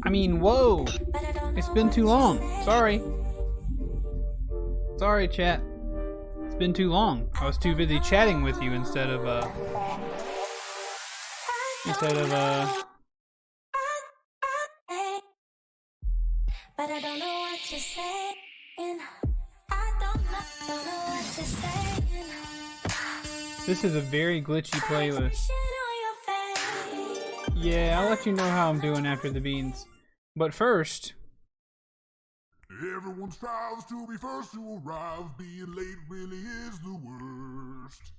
I mean, whoa! It's been too long. Sorry. Sorry, chat. It's been too long. I was too busy chatting with you instead of But I don't know what you're saying. I don't know what you're saying. This is a very glitchy playlist. Yeah, I'll let you know how I'm doing after the beans. But first... Everyone strives to be first to arrive. Being late really is the worst.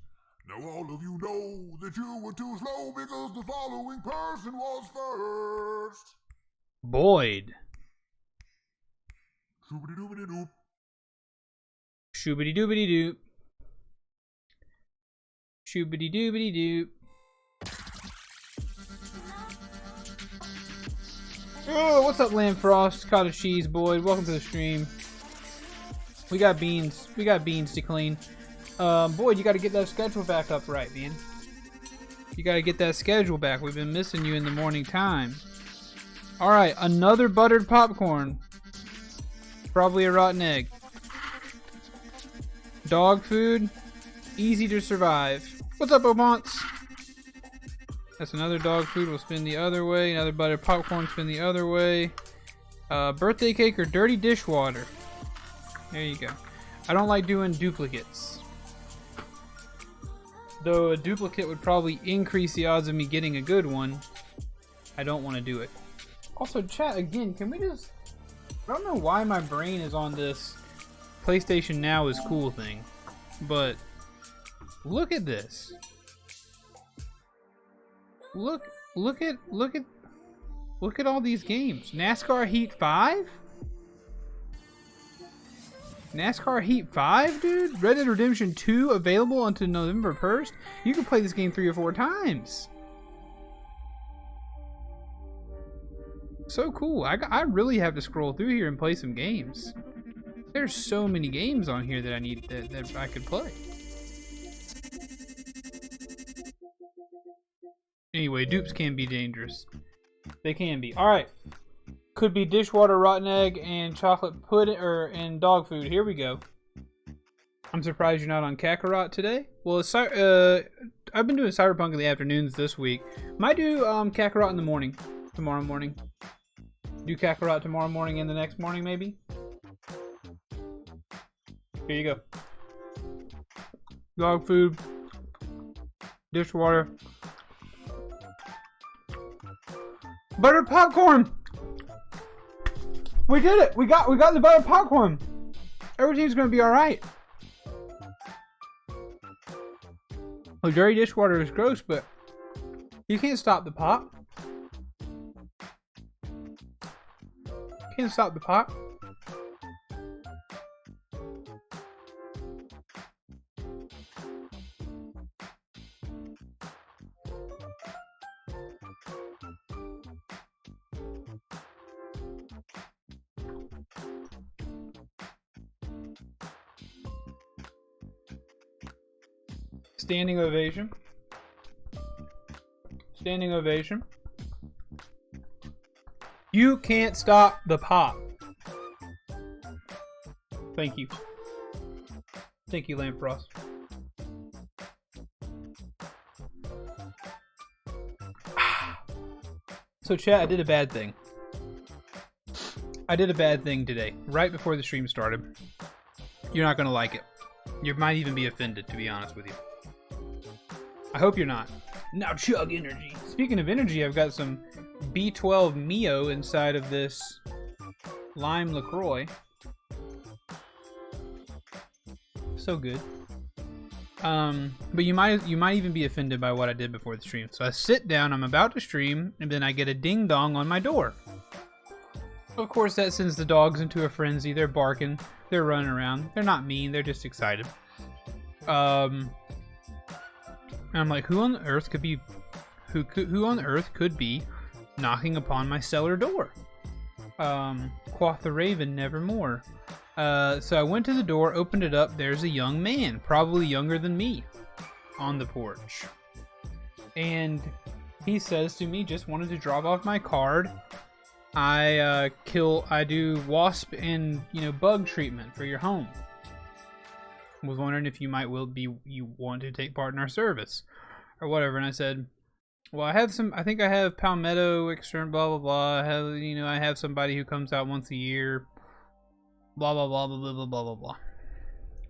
Now all of you know that you were too slow because the following person was first. Boyd. Shoobity-doobity-doop. Shoobity-doobity-doop. Shoobity-doobity-doop. Oh, what's up, Lamb Frost? Cottage cheese, Boyd. Welcome to the stream. We got beans. We got beans to clean. Boyd, you got to get that schedule back up right, man. You got to get that schedule back. We've been missing you in the morning time. All right, another buttered popcorn. Probably a rotten egg. Dog food. Easy to survive. What's up, Obonts? That's another dog food. We'll spin the other way. Another buttered popcorn. Spin the other way. Birthday cake or dirty dishwater. There you go. I don't like doing duplicates. Though a duplicate would probably increase the odds of me getting a good one. I don't want to do it. Also, chat, again, can we just... I don't know why my brain is on this PlayStation Now is cool thing. But look at this. Look at all these games. NASCAR Heat 5? NASCAR Heat 5, dude? Red Dead Redemption 2 available until November 1st? You can play this game 3 or 4 times. So cool. I really have to scroll through here and play some games. There's so many games on here that I need that I could play. Anyway, dupes can be dangerous. They can be. Alright. Could be dishwater, rotten egg, and chocolate pudding, and dog food. Here we go. I'm surprised you're not on Kakarot today. Well, I've been doing Cyberpunk in the afternoons this week. Might do Kakarot in the morning. Tomorrow morning. Do Kakarot tomorrow morning and the next morning, maybe? Here you go. Dog food. Dishwater. Buttered popcorn! We did it! We got the buttered popcorn! Everything's gonna be alright. Well, dirty dishwater is gross, but you can't stop the pop. Can't stop the pop. Standing ovation. Standing ovation. You can't stop the pop. Thank you. Thank you, Lamb Frost. So chat, I did a bad thing. I did a bad thing today, right before the stream started. You're not gonna like it. You might even be offended, to be honest with you. I hope you're not. Now chug energy. Speaking of energy, I've got some B12 Mio inside of this lime LaCroix. So good. But you might even be offended by what I did before the stream. So I sit down, I'm about to stream, and then I get a ding dong on my door. Of course, that sends the dogs into a frenzy. They're barking, they're running around. They're not mean, they're just excited. And I'm like, who on earth could be knocking upon my cellar door? Quoth the raven, nevermore. So I went to the door, opened it up. There's a young man, probably younger than me, on the porch. And he says to me, just wanted to drop off my card. I do wasp and, bug treatment for your home. Was wondering if you want to take part in our service or whatever. And I said, well, I think I have palmetto extern, blah, blah, blah. I have somebody who comes out once a year, blah, blah, blah, blah, blah, blah, blah, blah, blah.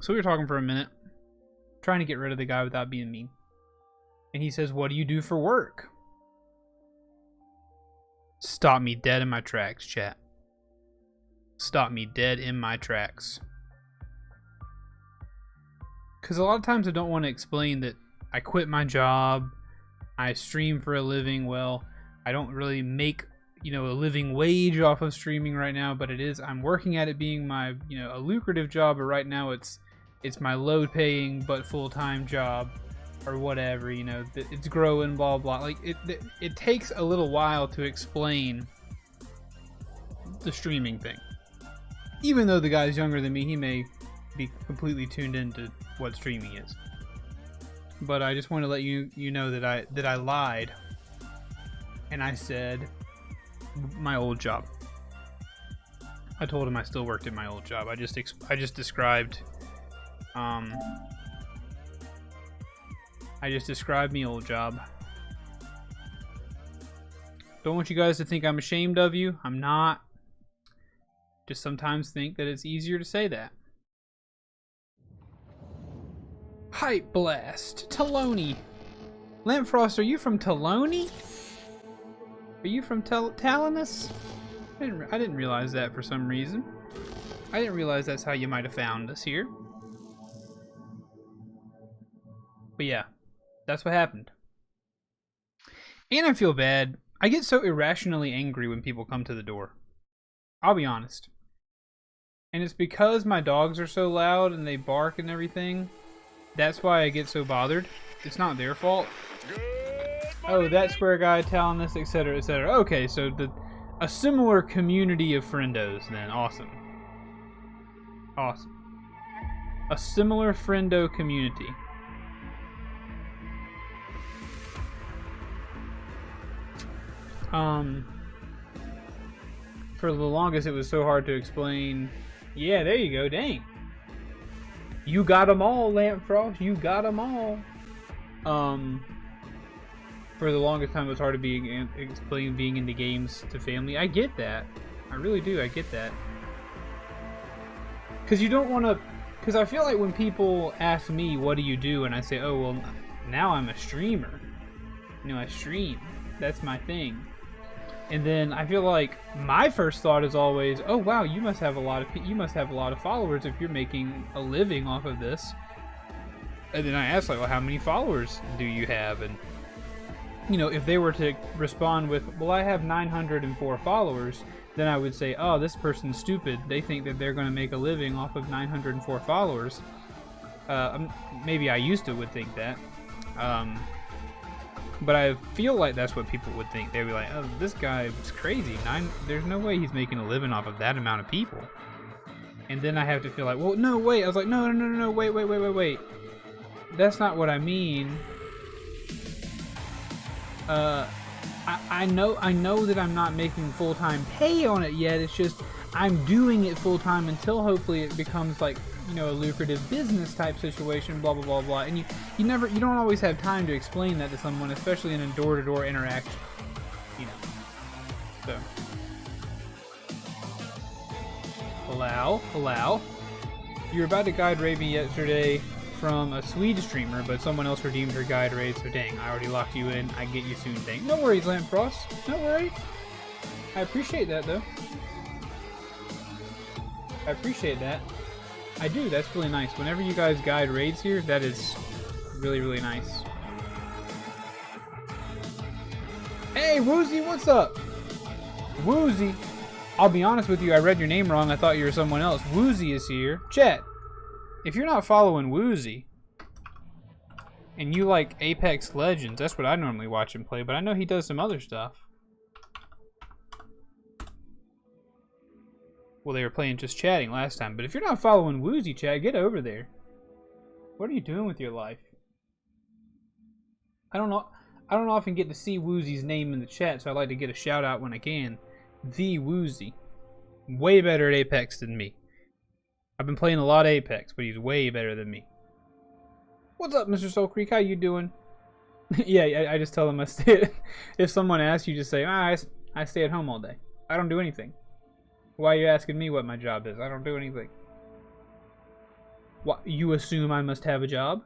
So we were talking for a minute, trying to get rid of the guy without being mean. And he says, what do you do for work? Stop me dead in my tracks, chat. Stop me dead in my tracks. Because a lot of times I don't want to explain that I quit my job, I stream for a living. Well, I don't really make, a living wage off of streaming right now, but I'm working at it being my, a lucrative job, but right now it's my low-paying but full-time job or whatever, it's growing, blah, blah. Like, it takes a little while to explain the streaming thing. Even though the guy's younger than me, he may be completely tuned into what streaming is. But I just want to let you know that I lied, and I said my old job. I told him I still worked at my old job. I just described my old job. Don't want you guys to think I'm ashamed of you. I'm not. Just sometimes think that it's easier to say that. Hype Blast. Taloni. Lampfrost, are you from Taloni? Are you from Talanus? I didn't realize that for some reason. I didn't realize that's how you might have found us here. But yeah, that's what happened. And I feel bad. I get so irrationally angry when people come to the door. I'll be honest. And it's because my dogs are so loud and they bark and everything. That's why I get so bothered. It's not their fault. Oh, that square guy telling this, etc., etc. Okay, so a similar community of friendos then. Awesome. Awesome. A similar friendo community. For the longest, it was so hard to explain. Yeah, there you go. Dang. You got them all, Lampfrost. You got them all. For the longest time, it was hard to explain being into games to family. I get that. I really do. I get that. Because you don't want to... Because I feel like when people ask me, what do you do? And I say, oh, well, now I'm a streamer. I stream. That's my thing. And then I feel like my first thought is always, oh wow, you must have a lot of followers if you're making a living off of this. And then I ask, like, well, how many followers do you have? And if they were to respond with, well, I have 904 followers, then I would say, oh, this person's stupid. They think that they're going to make a living off of 904 followers. Maybe I used to would think that. But I feel like that's what people would think. They'd be like, oh, this guy is crazy. There's no way he's making a living off of that amount of people. And then I have to feel like, well, no, wait. I was like, no, wait. That's not what I mean. I know that I'm not making full-time pay on it yet. It's just I'm doing it full-time until hopefully it becomes like, a lucrative business type situation, blah blah blah blah. And you don't always have time to explain that to someone, especially in a door-to-door interaction. So allow. You were about to guide raid me yesterday from a Swede streamer, but someone else redeemed her guide raid, so dang, I already locked you in. I get you soon, dang. No worries, Lampfrost. No worries. I appreciate that though. I appreciate that. I do. That's really nice. Whenever you guys guide raids here, that is really, really nice. Hey, Woozy, what's up? Woozy. I'll be honest with you, I read your name wrong. I thought you were someone else. Woozy is here. Chat, if you're not following Woozy, and you like Apex Legends, that's what I normally watch him play, but I know he does some other stuff. Well, they were playing just chatting last time, but if you're not following Woozy, chat, get over there. What are you doing with your life? I don't often get to see Woozy's name in the chat, so I like to get a shout out when I can. The Woozy. Way better at Apex than me. I've been playing a lot of Apex, but he's way better than me. What's up, Mr. Soul Creek? How you doing? Yeah, I just tell them I stay. If someone asks, you just say, I stay at home all day. I don't do anything. Why are you asking me what my job is? I don't do anything. What, you assume I must have a job?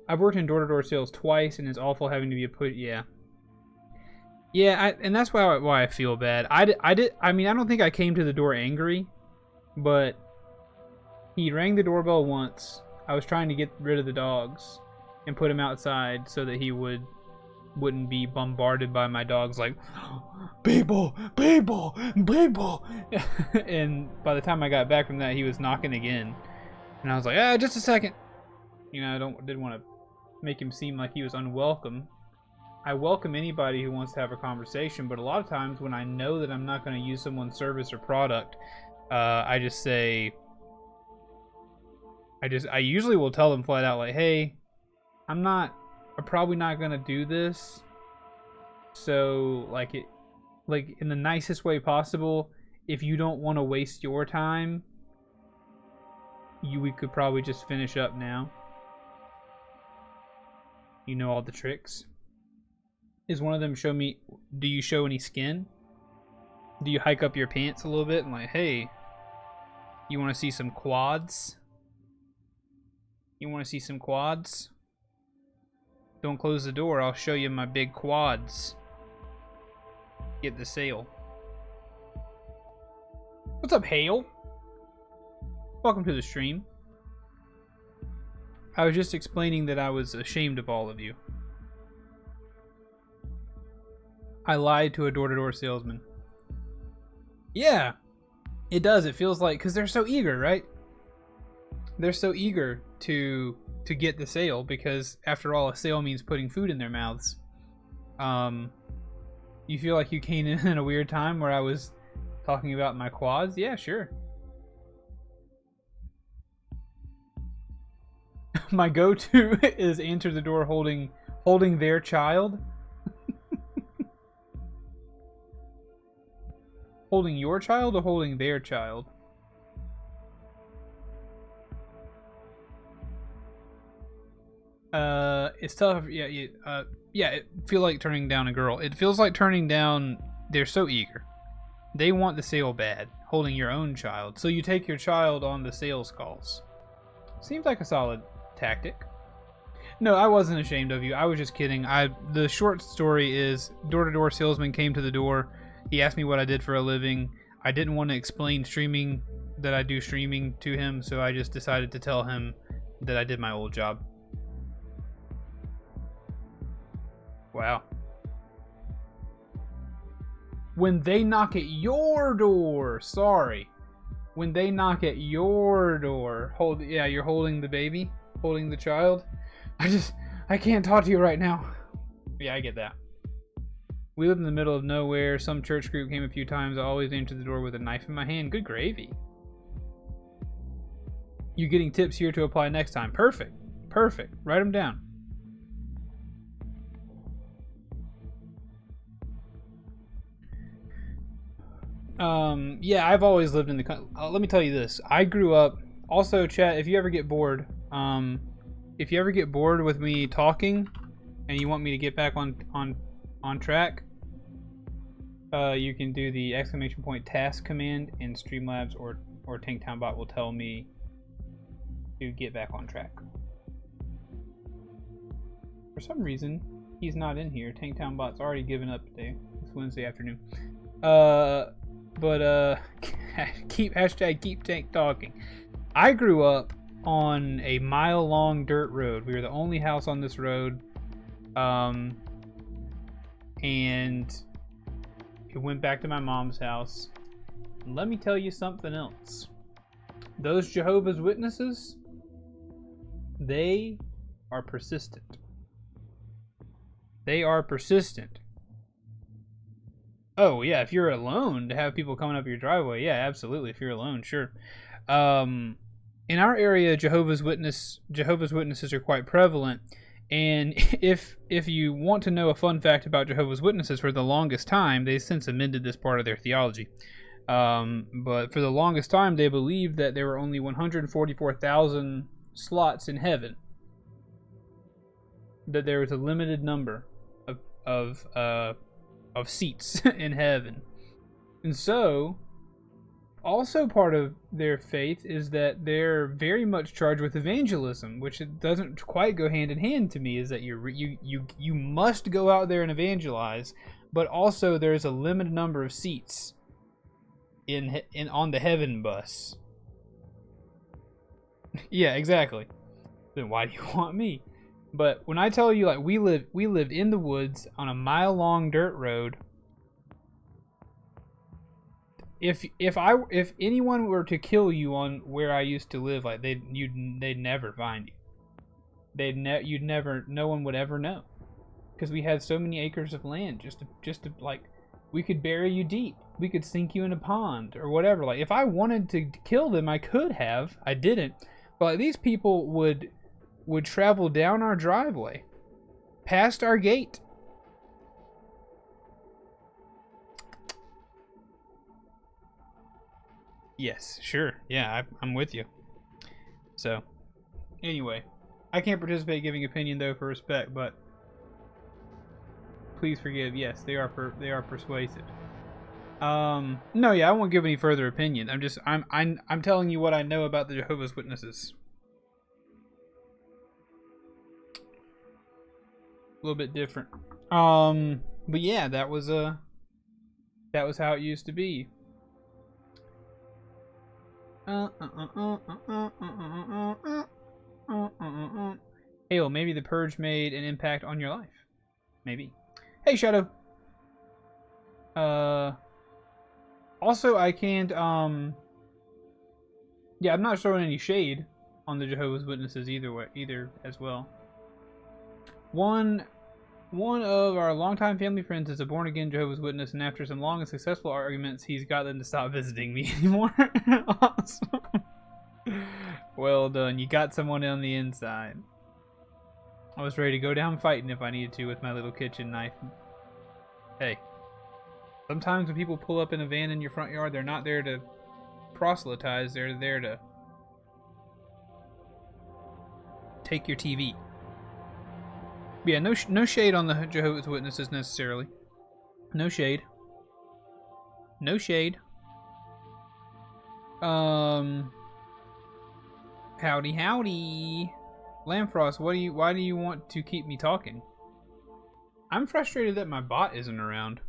I've worked in door-to-door sales twice, and it's awful having to be a yeah. Yeah, and that's why I feel bad. I mean, I don't think I came to the door angry, but he rang the doorbell once. I was trying to get rid of the dogs and put him outside so that he wouldn't be bombarded by my dogs like, people. And by the time I got back from that, he was knocking again, and I was like, just a second. You know, didn't want to make him seem like he was unwelcome. I welcome anybody who wants to have a conversation, but a lot of times when I know that I'm not going to use someone's service or product, I just say, I usually will tell them flat out, like, hey, I'm probably not going to do this. So, like in the nicest way possible, if you don't want to waste your time, we could probably just finish up now. You know all the tricks. Is one of them show me, do you show any skin? Do you hike up your pants a little bit and like, hey, you want to see some quads? You want to see some quads? Don't close the door, I'll show you my big quads. Get the sale. What's up, Hale? Welcome to the stream. I was just explaining that I was ashamed of all of you. I lied to a door-to-door salesman. Yeah, it does. It feels like, because they're so eager, right? They're so eager to get the sale, because after all, a sale means putting food in their mouths. You feel like you came in a weird time where I was talking about my quads? Yeah, sure. My go-to is answer the door holding their child. Holding your child or holding their child? It's tough. Yeah, it feels like turning down a girl. It feels like turning down. They're so eager. They want the sale bad. Holding your own child, so you take your child on the sales calls. Seems like a solid tactic. No, I wasn't ashamed of you. I was just kidding. The short story is, door-to-door salesman came to the door. He asked me what I did for a living. I didn't want to explain streaming, that I do streaming, to him, so I just decided to tell him that I did my old job. Wow. When they knock at your door, sorry. When they knock at your door, you're holding the baby, holding the child. I can't talk to you right now. Yeah, I get that. We live in the middle of nowhere. Some church group came a few times. I always entered the door with a knife in my hand. Good gravy. You getting tips here to apply next time. Perfect. Perfect. Write them down. Yeah, I've always lived in the country. Let me tell you this. I grew up. Also, chat, if you ever get bored, with me talking and you want me to get back on track, you can do the ! task command in Streamlabs, or TankTownBot will tell me to get back on track. For some reason, he's not in here. TankTownBot's already given up today. It's Wednesday afternoon. Keep Tank talking. I grew up on a mile-long dirt road. We were the only house on this road. And it went back to my mom's house. And let me tell you something else. Those Jehovah's Witnesses, they are persistent. They are persistent. Oh, yeah, if you're alone, to have people coming up your driveway, yeah, absolutely, if you're alone, sure. In our area, Jehovah's Witnesses are quite prevalent, and if you want to know a fun fact about Jehovah's Witnesses, for the longest time, they've since amended this part of their theology, but for the longest time, they believed that there were only 144,000 slots in heaven, that there was a limited number of seats in heaven. And so, also part of their faith is that they're very much charged with evangelism, which it doesn't quite go hand in hand to me, is that you must go out there and evangelize, but also there's a limited number of seats in on the heaven bus. Yeah, exactly. Then why do you want me? But when I tell you, like, we lived in the woods on a mile-long dirt road. If anyone were to kill you on where I used to live, like, they'd never find you. No one would ever know, because we had so many acres of land. Just to like, we could bury you deep. We could sink you in a pond or whatever. Like, if I wanted to kill them, I could have. I didn't. But like, these people would travel down our driveway, past our gate. Yes, sure. Yeah, I'm with you. So, anyway, I can't participate giving opinion though for respect, but please forgive. Yes, they are persuasive. No, yeah, I won't give any further opinion. I'm telling you what I know about the Jehovah's Witnesses. A little bit different. But yeah, that was how it used to be. Hell, maybe the purge made an impact on your life. Maybe. Hey, Shadow. Also, I can't, yeah, I'm not throwing any shade on the Jehovah's Witnesses either as well. One of our longtime family friends is a born-again Jehovah's Witness, and after some long and successful arguments, he's got them to stop visiting me anymore. Awesome. Well done. You got someone on the inside. I was ready to go down fighting if I needed to with my little kitchen knife. Hey. Sometimes when people pull up in a van in your front yard, they're not there to proselytize. They're there to take your TV. Yeah, no shade on the Jehovah's Witnesses necessarily. No shade. No shade. Howdy, howdy. Lamfrost, why do you want to keep me talking? I'm frustrated that my bot isn't around.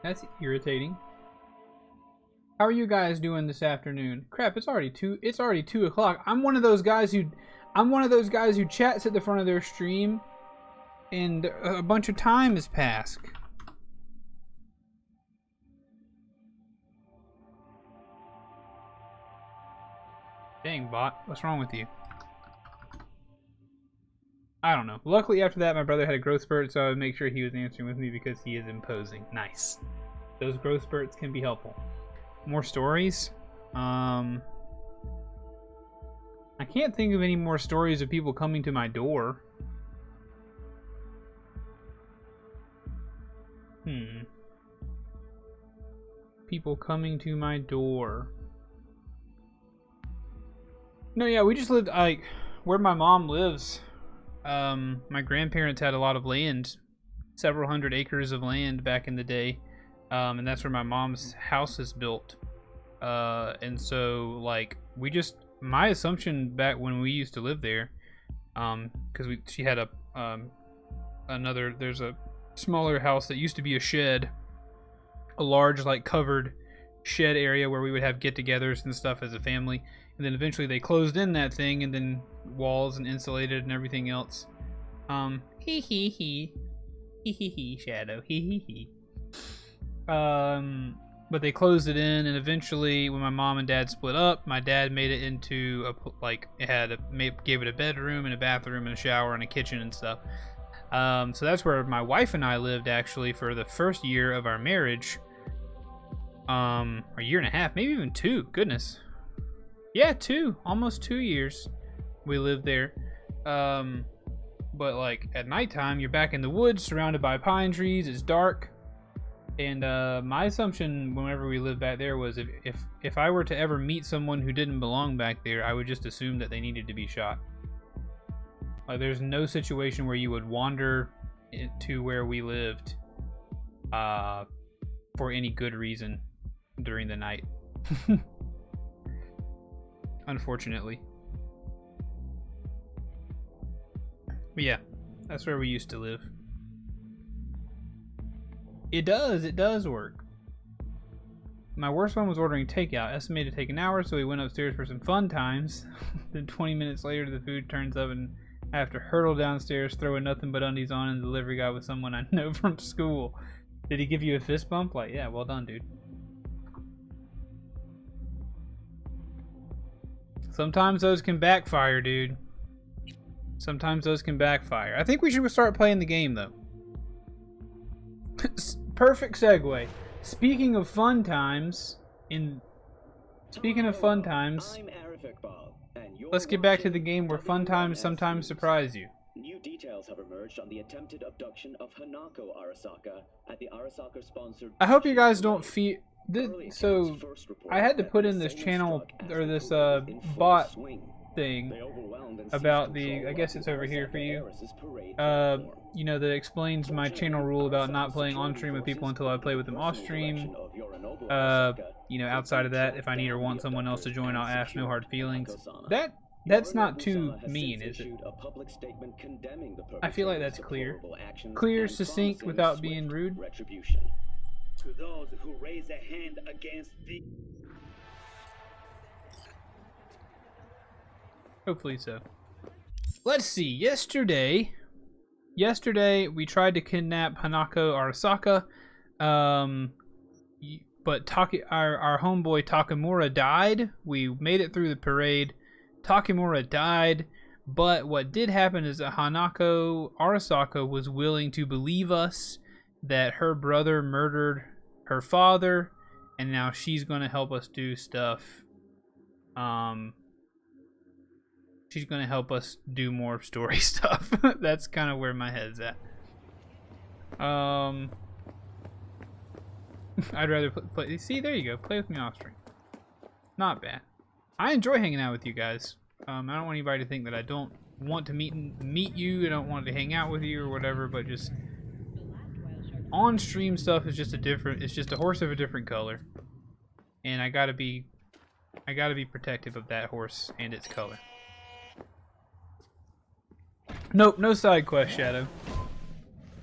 That's irritating. How are you guys doing this afternoon? Crap, it's already 2 o'clock. I'm one of those guys who chats at the front of their stream and a bunch of time has passed. Dang, bot, what's wrong with you? I don't know. Luckily, after that, my brother had a growth spurt, so I would make sure he was answering with me because he is imposing. Nice. Those growth spurts can be helpful. More stories? I can't think of any more stories of people coming to my door. People coming to my door. No, yeah, we just lived, like, where my mom lives. My grandparents had a lot of land, several hundred acres of land back in the day, and that's where my mom's house is built. And so, like, my assumption back when we used to live there, because she had there's a smaller house that used to be a shed, a large, like, covered shed area where we would have get-togethers and stuff as a family. And then eventually they closed in that thing, and then walls and insulated and everything else. Hee hee hee. Hee hee hee, Shadow. Hee hee hee. But they closed it in, and eventually when my mom and dad split up, my dad made it into gave it a bedroom and a bathroom and a shower and a kitchen and stuff. So that's where my wife and I lived actually for the first year of our marriage. A year and a half, maybe even 2. Goodness. Yeah, 2. Almost 2 years we lived there. But like at nighttime, you're back in the woods surrounded by pine trees. It's dark. And my assumption whenever we lived back there was if I were to ever meet someone who didn't belong back there, I would just assume that they needed to be shot. Like there's no situation where you would wander to where we lived for any good reason during the night. Unfortunately. But yeah, that's where we used to live. It does work. My worst one was ordering takeout. Estimated to take an hour, so we went upstairs for some fun times. Then 20 minutes later, the food turns up and I have to hurtle downstairs, throwing nothing but undies on, and the delivery guy was someone I know from school. Did he give you a fist bump? Like, yeah, well done, dude. Sometimes those can backfire, dude. Sometimes those can backfire. I think we should start playing the game, though. Perfect segue. Speaking of fun times, let's get back to the game where fun times sometimes surprise you. New details have emerged on the attempted abduction of Hanako Arasaka at the Arasaka-sponsored... I hope you guys don't feel... So, I had to put in this channel, or this bot thing about the... I guess it's over here for you. You know, that explains my channel rule about not playing on stream with people until I play with them off stream. You know, outside of that, if I need or want someone else to join, I'll ask, no hard feelings. That's not too mean, is it? I feel like that's clear. Clear, succinct, without being rude. To those who raise a hand against the... Hopefully so. Let's see. Yesterday we tried to kidnap Hanako Arasaka, but our homeboy Takamura died. We made it through the parade. Takamura died, but what did happen is that Hanako Arasaka was willing to believe us that her brother murdered her father, and now she's going to help us do stuff. She's going to help us do more story stuff. That's kind of where my head's at. I'd rather play. See, there you go. Play with me off stream. Not bad. I enjoy hanging out with you guys. I don't want anybody to think that I don't want to meet you. I don't want to hang out with you or whatever, but just on stream stuff is just it's just a horse of a different color. And I gotta be protective of that horse and its color. Nope, no side quest, Shadow.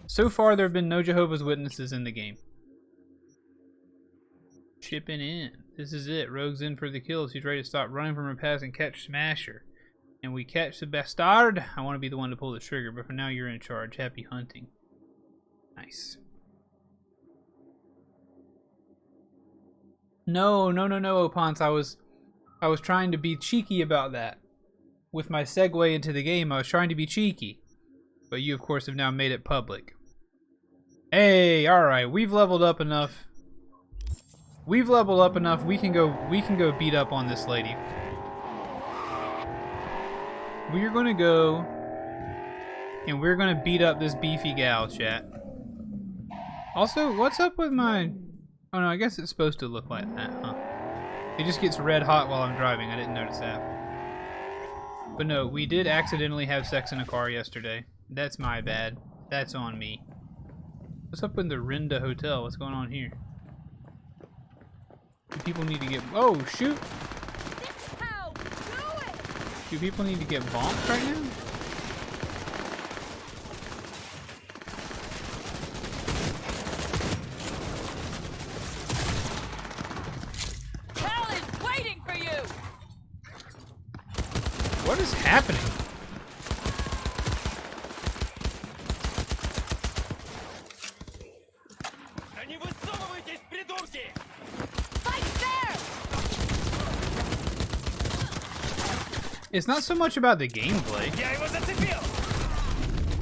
So far, there have been no Jehovah's Witnesses in the game. Chipping in. This is it. Rogue's in for the kills. He's ready to stop running from her past and catch Smasher. And we catch the bastard. I want to be the one to pull the trigger, but for now, you're in charge. Happy hunting. Nice. No, Opons. I was trying to be cheeky about that. With my segue into the game, I was trying to be cheeky. But you, of course, have now made it public. Hey, alright, we've leveled up enough. We can go beat up on this lady. We're gonna go and we're gonna beat up this beefy gal, chat. Also, what's up with my... Oh no, I guess it's supposed to look like that, huh? It just gets red hot while I'm driving. I didn't notice that. But no, we did accidentally have sex in a car yesterday. That's my bad. That's on me. What's up in the Rinda Hotel? What's going on here? Do people need to get... Oh, shoot! Do people need to get bonked right now? What is happening? It's not so much about the gameplay.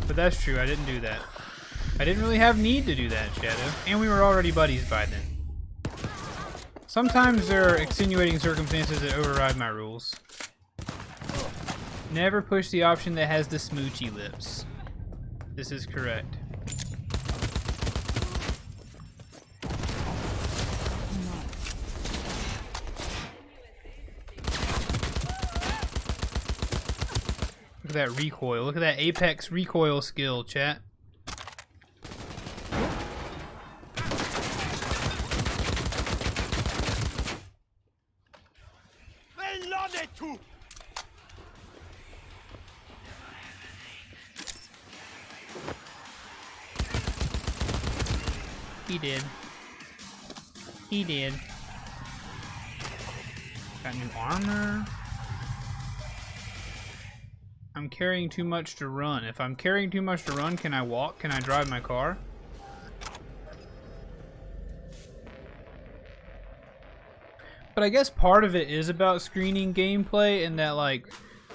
But that's true, I didn't do that. I didn't really have need to do that, Shadow. And we were already buddies by then. Sometimes there are extenuating circumstances that override my rules. Never push the option that has the smoochy lips. This is correct. Look at that recoil. Look at that Apex recoil skill, chat. He did. He did. Got new armor. I'm carrying too much to run. If I'm carrying too much to run, can I walk? Can I drive my car? But I guess part of it is about screening gameplay, and that like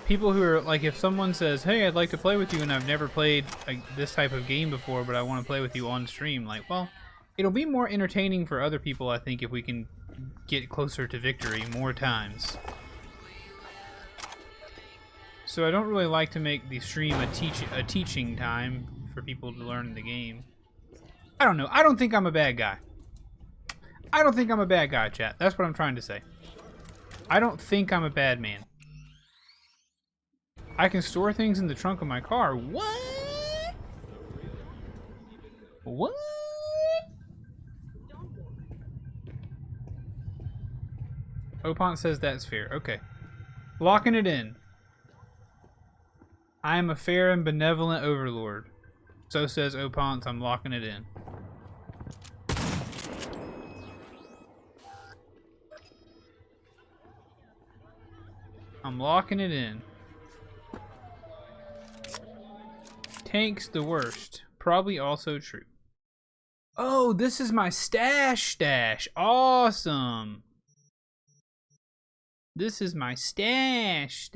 people who are like, if someone says, hey, I'd like to play with you and I've never played like this type of game before, but I want to play with you on stream, like, well, it'll be more entertaining for other people, I think, if we can get closer to victory more times. So I don't really like to make the stream a teaching time for people to learn the game. I don't know. I don't think I'm a bad guy. I don't think I'm a bad guy, chat. That's what I'm trying to say. I don't think I'm a bad man. I can store things in the trunk of my car. What? What? Opont says that's fair. Okay. Locking it in. I am a fair and benevolent overlord. So says Opont. I'm locking it in. I'm locking it in. Tank's the worst. Probably also true. Oh, this is my stash. Awesome. This is my stash.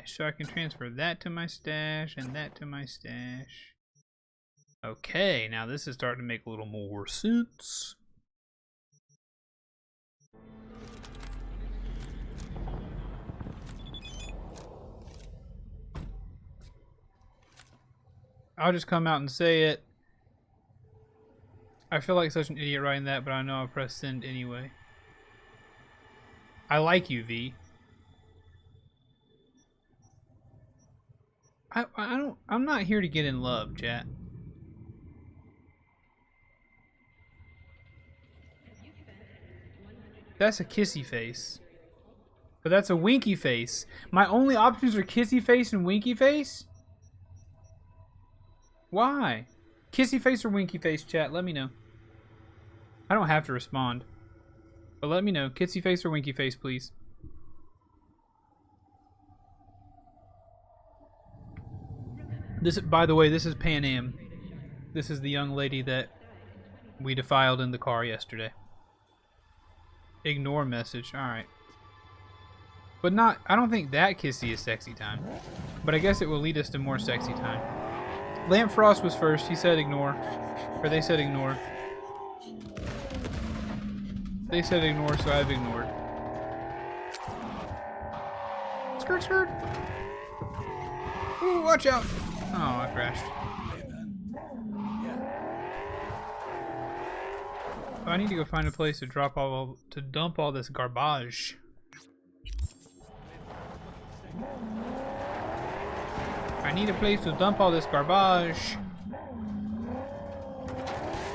So I can transfer that to my stash and that to my stash. Okay, now this is starting to make a little more sense. I'll just come out and say it. I feel like such an idiot writing that, but I know I'll press send anyway. I like you, V. I'm not here to get in love, chat. That's a kissy face. But that's a winky face. My only options are kissy face and winky face? Why? Kissy face or winky face, chat? Let me know. I don't have to respond. But let me know. Kissy face or winky face, please. This, by the way, this is Pan Am. This is the young lady that we defiled in the car yesterday. Ignore message. Alright. But not, I don't think that kissy is sexy time. But I guess it will lead us to more sexy time. Lamp Frost was first. He said ignore. Or they said ignore. They said ignore, so I've ignored. Skirt, skirt. Ooh, watch out. Oh, I crashed. Oh, I need to go find a place to dump all this garbage. I need a place to dump all this garbage.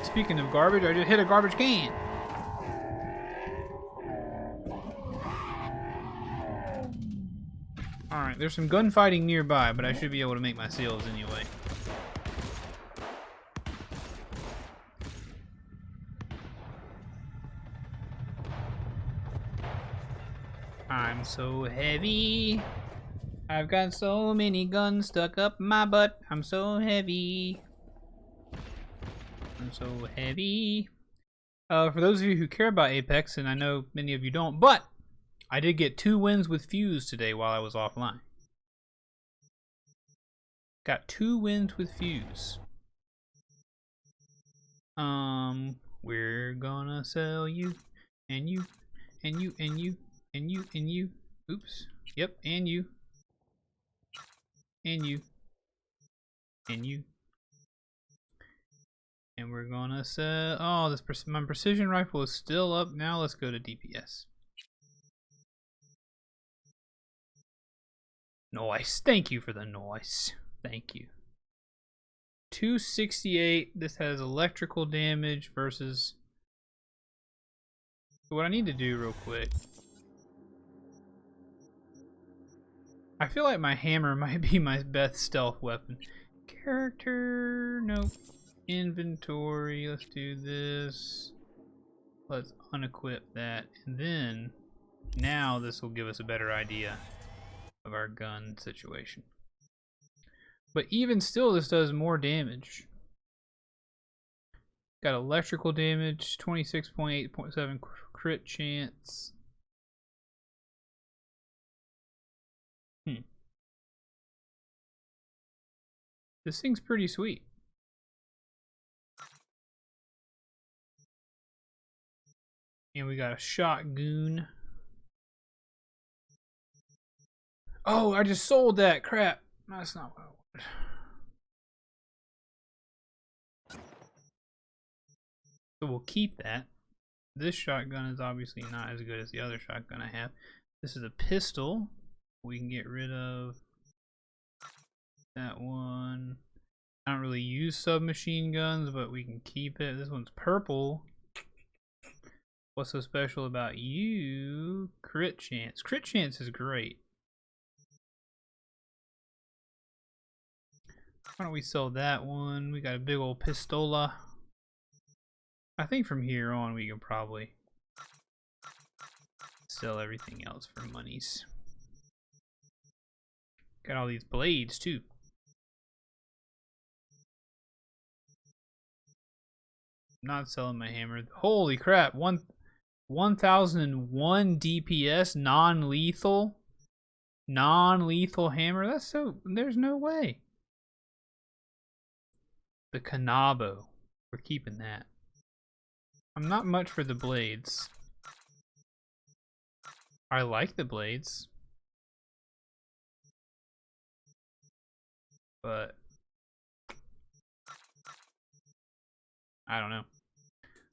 Speaking of garbage, I just hit a garbage can. Alright, there's some gunfighting nearby, but I should be able to make my seals anyway. I'm so heavy. I've got so many guns stuck up my butt. I'm so heavy. I'm so heavy. For those of you who care about Apex, and I know many of you don't, but I did get 2 wins with Fuse today while I was offline. Got 2 wins with Fuse. We're gonna sell you, and you, and you, and you, and you, and you. Oops. Yep, and you. And you. And you. And we're gonna sell. Oh, my precision rifle is still up. Now let's go to DPS. Nice. Thank you for the noise. Thank you. 268. This has electrical damage versus. What I need to do real quick. I feel like my hammer might be my best stealth weapon. Character. Nope. Inventory. Let's do this. Let's unequip that. And then. Now this will give us a better idea of our gun situation. But even still, this does more damage. Got electrical damage, 26.8.7 crit chance. This thing's pretty sweet. And we got a shotgun. Oh, I just sold that. Crap. That's not what I wanted. So we'll keep that. This shotgun is obviously not as good as the other shotgun I have. This is a pistol. We can get rid of that one. I don't really use submachine guns, but we can keep it. This one's purple. What's so special about you? Crit chance. Crit chance is great. Why don't we sell that one? We got a big old pistola. I think from here on we can probably sell everything else for monies. Got all these blades too. Not selling my hammer. Holy crap! 1001 DPS non-lethal. Non-lethal hammer. That's so. There's no way. The Kanabo. We're keeping that. I'm not much for the blades. I like the blades. But I don't know.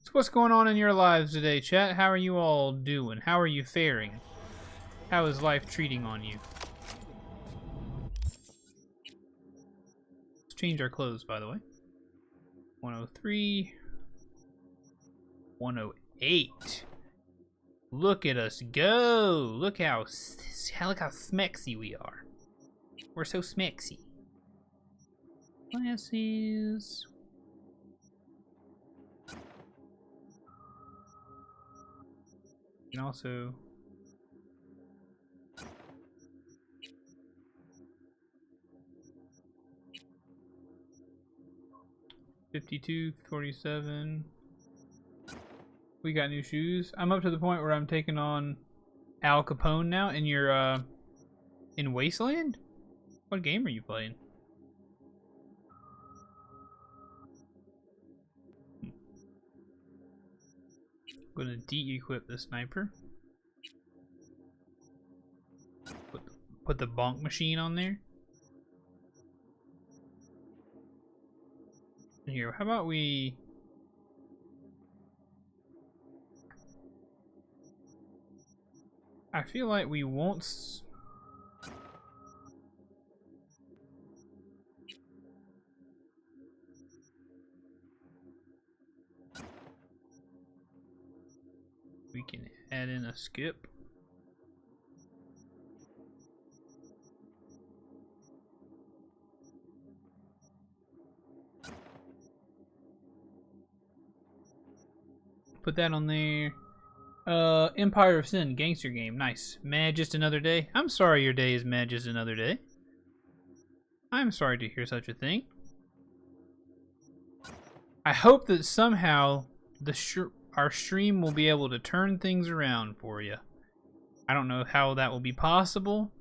So what's going on in your lives today, chat? How are you all doing? How are you faring? How is life treating on you? Let's change our clothes, by the way. 103. 108. Look at us go! Look how smexy we are. We're so smexy. Glasses. And also 52, 47. We got new shoes. I'm up to the point where I'm taking on Al Capone now in your in Wasteland? What game are you playing? I'm gonna de-equip the sniper. Put the bonk machine on there. Here, how about we... I feel like we won't... We can add in a skip. Put that on there. Empire of Sin, gangster game. Nice. Mad just another day. I'm sorry your day is mad just another day. I'm sorry to hear such a thing. I hope that somehow our stream will be able to turn things around for you. I don't know how that will be possible,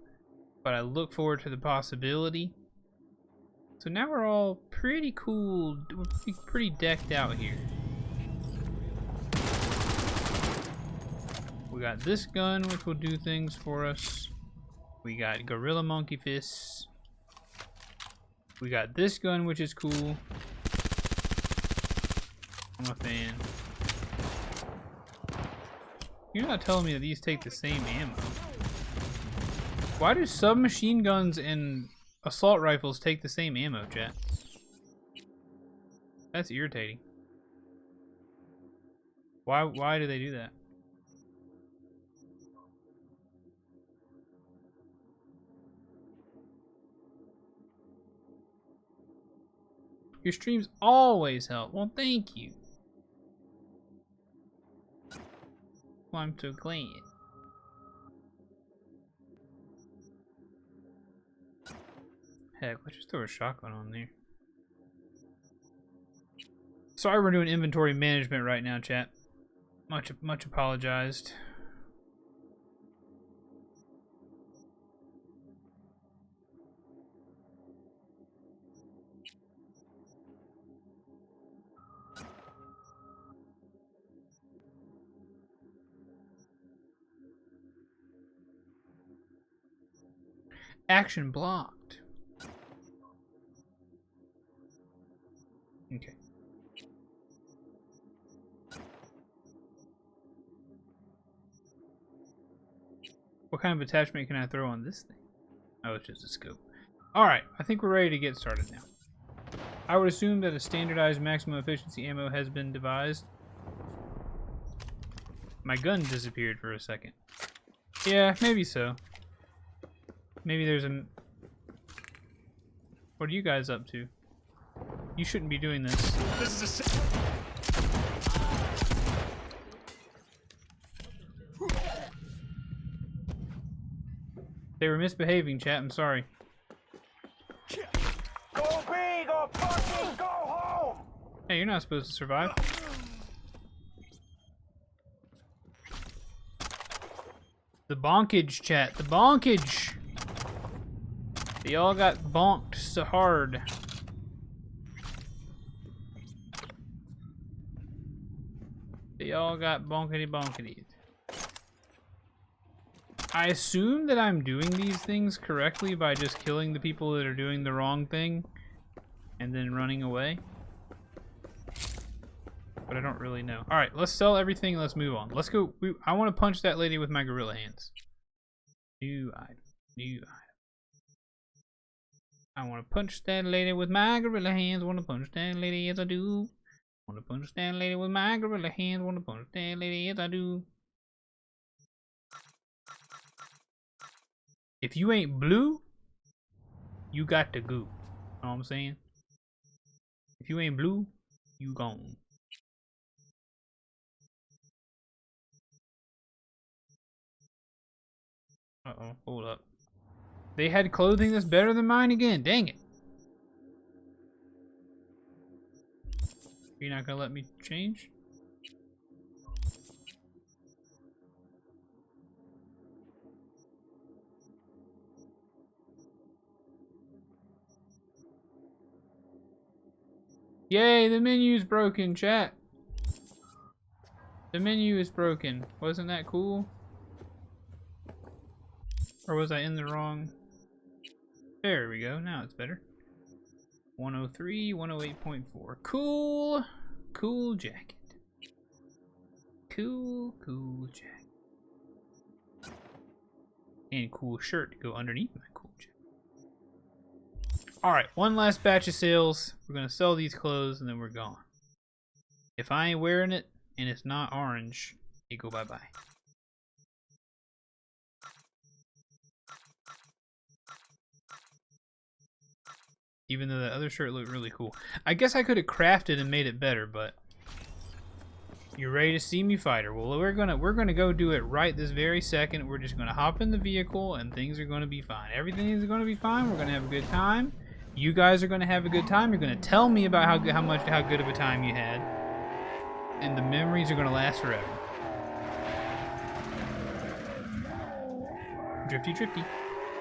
but I look forward to the possibility. So now we're all pretty cool, pretty decked out here. We got this gun, which will do things for us. We got Gorilla Monkey Fists. We got this gun, which is cool. I'm a fan. You're not telling me that these take the same ammo. Why do submachine guns and assault rifles take the same ammo, chat? That's irritating. Why do they do that? Your streams always help. Well, thank you. Well, I'm so glad. Heck, let's just throw a shotgun on there. Sorry we're doing inventory management right now, chat. Much apologized. Action blocked. Okay. What kind of attachment can I throw on this thing? Oh, it's just a scope. Alright, I think we're ready to get started now. I would assume that a standardized maximum efficiency ammo has been devised. My gun disappeared for a second. Yeah, maybe so. Maybe there's a... What are you guys up to? You shouldn't be doing this. This is a... They were misbehaving, chat. I'm sorry. Go big or fucking go home! Hey, you're not supposed to survive. The bonkage, chat. The bonkage! They all got bonked so hard. They all got bonkety bonkety. I assume that I'm doing these things correctly by just killing the people that are doing the wrong thing and then running away. But I don't really know. Alright, let's sell everything and let's move on. Let's go. I want to punch that lady with my gorilla hands. New item. New item. I want to punch that lady with my gorilla hands. Want to punch that lady as I do. Want to punch that lady with my gorilla hands. Want to punch that lady as I do. If you ain't blue, you got to go. Know what I'm saying? If you ain't blue, you gone. Uh-oh, hold up. They had clothing that's better than mine again. Dang it. You're not gonna let me change? Yay, the menu's broken, chat. The menu is broken. Wasn't that cool? Or was I in the wrong? There we go, now it's better. 103, 108.4. Cool, cool jacket. Cool, cool jacket. And cool shirt to go underneath my cool jacket. Alright, one last batch of sales. We're gonna sell these clothes and then we're gone. If I ain't wearing it and it's not orange, you go bye-bye. Even though that other shirt looked really cool. I guess I could have crafted and made it better, but You ready to see me fight her? Well, we're gonna go do it right this very second. We're just gonna hop in the vehicle and things are gonna be fine. Everything is gonna be fine. We're gonna have a good time. You guys are gonna have a good time. You're gonna tell me about how good of a time you had, and the memories are gonna last forever. Drifty, drifty.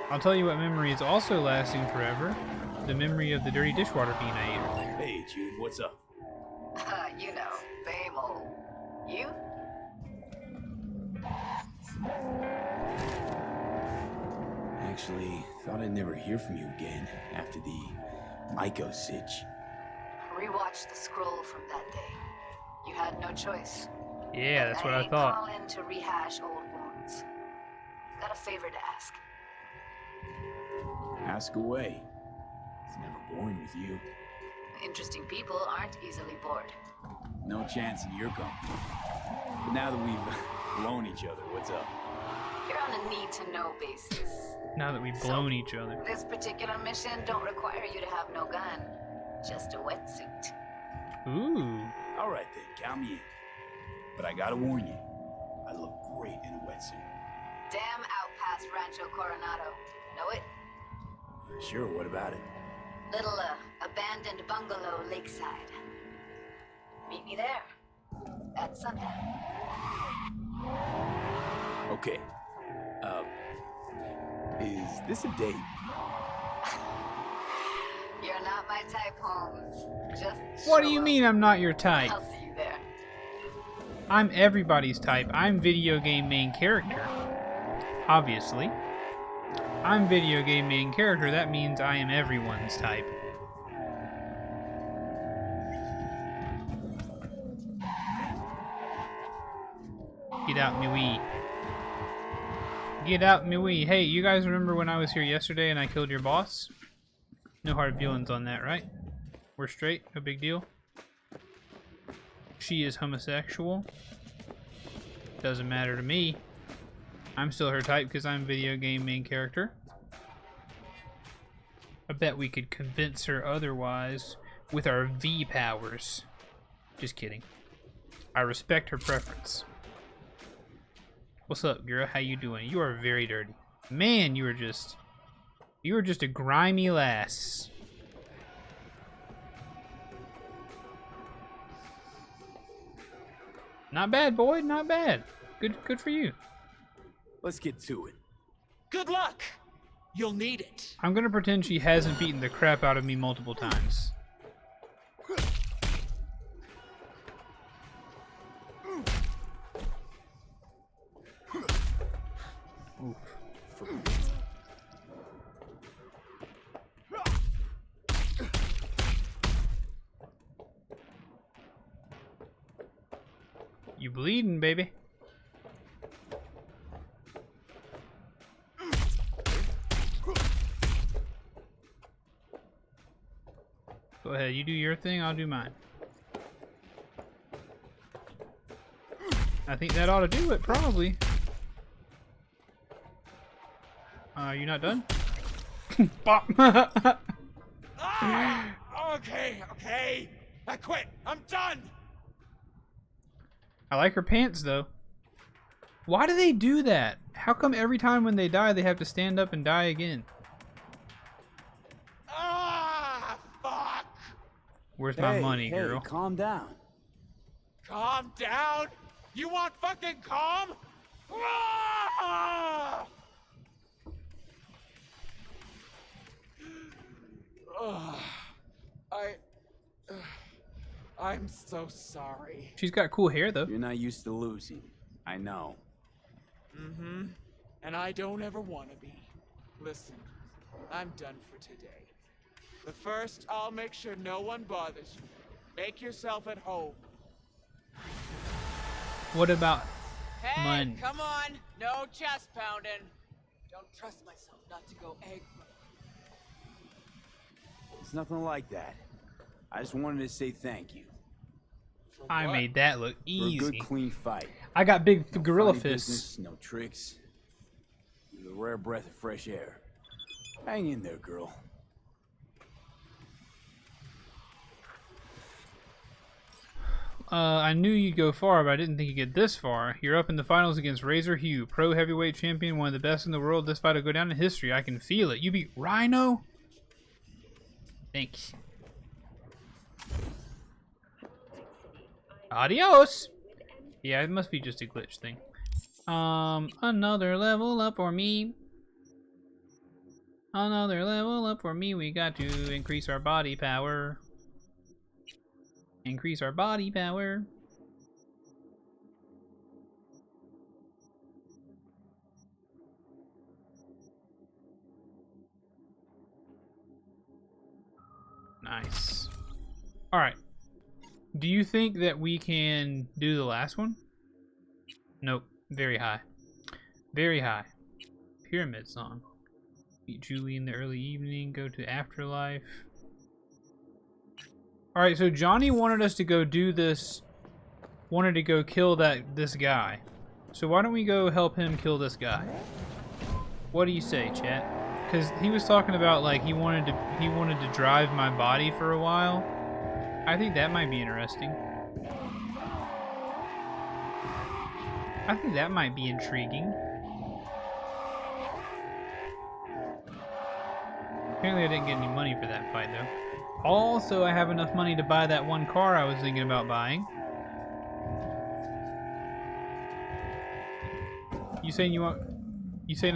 I'll tell you what memory is also lasting forever. The memory of the dirty dishwater bean I ate earlier. Hey, Jude, what's up? You know, same old. You? Actually, thought I'd never hear from you again after the Myco sitch. Rewatch the scroll from that day. You had no choice. Yeah, that's what I ain't thought. calling to rehash old wounds. Got a favor to ask. Ask away. It's never boring with you. Interesting people aren't easily bored. No chance in your company. But now that we've blown each other, what's up? You're on a need-to-know basis. Now that we've blown each other. This particular mission don't require you to have no gun. Just a wetsuit. Ooh. All right then, count me in. But I gotta warn you, I look great in a wetsuit. Damn out past Rancho Coronado. Know it? Sure, what about it? Little, abandoned bungalow lakeside. Meet me there. At sundown. Okay. Is this a date? You're not my type, Holmes. Just What do show you up. mean I'm not your type? I'll see you there. I'm everybody's type. I'm video game main character. Obviously. I'm video game main character. That means I am everyone's type. Get out me wee. Get out me wee. Hey, you guys remember when I was here yesterday and I killed your boss? No hard feelings on that, right? We're straight. No big deal. She is homosexual. Doesn't matter to me. I'm still her type because I'm video game main character. I bet we could convince her otherwise with our V powers. Just kidding. I respect her preference. What's up, girl? How you doing? You are very dirty. Man, you were just a grimy lass. Not bad, boy. Not bad. Good for you. Let's get to it. Good luck! You'll need it. I'm gonna pretend she hasn't beaten the crap out of me multiple times. Oof. You bleeding, baby. Go ahead, you do your thing, I'll do mine. I think that ought to do it, probably. You not done? Bop! Okay. I quit. I'm done. I like her pants, though. Why do they do that? How come every time when they die, they have to stand up and die again? Ah, fuck. Where's my money, girl? Calm down. Calm down. You want fucking calm? Ah! I'm so sorry. She's got cool hair, though. You're not used to losing. I know. Mm-hmm. And I don't ever want to be. Listen, I'm done for today. But first, I'll make sure no one bothers you. Make yourself at home. What about Hey, money? come on. No chest pounding. Don't trust myself not to go egg. It's nothing like that. I just wanted to say thank you. For I what? made that look For a easy. good, clean fight. I got big No gorilla funny fists. business, no tricks. You're a rare breath of fresh air. Hang in there, girl. I knew you'd go far, but I didn't think you'd get this far. You're up in the finals against Razor Hugh, pro heavyweight champion, one of the best in the world. This fight will go down in history. I can feel it. You beat Rhino? Thanks. Adios! Yeah, it must be just a glitch thing. Another level up for me. Another level up for me. We got to increase our body power. Increase our body power. Nice. Alright. Do you think that we can do the last one? Nope. Very high. Very high. Pyramid song. Meet Julie in the early evening. Go to Afterlife. Alright, so Johnny wanted us to go do this. Wanted to go kill this guy. So why don't we go help him kill this guy? What do you say, chat? Because he was talking about like he wanted to drive my body for a while. I think that might be interesting. I think that might be intriguing. Apparently I didn't get any money for that fight though. Also, I have enough money to buy that one car I was thinking about buying. You saying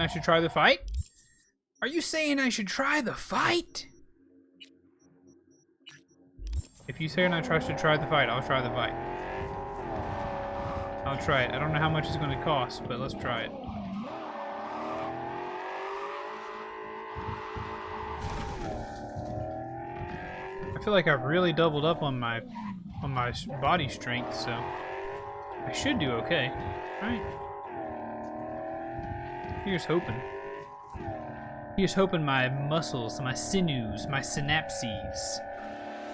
I should try the fight? Are you saying I should try the fight? If you say I should try the fight, I'll try the fight. I'll try it. I don't know how much it's going to cost, but let's try it. I feel like I've really doubled up on my body strength, so I should do okay, right? Here's hoping. Here's hoping my muscles, my sinews, my synapses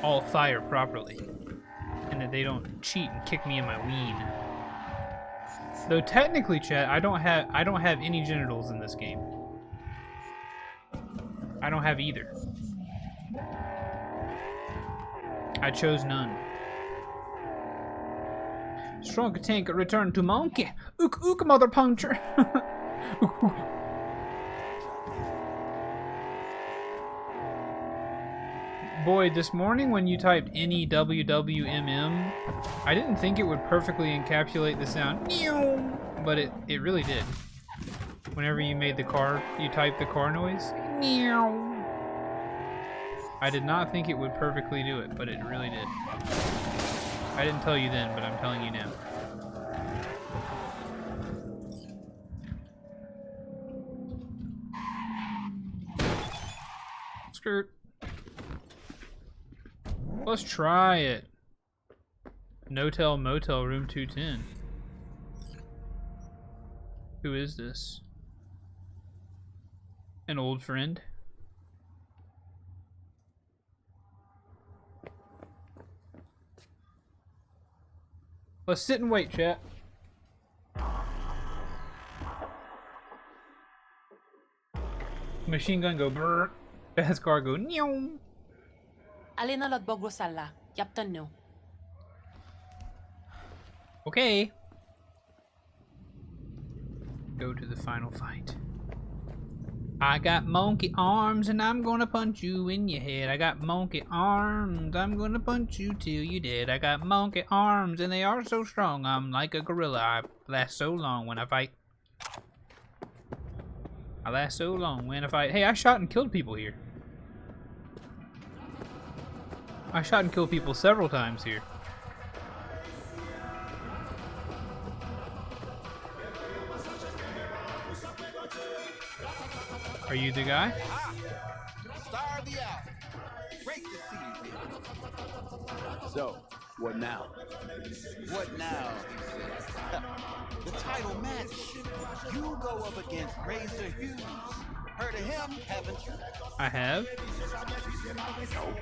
all fire properly, and that they don't cheat and kick me in my ween. Though technically, chat, I don't have any genitals in this game. I don't have either. I chose none. Strong tank return to monkey. Ook ook mother puncture. Boy, this morning when you typed NEWWMM, I didn't think it would perfectly encapsulate the sound, but it really did. Whenever you made you typed the car noise, I did not think it would perfectly do it, but it really did. I didn't tell you then, but I'm telling you now. Skirt. Let's try it. No-tell motel room 210. Who is this? An old friend? Let's sit and wait, chat. Machine gun go brrr. Fast car go meow. Alin na lagbog sala, yaptan no. Okay. Go to the final fight. I got monkey arms and I'm gonna punch you in your head. I got monkey arms, I'm gonna punch you till you dead. I got monkey arms and they are so strong. I'm like a gorilla. I last so long when I fight. I last so long when I fight. Hey, I shot and killed people here. I shot and killed people several times here. Are you the guy? Star of the hour. Great to see you. So, what now? What now? The title match. You go up against Razor Hughes. Heard of him, haven't you? I have. No.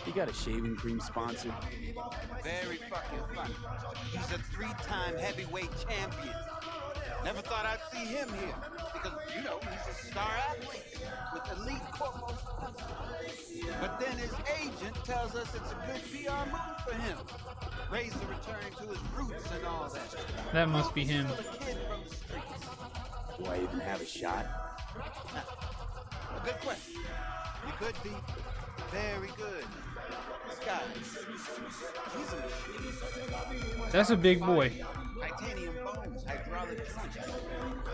You got a shaving cream sponsor? Very fucking funny. He's a 3-time heavyweight champion. Never thought I'd see him here. Because, you know, he's a star athlete with elite corporal. But then his agent tells us it's a good PR move for him. Razor returning to his roots and all that. That must be him. Still a kid from the streets. Do I even have a shot? A good question. You could be very good. This guy, he's a machine. That's a big boy. Titanium bones, hydraulic trenches,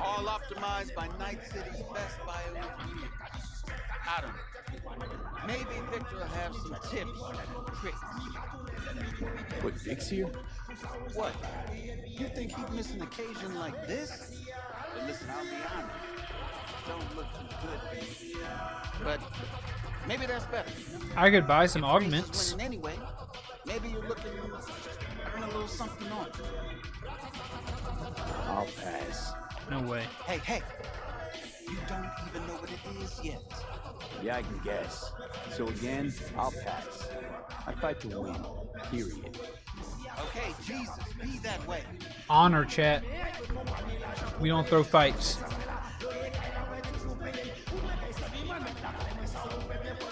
all optimized by Night City's best bioengineers. I don't know. Maybe Victor will have some tips, tricks. What, Vic's here? What? You think he'd miss an occasion like this? But listen, I'll be honest. Don't look too good for you. But maybe that's better. I could buy some augments. Anyway, maybe you're looking to earn a little something on. I'll pass. No way. Hey. You don't even know what it is yet. Yeah, I can guess. So again, I'll pass. I fight to win. Period. Okay, Jesus, be that way. Honor, chat. We don't throw fights.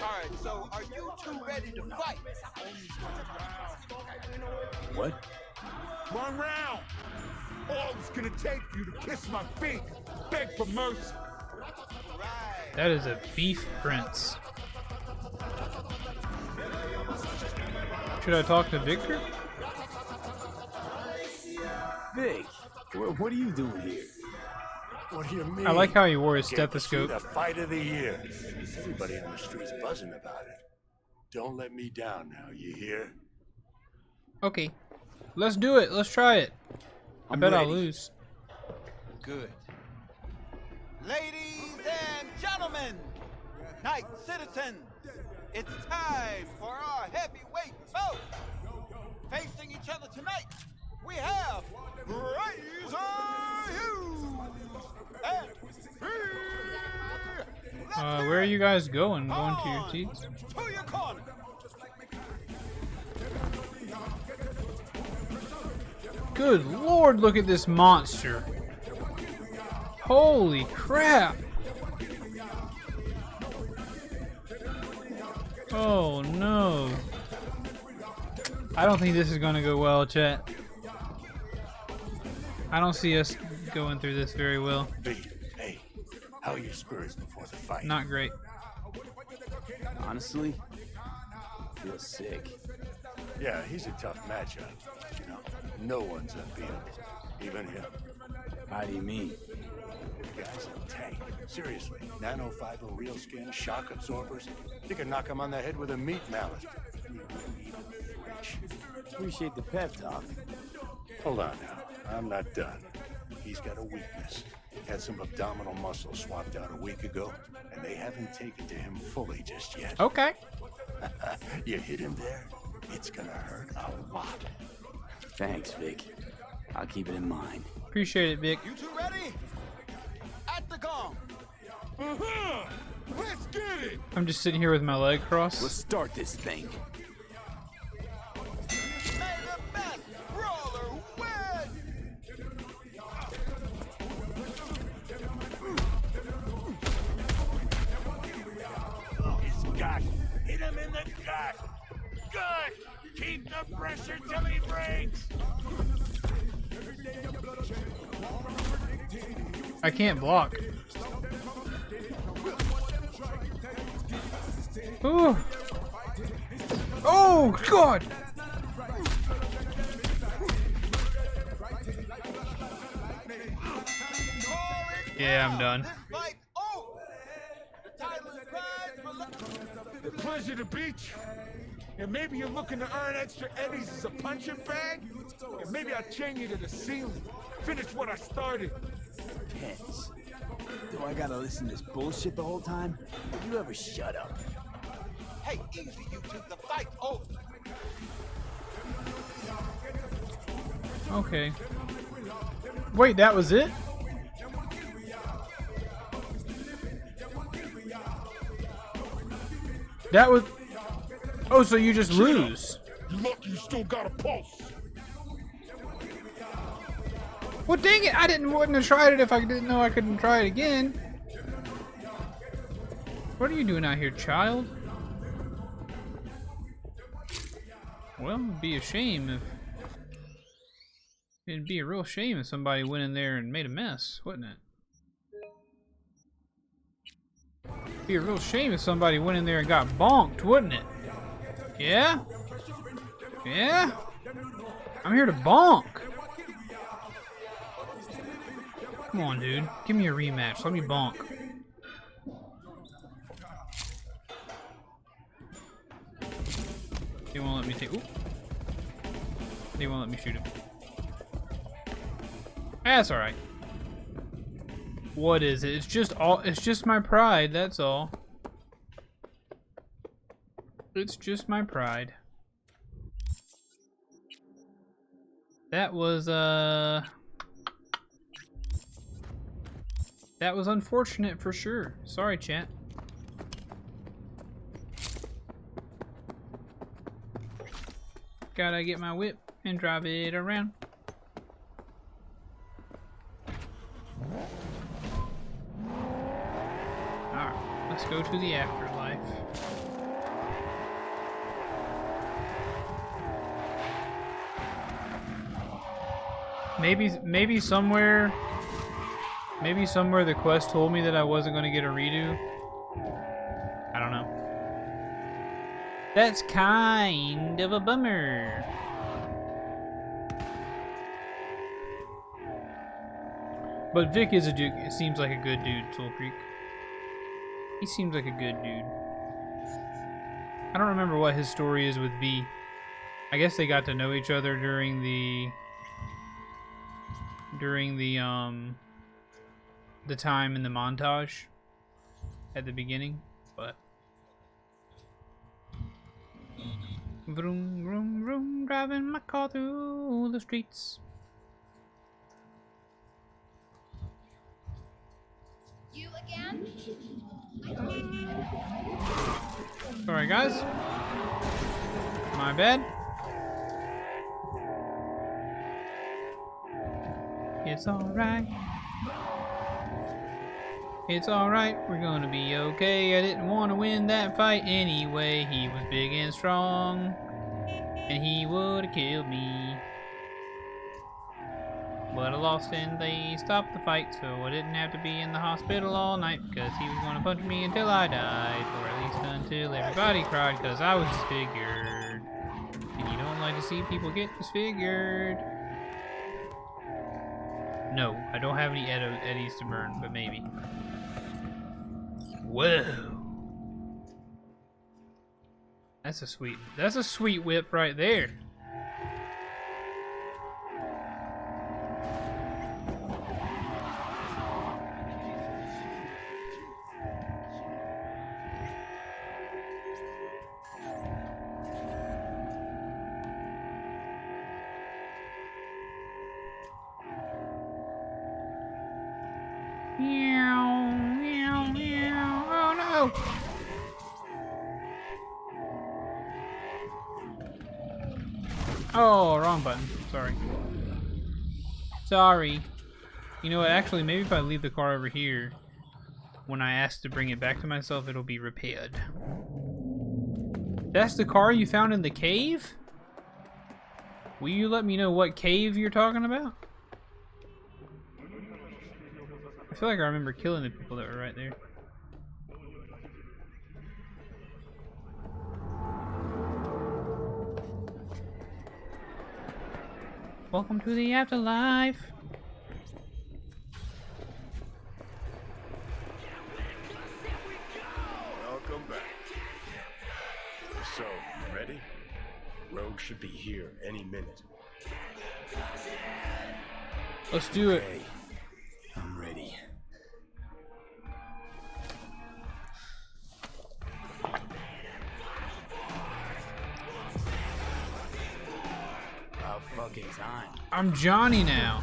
Alright, so are you two ready to fight? What? One round. All it's gonna take for you to kiss my feet, beg for mercy. That is a beef prince. Should I talk to Victor? Vic, what are you doing here? What do you mean? I like how he wore his Get to see stethoscope. the fight of the year. Everybody on the street's buzzing about it. Don't let me down now, you hear? Okay. Let's do it. Let's try it. I bet I'll lose. Good. Ladies and gentlemen, night citizens, it's time for our heavyweight bout. Facing each other tonight, we have Razor Hughes and Where are you guys going? Going to your seats? to your corner. Good lord, look at this monster. Holy crap. Oh no. I don't think this is going to go well, chat. I don't see us going through this very well. Hey, how are your spirits before the fight? Not great. Honestly, I feel sick. Yeah, he's a tough matchup. You know, no one's unbeatable, even him. How do you mean? The guy's a tank. Seriously, nanofiber, real skin, shock absorbers. You can knock him on the head with a meat mallet. Appreciate the pep talk. Hold on now. I'm not done. He's got a weakness. Had some abdominal muscle swapped out a week ago, and they haven't taken to him fully just yet. Okay. You hit him there, it's gonna hurt a lot. Thanks, Vic. I'll keep it in mind. Appreciate it, Vic. You two ready? At the gong. Let's get it! I'm just sitting here with my leg crossed. Let's start this thing. May the best brawler win! He's got. Hit him in the gut. Good. Keep the pressure till he breaks. I can't block. Ooh. Oh, God! Yeah, I'm done. A pleasure to beat you. And maybe you're looking to earn extra eddies as a punching bag? And maybe I'll chain you to the ceiling. Finish what I started. Pence. Do I gotta listen to this bullshit the whole time? You ever shut up? Hey, easy, you two. The fight's over. Okay. Wait, that was it? That was... Oh, so you just lose. You're lucky you still got a pulse. Well, dang it! Wouldn't have tried it if I didn't know I couldn't try it again. What are you doing out here, child? Well, it'd be a shame if... It'd be a real shame if somebody went in there and made a mess, wouldn't it? It'd be a real shame if somebody went in there and got bonked, wouldn't it? Yeah? Yeah? I'm here to bonk! Come on, dude. Give me a rematch. Let me bonk. They won't let me take... Ooh. They won't let me shoot him. That's alright. What is it? It's just my pride, that's all. It's just my pride. That was unfortunate for sure. Sorry, chat. Gotta get my whip and drive it around. Alright, let's go to the afterlife. Maybe somewhere the quest told me that I wasn't gonna get a redo. I don't know. That's kind of a bummer. But Vic is a dude. It seems like a good dude, Soul Creek. He seems like a good dude. I don't remember what his story is with V. I guess they got to know each other during the time in the montage at the beginning, but vroom vroom vroom, driving my car through the streets. You again? Sorry guys, my bad. It's alright. It's alright, we're gonna be okay. I didn't want to win that fight anyway. He was big and strong, and he would have killed me. But I lost and they stopped the fight, so I didn't have to be in the hospital all night because he was gonna punch me until I died, or at least until everybody cried because I was disfigured. And you don't like to see people get disfigured. No, I don't have any eddies to burn, but maybe. Whoa. That's a sweet whip right there. Meow, meow, meow. Oh no! Oh, wrong button. Sorry. Sorry. You know what? Actually, maybe if I leave the car over here, when I ask to bring it back to myself, it'll be repaired. That's the car you found in the cave? Will you let me know what cave you're talking about? I feel like I remember killing the people that were right there. Welcome to the afterlife. Welcome back. So, ready? Rogue should be here any minute. Let's do it. Okay, I'm ready. About fucking time. I'm Johnny now.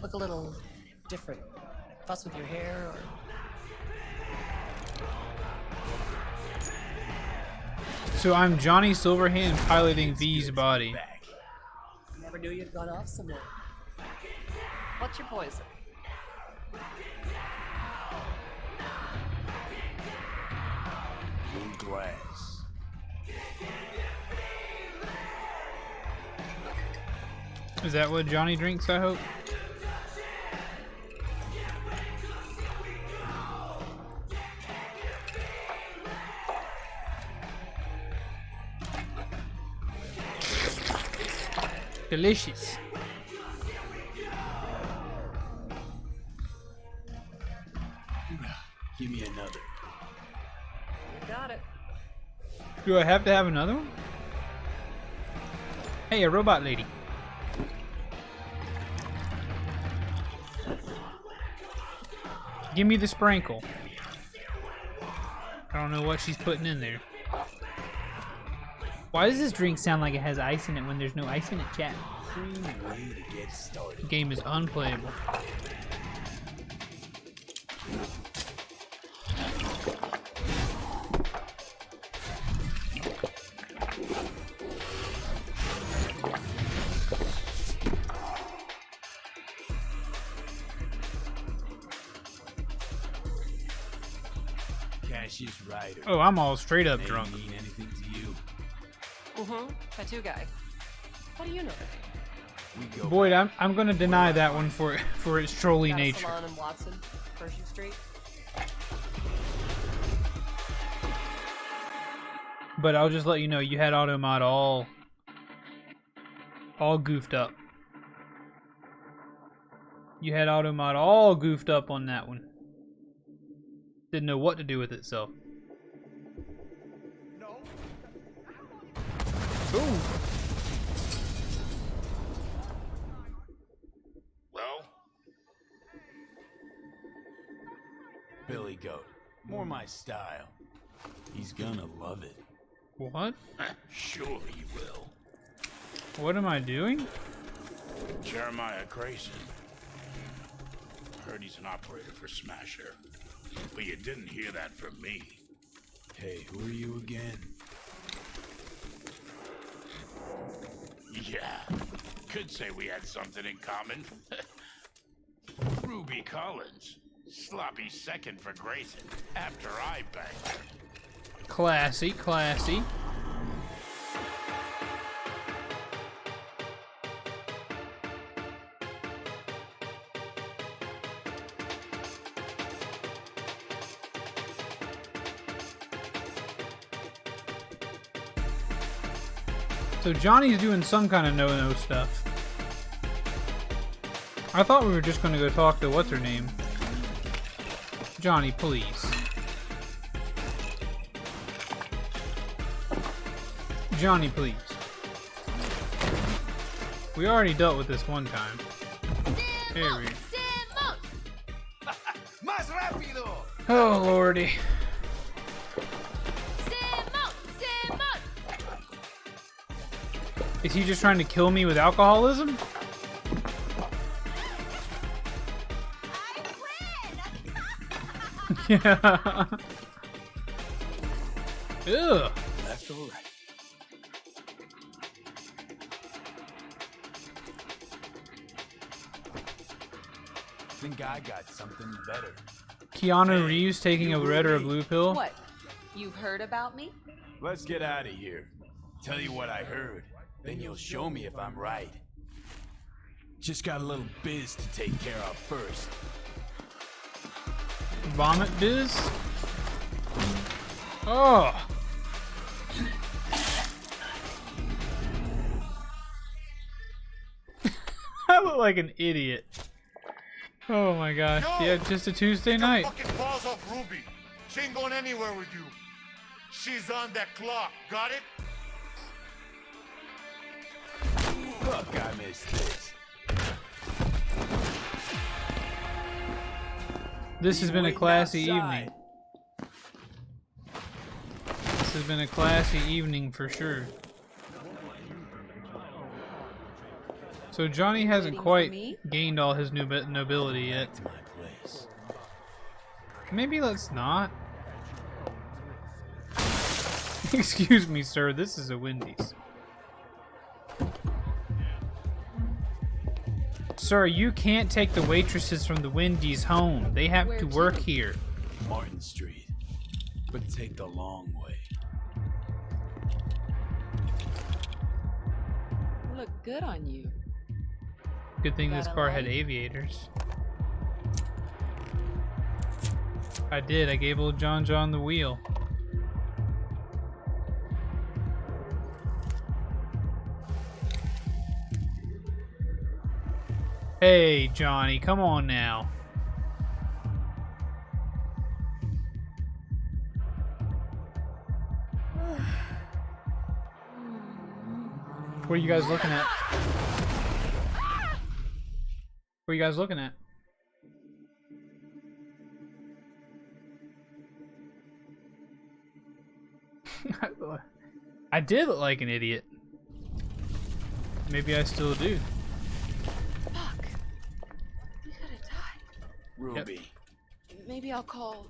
Look a little different. Fuss with your hair or... So I'm Johnny Silverhand piloting V's body. Never knew you'd gone off somewhere. What's your poison? Blue glass. Is that what Johnny drinks, I hope? Delicious. Give me another. You got it. Do I have to have another one? Hey, a robot lady. Give me the sprinkle. I don't know what she's putting in there. Why does this drink sound like it has ice in it when there's no ice in it, chat? The game is unplayable. Cashier's rider. Oh, I'm all straight up They drunk. mean anything to you? Tattoo guy. How do you know? We go Boyd, I'm gonna deny that one for its trolly Got a nature. salon in Watson, Pershing Street. But I'll just let you know you had Automod all goofed up. You had Automod all goofed up on that one. Didn't know what to do with itself. Ooh. Well, Billy Goat. More my style. He's gonna love it. What? sure he will. What am I doing? Jeremiah Grayson. Heard he's an operator for Smasher. But you didn't hear that from me. Hey, who are you again? Yeah, could say we had something in common. Ruby Collins. Sloppy second for Grayson after I banged her. Classy, classy. So Johnny's doing some kind of no-no stuff. I thought we were just gonna go talk to what's her name. Johnny, please. Johnny, please. We already dealt with this one time. Here we. Más rápido. Oh lordy. Is he just trying to kill me with alcoholism? Yeah. Ugh. Left or right? Think I got something better. Keanu Reeves taking a red or a blue pill? What? You've heard about me? Let's get out of here. Tell you what I heard. Then you'll show me if I'm right. Just got a little biz to take care of first. Vomit biz? Oh. I look like an idiot. Oh my gosh. Yeah, just a Tuesday night. Fucking balls off Ruby. She ain't going anywhere with you. She's on that clock. Got it? Fuck, I missed this. This has been a classy evening. This has been a classy evening for sure. So Johnny hasn't quite gained all his nobility yet. Maybe let's not. Excuse me, sir. This is a Wendy's. Sir, you can't take the waitresses from the Wendy's home. They have to work here. Martin Street. But take the long way. Look good on you. Good thing this Got a car had light? aviators. I did. I gave old John the wheel. Hey, Johnny, come on now. What are you guys looking at? What are you guys looking at? I did look like an idiot. Maybe I still do. Fuck. We gotta die. Ruby. Maybe I'll call.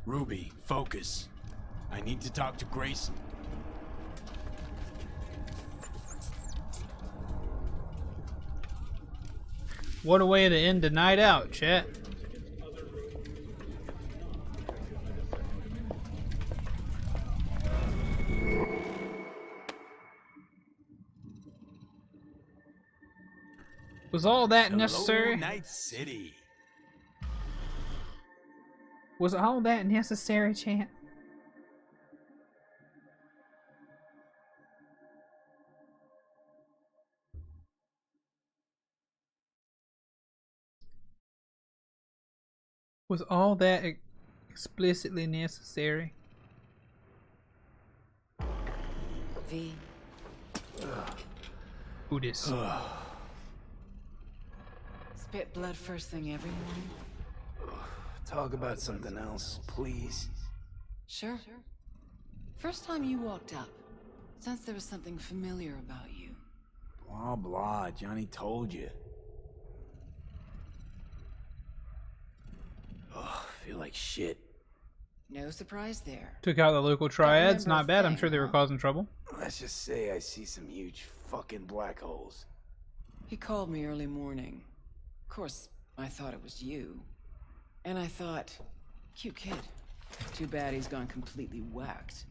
Ruby, focus. I need to talk to Grayson. What a way to end the night out, chat. Was all that necessary? Hello, Night City. Was all that necessary, chat? Was all that explicitly necessary? V. Who this? Spit blood first thing every morning? Talk about something else, please. Sure. First time you walked up, sensed there was something familiar about you. Blah, blah. Johnny told you. Ugh, feel like shit. No surprise there. Took out the local triads. remember Not a bad. I'm thing, sure they were huh? causing trouble. Let's just say I see some huge fucking black holes. He called me early morning. Of course, I thought it was you. And I thought, cute kid. Too bad he's gone completely whacked.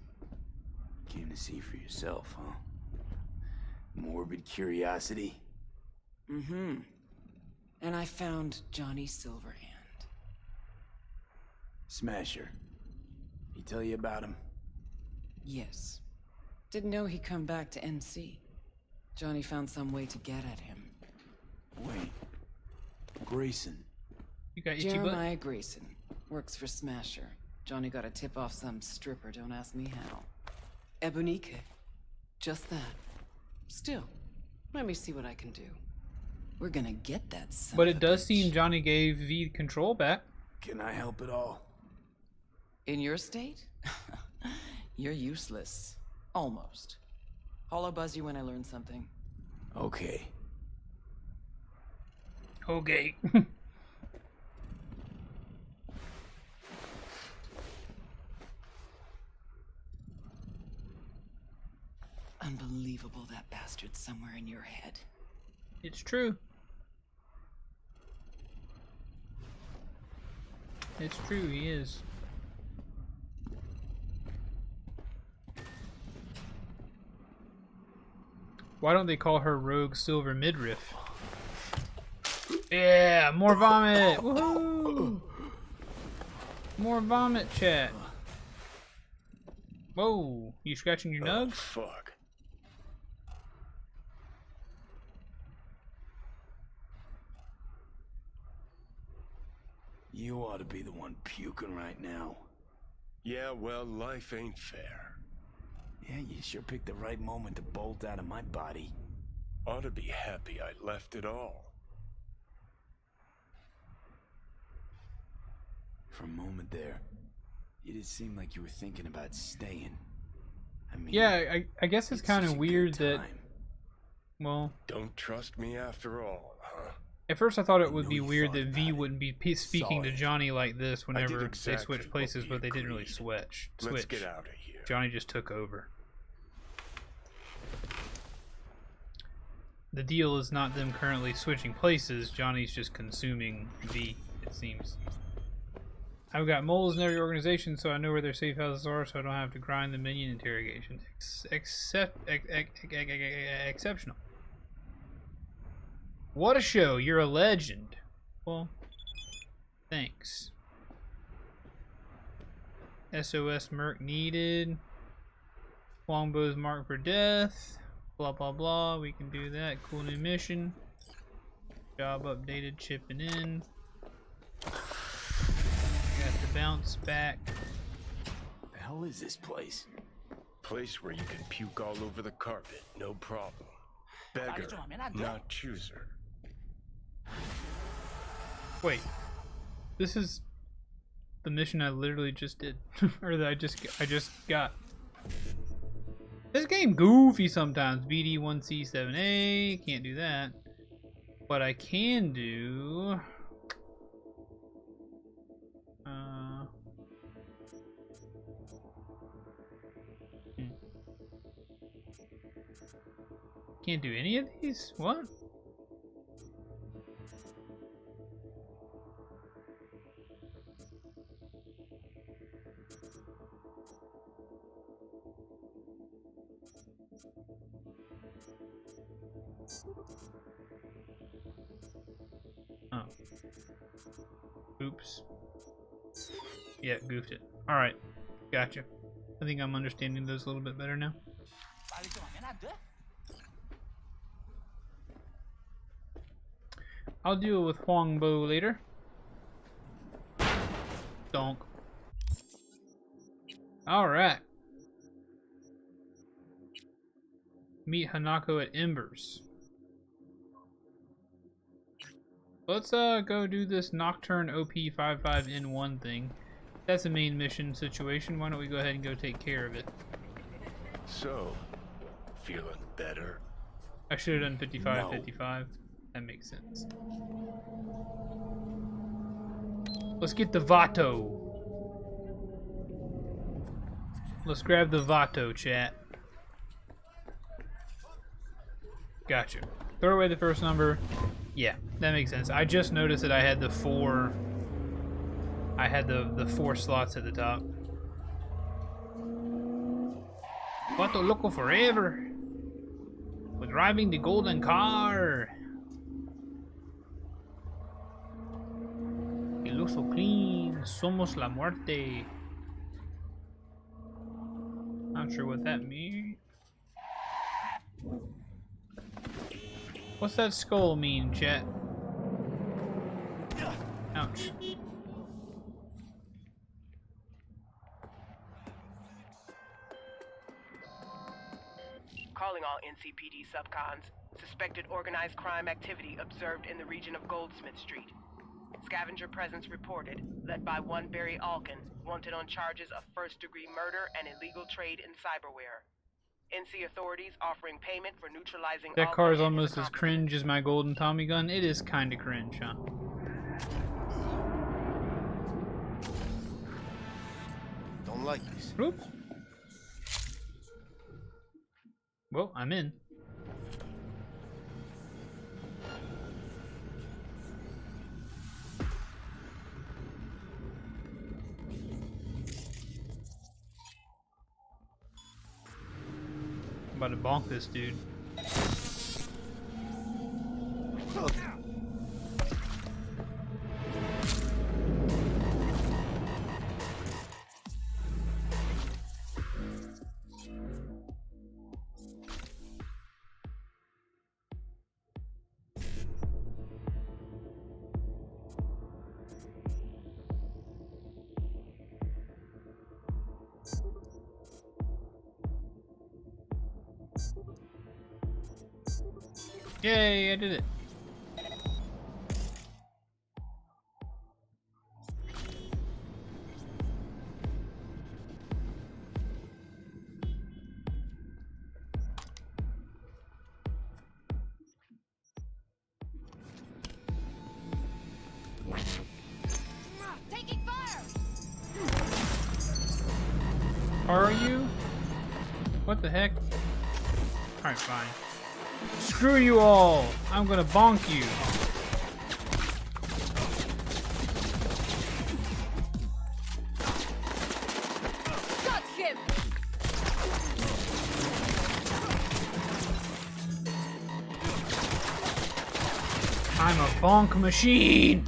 Came to see for yourself, huh? Morbid curiosity. Mm-hmm. And I found Johnny Silverhand. Smasher. He tell you about him? Yes. Didn't know he'd come back to NC. Johnny found some way to get at him. Wait. Grayson. You got itchy butt? Jeremiah Grayson. Works for Smasher. Johnny got a tip off some stripper, don't ask me how. Ebonique. Just that. Still, let me see what I can do. We're gonna get that son But of it a does bitch. seem Johnny gave V control back. Can I help at all? In your state? You're useless. Almost. I'll buzz you when I learn something. Okay. Okay. Unbelievable that bastard's somewhere in your head. It's true. It's true, he is. Why don't they call her Rogue Silver Midriff? Yeah, more vomit! Woohoo! More vomit, chat. Whoa, you scratching your nugs? Fuck. You ought to be the one puking right now. Yeah, well, life ain't fair. Yeah, you sure picked the right moment to bolt out of my body. Ought to be happy I left it all. For a moment there, it did seem like you were thinking about staying. I mean, Yeah, I guess it's kind such of a weird good that, time. well, Don't trust me after all, huh? at first I thought it would know be you weird thought that V about it. wouldn't be speaking Saw to it. Johnny like this whenever exactly they switched what places, we but they didn't really agreed. switch. Let's get out of here. Johnny just took over. The deal is not them currently switching places, Johnny's just consuming V, it seems. I've got moles in every organization, so I know where their safe houses are, so I don't have to grind the minion interrogation. Exceptional. What a show. You're a legend. Well, thanks. SOS Merc needed. Longbow's marked for death. Blah, blah, blah. We can do that. Cool new mission. Job updated. Chipping in. Got the bounce back. The hell is this place? Place where you can puke all over the carpet, no problem. Beggar, not chooser. Wait. This is the mission I literally just did. Or that I just got. This game goofy sometimes. BD1C7A. Can't do that. What I can do... Can't do any of these? What? Oh. Oops. Yeah, goofed it. Alright. Gotcha. I think I'm understanding those a little bit better now. I'll deal with Huangbo later. Donk. Alright. Meet Hanako at Embers. Let's go do this Nocturne OP55N1 thing. That's a main mission situation. Why don't we go ahead and go take care of it? So, feeling better? I should have done 55-55. That makes sense. Let's get the Vato. Let's grab the Vato, chat. Gotcha. Throw away the first number. Yeah, that makes sense. I just noticed that I had the four. I had the 4 slots at the top. Vato Loco forever. We're driving the golden car. It looks so clean. Somos la muerte. Not sure what that means. What's that skull mean, chat? Ouch. Calling all NCPD subcons. Suspected organized crime activity observed in the region of Goldsmith Street. Scavenger presence reported, led by one Barry Alkin, wanted on charges of first-degree murder and illegal trade in cyberware. NC authorities offering payment for neutralizing. That car is almost as cringe as my golden Tommy gun. It is kind of cringe, huh? Don't like this. Oops. Well, I'm in. I'm about to bonk this dude. Yay, I did it. Taking fire. Are you? What the heck? Alright, fine. Screw you all! I'm gonna bonk you! Got him. I'm a bonk machine.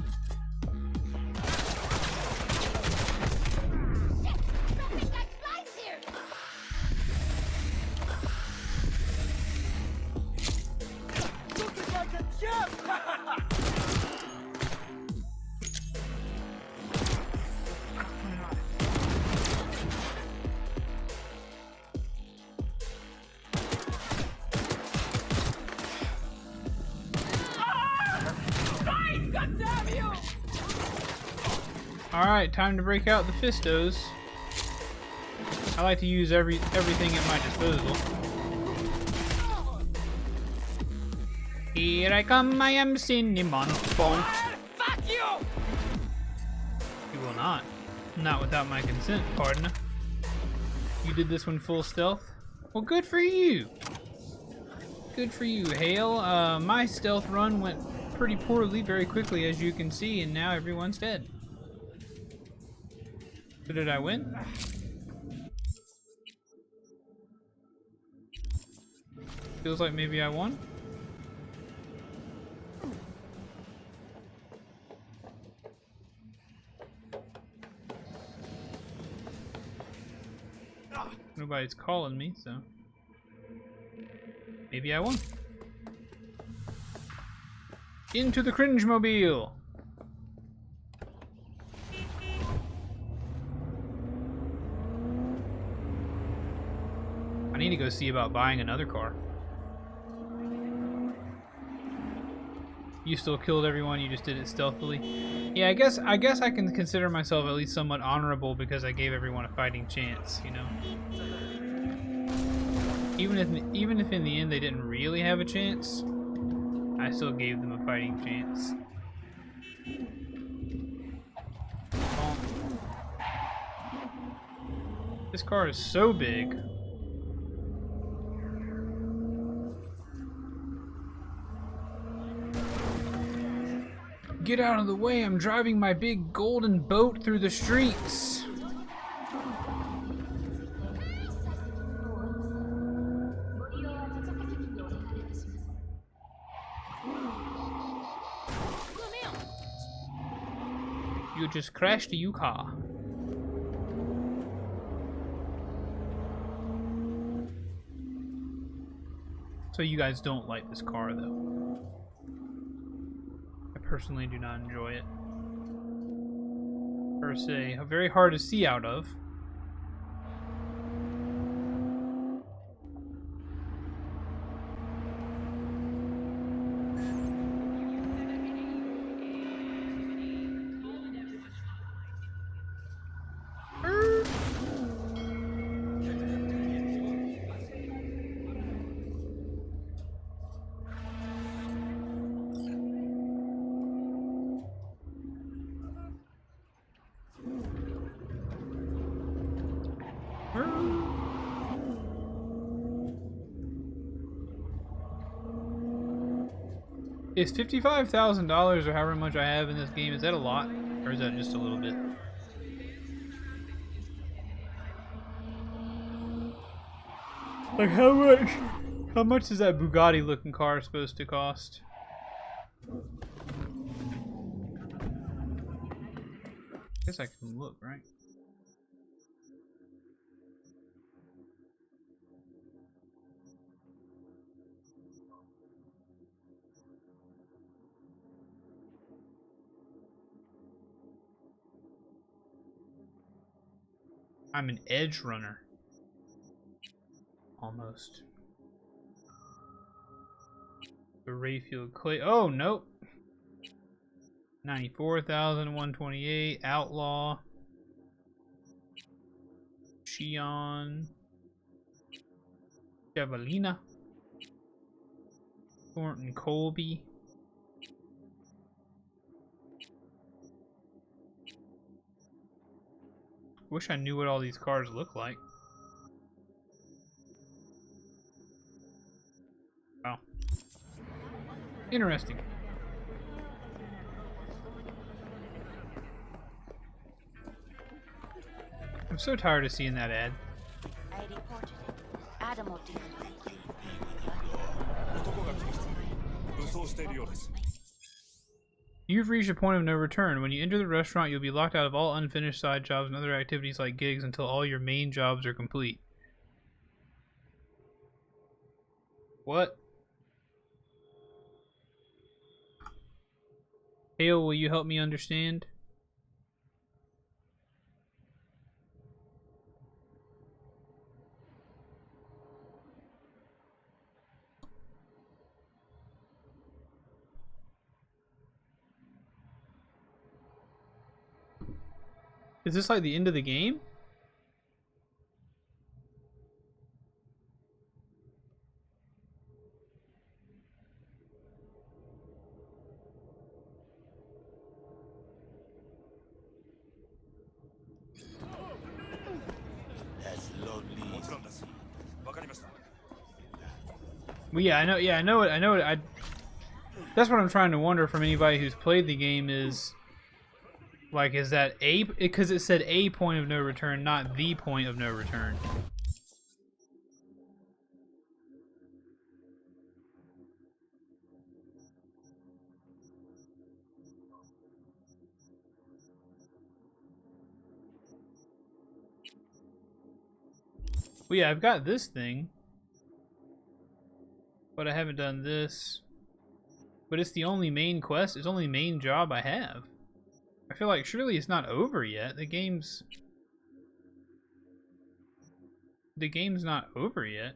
Alright, time to break out the fistos. I like to use everything at my disposal. Here I come, I am Cinnamon. Bonk. Fuck you! You will not. Not without my consent, partner. You did this one full stealth? Well, good for you. Good for you, Hale. My stealth run went pretty poorly very quickly, as you can see, and now everyone's dead. So did I win? Feels like maybe I won. Nobody's calling me, so maybe I won. Into the cringe mobile. I need to go see about buying another car. You still killed everyone, you just did it stealthily. Yeah, I guess I can consider myself at least somewhat honorable because I gave everyone a fighting chance, you know. Even if in the end they didn't really have a chance, I still gave them a fighting chance. This car is so big. Get out of the way, I'm driving my big golden boat through the streets. You just crashed a car. So you guys don't like this car though. I personally do not enjoy it. Per se, very hard to see out of. Is $55,000 or however much I have in this game, is that a lot? Or is that just a little bit? Like how much is that Bugatti looking car supposed to cost? Guess I can look, right? I'm an edge runner. Almost. The Rayfield Clay. Oh, nope. 94,128. Outlaw. Shion. Javelina. Thornton Colby. Wish I knew what all these cars look like. Wow. Interesting. I'm so tired of seeing that ad. I reported it. Adam will deal with it. You've reached a point of no return. When you enter the restaurant, you'll be locked out of all unfinished side jobs and other activities like gigs until all your main jobs are complete. What? Hale, will you help me understand? Is this like the end of the game? That's lovely. Well, yeah, I know. Yeah, I know it. I know it. That's what I'm trying to wonder from anybody who's played the game is, like, is that a? Because it said a point of no return, not the point of no return. Well, yeah, I've got this thing, but I haven't done this. But it's the only main quest. It's the only main job I have. I feel like surely it's not over yet. The game's not over yet.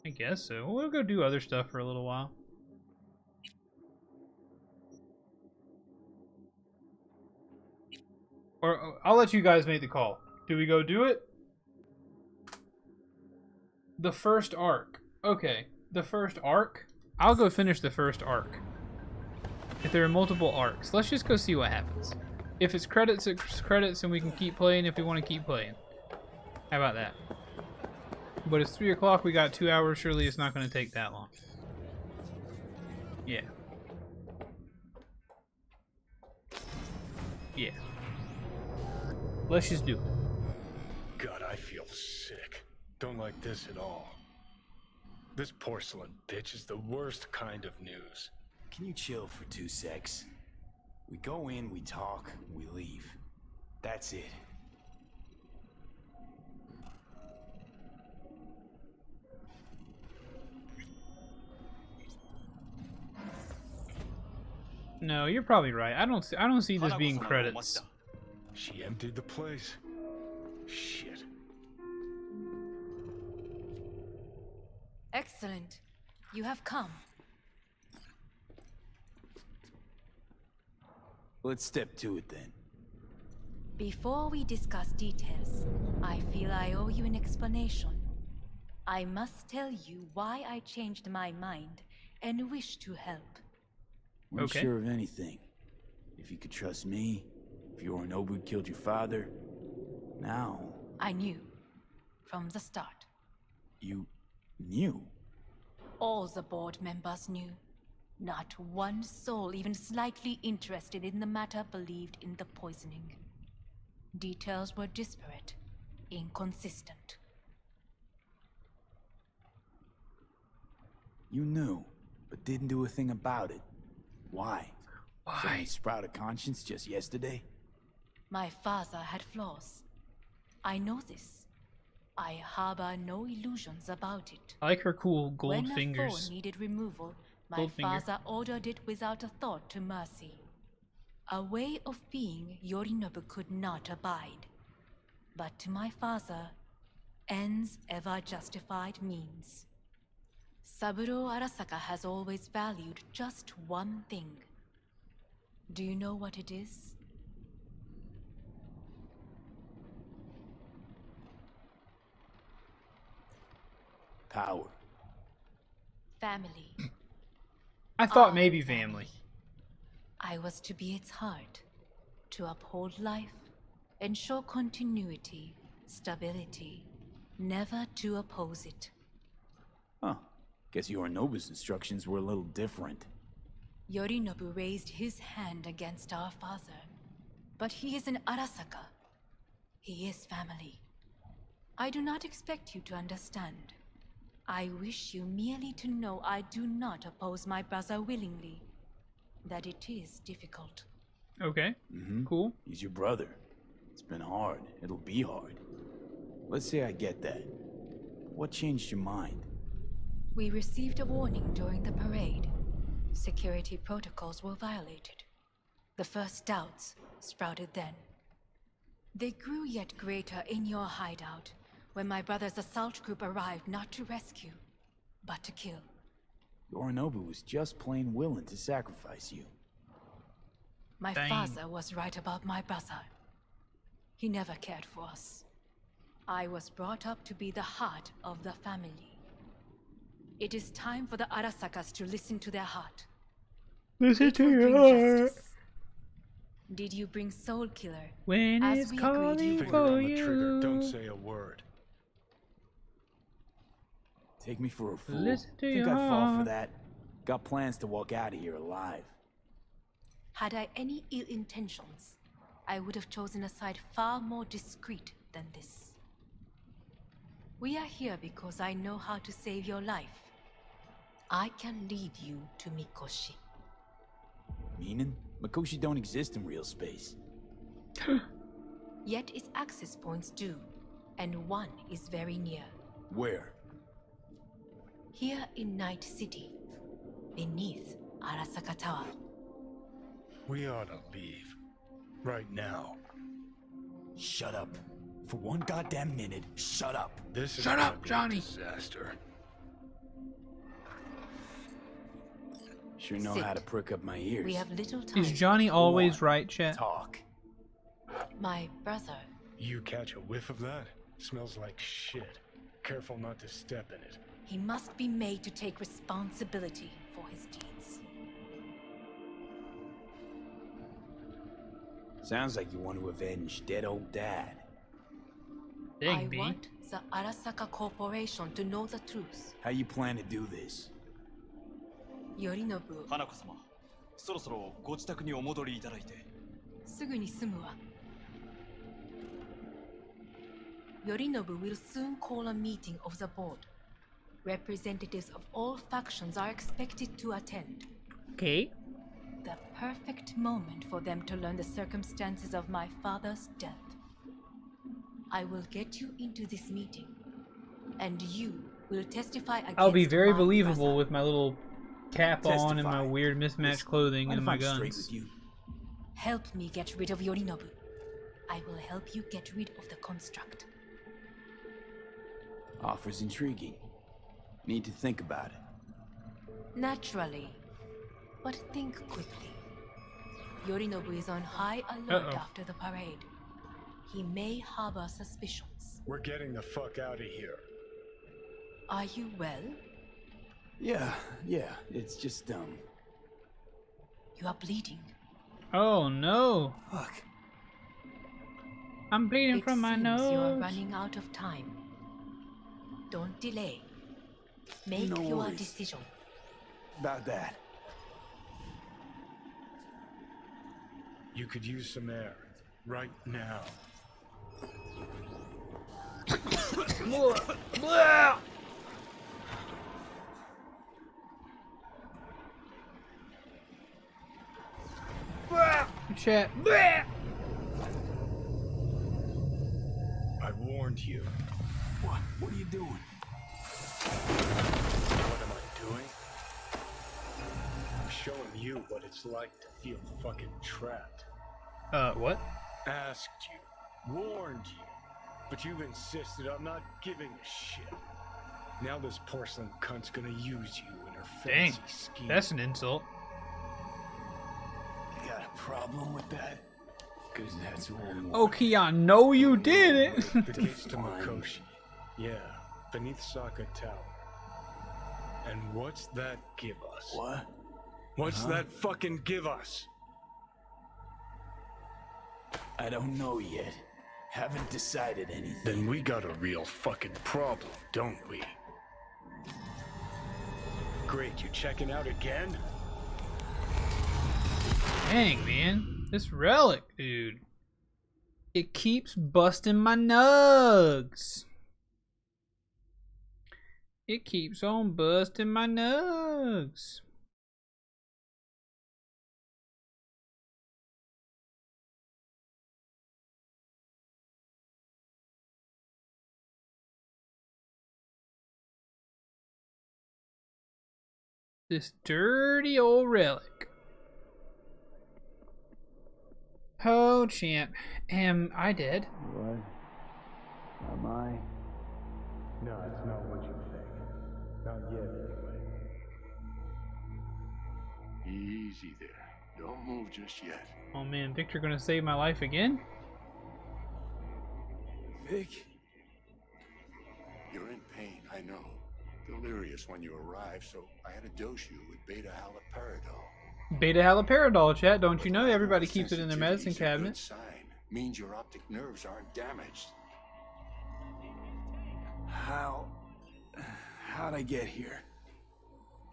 I guess so. We'll go do other stuff for a little while. Or I'll let you guys make the call. Do we go do it? The first arc. Okay. The first arc? I'll go finish the first arc. If there are multiple arcs, let's just go see what happens. If it's credits, and we can keep playing if we want to keep playing. How about that? But it's 3 o'clock, we got 2 hours, surely it's not going to take that long. Yeah. Yeah. Let's just do it. God, I feel sick. Don't like this at all. This porcelain bitch is the worst kind of news. Can you chill for 2 secs? We go in, we talk, we leave. That's it. No, you're probably right. I don't see this being credits. She emptied the place. Shit. Excellent. You have come. Let's step to it then. Before we discuss details, I feel I owe you an explanation. I must tell you why I changed my mind and wish to help. We're sure of anything. If you could trust me, if Yorinobu killed your father, now... I knew. From the start. You knew? All the board members knew. Not one soul even slightly interested in the matter believed in the poisoning. Details were disparate, inconsistent. You knew, but didn't do a thing about it. Why? Why? Somebody sprout a conscience just yesterday? My father had flaws. I know this. I harbor no illusions about it. I like her cool gold when fingers. When a foe needed removal, my Gold father ordered it without a thought to mercy. A way of being Yorinobu could not abide. But to my father, ends ever justified means. Saburo Arasaka has always valued just one thing. Do you know what it is? Power. Family. I thought maybe family. I was to be its heart, to uphold life, ensure continuity, stability, never to oppose it. Huh. Guess Yorinobu's instructions were a little different. Yorinobu raised his hand against our father, but he is an Arasaka. He is family. I do not expect you to understand. I wish you merely to know I do not oppose my brother willingly. That it is difficult. Okay. Cool. He's your brother. It's been hard. It'll be hard. Let's say I get that. What changed your mind? We received a warning during the parade. Security protocols were violated. The first doubts sprouted then. They grew yet greater in your hideout when my brother's assault group arrived not to rescue, but to kill. Yorinobu was just plain willing to sacrifice you. My father was right about my brother. He never cared for us. I was brought up to be the heart of the family. It is time for the Arasakas to listen to their heart. Listen to your heart. Did you bring Soul Killer? When as it's we calling agreed you Finger for on the trigger, you. don't say a word. Take me for a fool. Listen to Think your I'd fall for heart. that? Got plans to walk out of here alive. Had I any ill intentions, I would have chosen a side far more discreet than this. We are here because I know how to save your life. I can lead you to Mikoshi. Meaning? Mikoshi don't exist in real space. Yet its access points do, and one is very near. Where? Here in Night City, beneath Arasaka Tower. We ought to leave. Right now. Shut up. For one goddamn minute, shut up. This is Shut gonna up, be Johnny. a disaster. Sure know Sit. how to prick up my ears. We have little time. Is Johnny always right, chat? Talk. My brother. You catch a whiff of that? Smells like shit. Careful not to step in it. He must be made to take responsibility for his deeds. Sounds like you want to avenge dead old dad. I want the Arasaka Corporation to know the truth. How you plan to do this? Yorinobu, 花子様、そろそろご自宅にお戻りいただいて。すぐに済むわ。Yorinobu will soon call a meeting of the board. Representatives of all factions are expected to attend. Okay. The perfect moment for them to learn the circumstances of my father's death. I will get you into this meeting, and you will testify against I'll be very my believable brother. with my little cap on and my Testify. weird mismatched clothing Mind and if my I'm straight guns. with you? Help me get rid of Yorinobu. I will help you get rid of the construct. Offer's intriguing. Need to think about it. Naturally, but think quickly. Yorinobu is on high alert after the parade. He may harbor suspicions. We're getting the fuck out of here. Are you well? Yeah, it's just, You are bleeding. Oh no. Fuck. I'm bleeding It from my seems nose. you are running out of time. Don't delay. Make No your worries. decision. About that. You could use some air. Right now. Chat. I warned you. What are you doing? What am I doing? I'm showing you what it's like to feel fucking trapped. What? Asked you. Warned you. But you've insisted on not giving a shit. Now this porcelain cunt's gonna use you in her Dang. fancy scheme. That's an insult. You got a problem with that? Cause that's what we want. Okay, I know you did it. The gates to Mikoshi. Yeah, beneath Saka Tower. And what's that give us? What? What's that fucking give us? I don't know yet. Haven't decided anything. Then we got a real fucking problem, don't we? Great, you checking out again? Dang, man. This relic, dude. It keeps busting my nugs. It keeps on busting my nugs. This dirty old relic. Oh, champ. Am I dead? What? Am I? No, it's not what you think. Not yet, anyway. Easy there. Don't move just yet. Oh man, Victor gonna save my life again? Vic? You're in pain, I know. Delirious when you arrived, so I had to dose you with beta-haloperidol. Beta-haloperidol, chat. Don't you know everybody keeps it in their medicine Sensitivity's a cabinet? good sign. Means your optic nerves aren't damaged. How'd I get here?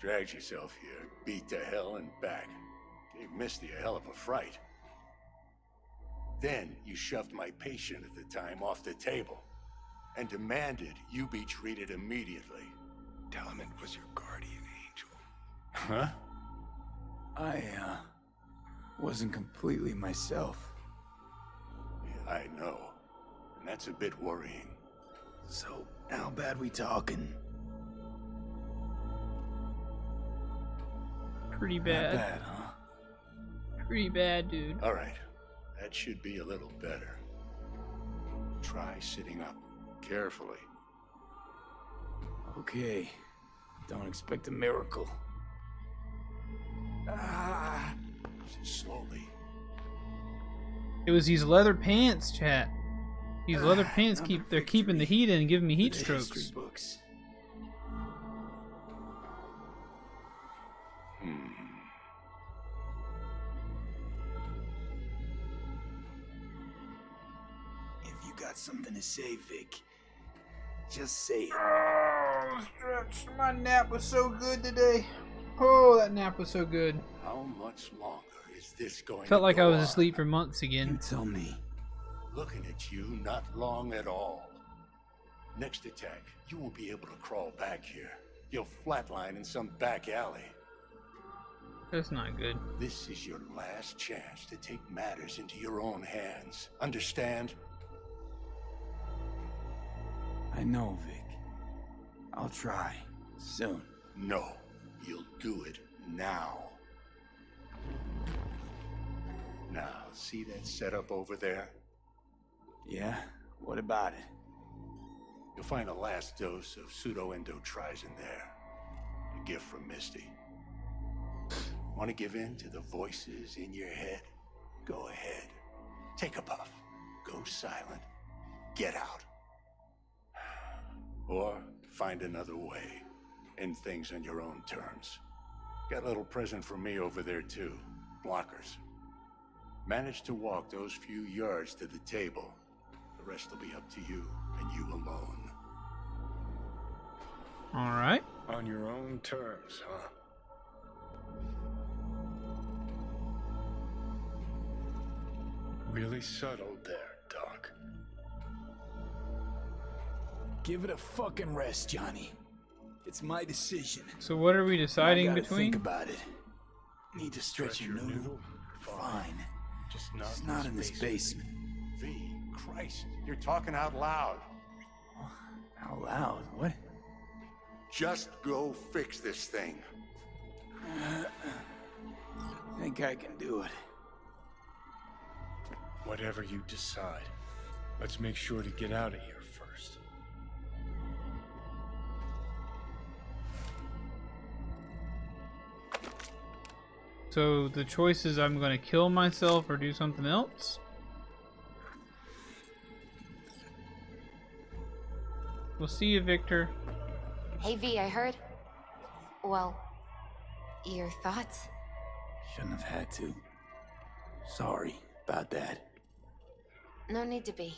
Dragged yourself here, beat to hell and back. Gave Misty a hell of a fright. Then you shoved my patient at the time off the table and demanded you be treated immediately. Tell him it was your guardian angel. Huh? I wasn't completely myself. Yeah, I know. And that's a bit worrying. So, how bad we talking? Pretty bad. Not bad, huh? Pretty bad, dude. All right. That should be a little better. Try sitting up. Carefully. Okay. Don't expect a miracle. Slowly. It was these leather pants, chat. These leather pants they're keeping the heat in and giving me heat strokes. Books. If you got something to say, Vic, just say it. Oh, stretch. My nap was so good today. Oh, that nap was so good. How much longer is this going Felt to like go I was on? asleep for months again. You tell me. Looking at you, not long at all. Next attack, you won't be able to crawl back here. You'll flatline in some back alley. That's not good. This is your last chance to take matters into your own hands. Understand? I know, Vic. I'll try. Soon. No. You'll do it now. Now, see that setup over there? Yeah? What about it? You'll find a last dose of pseudo-endotrizin there. A gift from Misty. Want to give in to the voices in your head? Go ahead. Take a puff. Go silent. Get out. Or find another way. End things on your own terms. Got a little present from me over there too. Blockers. Manage to walk those few yards to the table. The rest will be up to you, and you alone. Alright. On your own terms, huh? Really subtle there, Doc. Give it a fucking rest, Johnny. It's my decision. So what are we deciding I gotta between? Think about it. Need to stretch your noodle? Fine. Just not in this basement. V, Christ, you're talking out loud. Out loud? What? Just go fix this thing. Think I can do it. Whatever you decide, let's make sure to get out of here first. So the choice is I'm going to kill myself or do something else? We'll see you, Victor. Hey V, I heard. Well, your thoughts? Shouldn't have had to. Sorry about that. No need to be.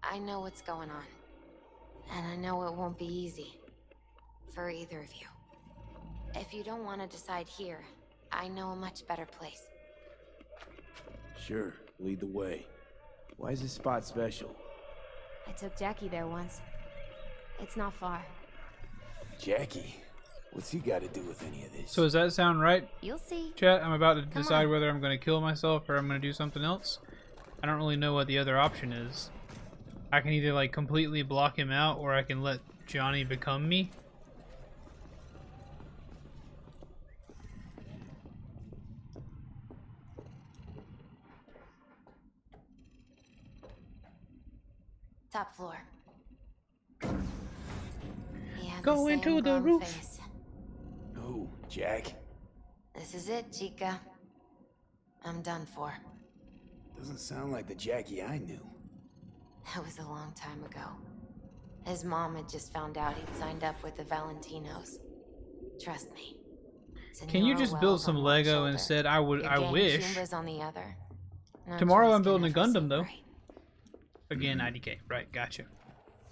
I know what's going on. And I know it won't be easy. For either of you. If you don't want to decide here, I know a much better place. Sure, lead the way. Why is this spot special? I took Jackie there once. It's not far. Jackie, what's he got to do with any of this? So does that sound right? You'll see. Chat, I'm about to decide whether I'm going to kill myself or I'm going to do something else. I don't really know what the other option is. I can either like completely block him out or I can let Johnny become me. Top floor. Go into the roof. Face. Oh, Jack. This is it, Chica. I'm done for. Doesn't sound like the Jackie I knew. That was a long time ago. His mom had just found out he'd signed up with the Valentinos. Trust me. Can you just build some Lego instead? I wish. Zumba's on the other. No Tomorrow choice I'm can building a ever Gundam seem though. right. Again, IDK. Right, gotcha.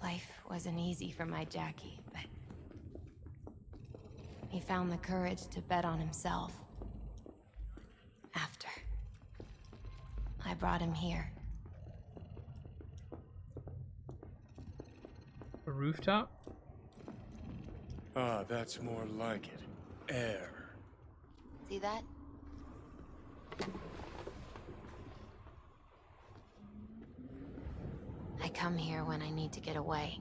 Life wasn't easy for my Jackie, but he found the courage to bet on himself. After I brought him here. A rooftop? Ah, that's more like it. Air. See that? I come here when I need to get away.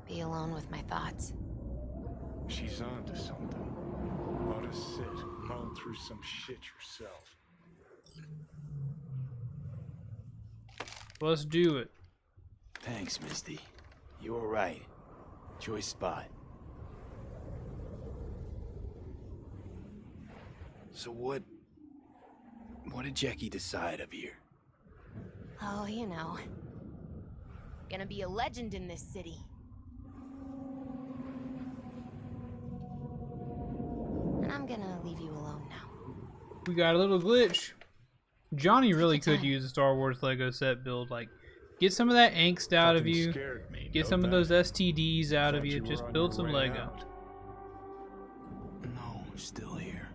Be alone with my thoughts. She's onto something. Ought to sit, mull through some shit yourself. Let's do it. Thanks, Misty. You were right. Choice spot. So what did Jackie decide up here? Oh, you know. Gonna be a legend in this city. And I'm gonna leave you alone now. We got a little glitch. Johnny really could use a Star Wars Lego set build. Like, get some of that angst out of you. Get some of those STDs out of you. Just build some Lego. No, we're still here.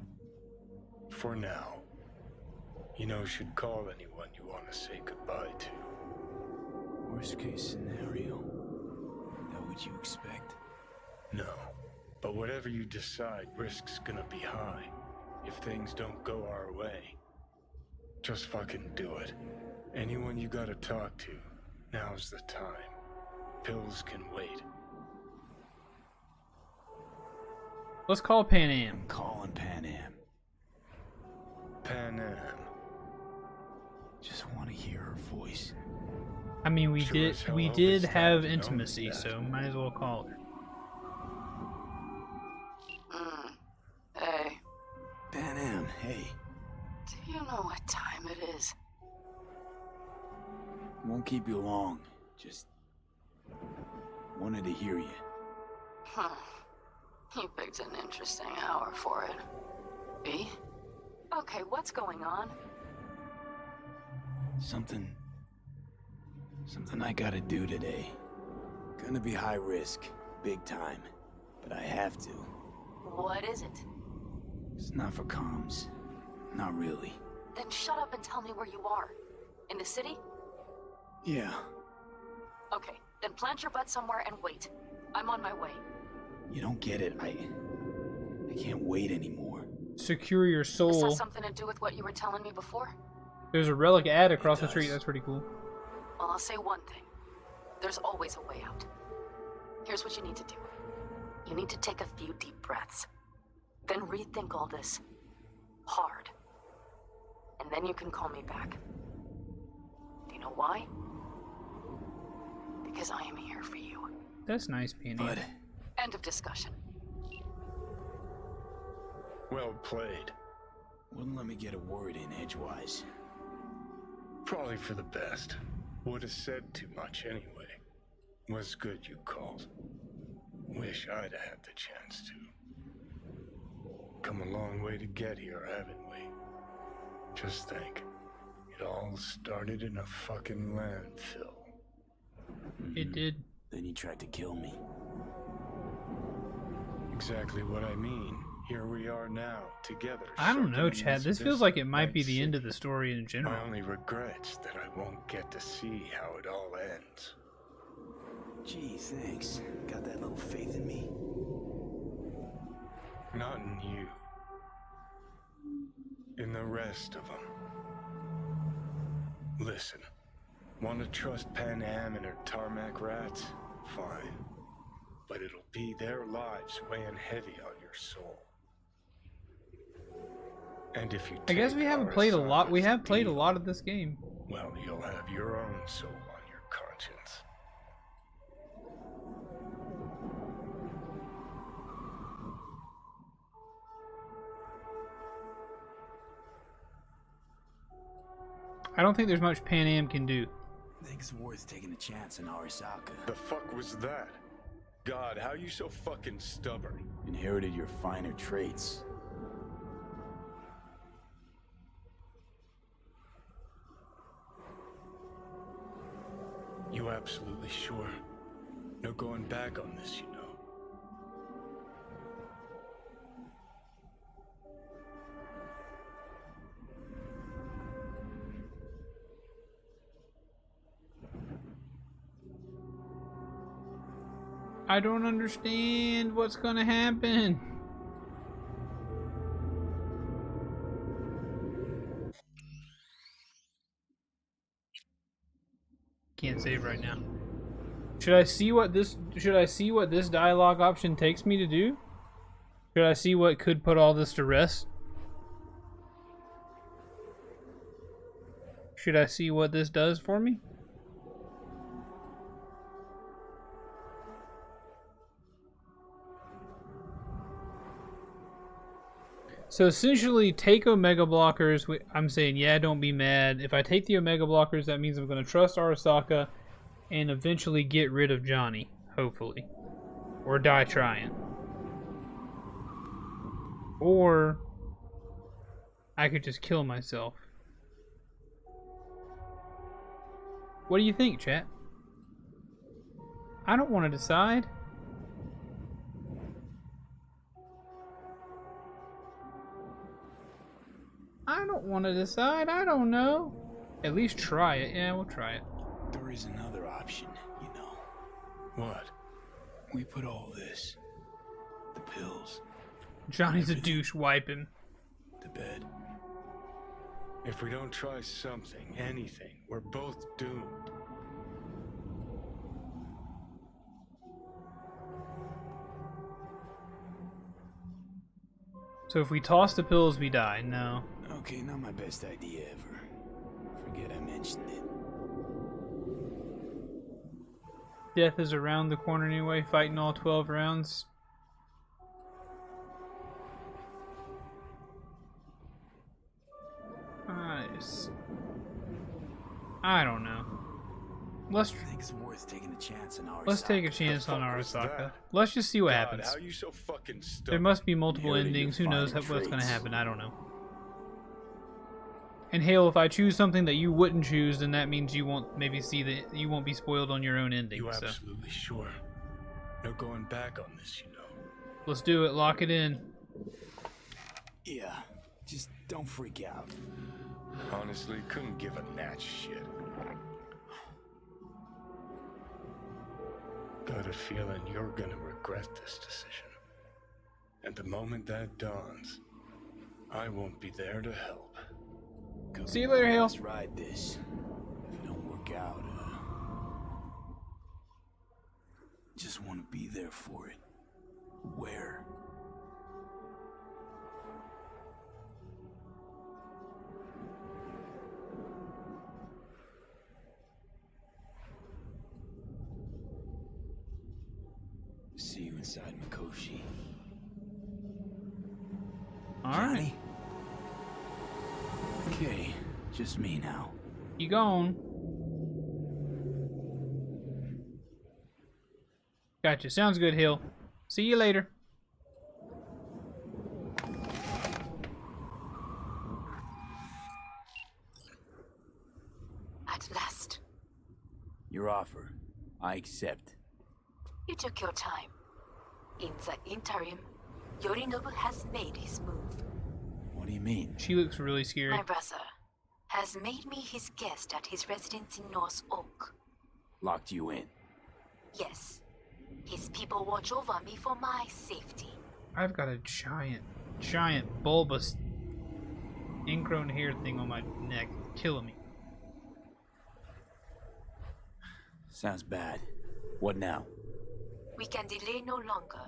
For now. You know, should call anyone you want to say goodbye to. Worst case scenario. That what you expect? No. But whatever you decide, risk's gonna be high. If things don't go our way. Just fucking do it. Anyone you gotta talk to, now's the time. Pills can wait. Let's call Pan Am. I'm calling Pan Am. Pan Am. Just want to hear her voice. I mean, we Sure did have intimacy, so might as well call her. Hey. Pan Am, hey. Do you know what time it is? Won't keep you long. Just wanted to hear you. Huh. You picked an interesting hour for it. B? Okay, what's going on? Something I gotta do today. Gonna be high risk, big time, but I have to. What is it? It's not for comms. Not really. Then shut up and tell me where you are. In the city? Yeah. Okay, then plant your butt somewhere and wait. I'm on my way. You don't get it. I can't wait anymore. Secure your This soul. has something to do with what you were telling me before? There's a relic ad across the street. That's pretty cool. Well, I'll say one thing. There's always a way out. Here's what you need to do. You need to take a few deep breaths. Then rethink all this. Hard. And then you can call me back. Do you know why? Because I am here for you. That's nice, Pan Am. End of discussion. Well played. Wouldn't let me get a word in edgewise. Probably for the best. Would have said too much anyway. Was good you called. Wish I'd had the chance to. Come a long way to get here, haven't we? Just think. It all started in a fucking landfill. It did. Then you tried to kill me. Exactly what I mean. Here we are now, together. I don't know, soaking in Chad. This feels like it might be the end of the story in general. My only regret's that I won't get to see how it all ends. Gee, thanks. Got that little faith in me. Not in you. In the rest of them. Listen, want to trust Pan Am and her tarmac rats? Fine. But it'll be their lives weighing heavy on your soul. And if you I guess we haven't played a lot. We have played a lot of this game. Well, you'll have your own soul on your conscience. I don't think there's much Pan Am can do. I think it's worth taking a chance on Arasaka. The fuck was that? God, how you so fucking stubborn? Inherited your finer traits. You absolutely sure? No going back on this, you know. I don't understand what's gonna happen. Can't save right now. Should I see what this dialogue option takes me to do? Should I see what could put all this to rest? Should I see what this does for me? So essentially, take Omega Blockers. I'm saying, yeah, don't be mad. If I take the Omega Blockers, that means I'm going to trust Arasaka and eventually get rid of Johnny, hopefully. Or die trying. Or I could just kill myself. What do you think, chat? I don't want to decide. I don't want to decide. I don't know. At least try it. Yeah, we'll try it. There is another option, you know. What? We put all this, the pills, Johnny's a douche. Wipe him. to bed. If we don't try something, anything, we're both doomed. So if we toss the pills, we die. No. Okay, not my best idea ever. Forget I mentioned it. Death is around the corner anyway, fighting all 12 rounds. I don't know. I think it's worth taking a chance on Arasaka. Let's take a chance on Arasaka. Let's just see what happens. How you so fucking stubborn? There must be multiple endings. Who knows what's going to happen? I don't know. And Hale, if I choose something that you wouldn't choose, then that means you won't maybe see that you won't be spoiled on your own ending. You so. absolutely sure? No going back on this, you know. Let's do it. Lock it in. Yeah, just don't freak out. Honestly, couldn't give a gnat's shit. Got a feeling you're gonna regret this decision. And the moment that dawns, I won't be there to help. See you later, Hale. Let's ride this. If it don't work out, just want to be there for it. Where? See you inside Mikoshi. Alright. Okay, just me now. You gone. Gotcha. Sounds good, Hill. See you later. At last. Your offer. I accept. You took your time. In the interim, Yorinobu has made his move. What do you mean? She looks really scary. My brother has made me his guest at his residence in North Oak. Locked you in. Yes. His people watch over me for my safety. I've got a giant bulbous ingrown hair thing on my neck, killing me. Sounds bad. What now? We can delay no longer.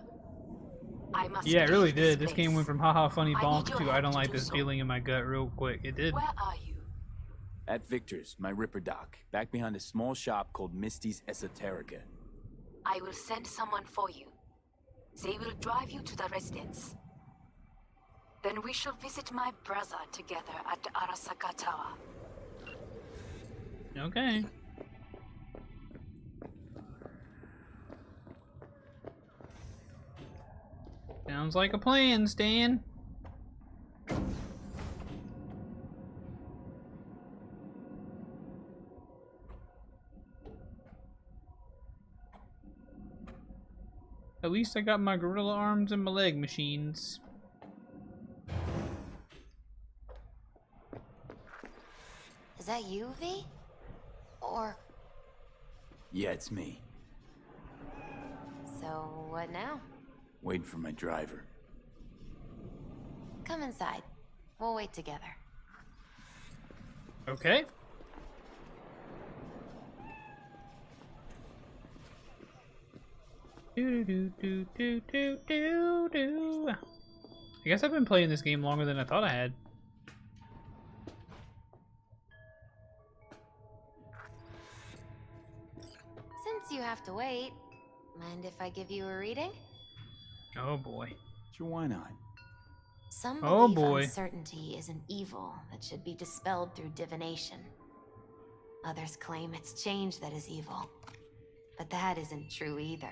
I must Yeah, it really leave did. This place. game went from haha funny I bonk need your to I help don't to like do this so. feeling in my gut real quick. It did. Where are you? At Victor's, my Ripper Doc, back behind a small shop called Misty's Esoterica. I will send someone for you. They will drive you to the residence. Then we shall visit my brother together at the Arasaka Tower. Okay. Sounds like a plan, Stan. At least I got my gorilla arms and my leg machines. Is that you, V? Or... Yeah, it's me. So, what now? Waiting for my driver. Come inside. We'll wait together. Okay. Do. I guess I've been playing this game longer than I thought I had. Since you have to wait, mind if I give you a reading? Oh boy. Sure, why not? Some Oh believe boy. uncertainty is an evil that should be dispelled through divination. Others claim it's change that is evil. But that isn't true either.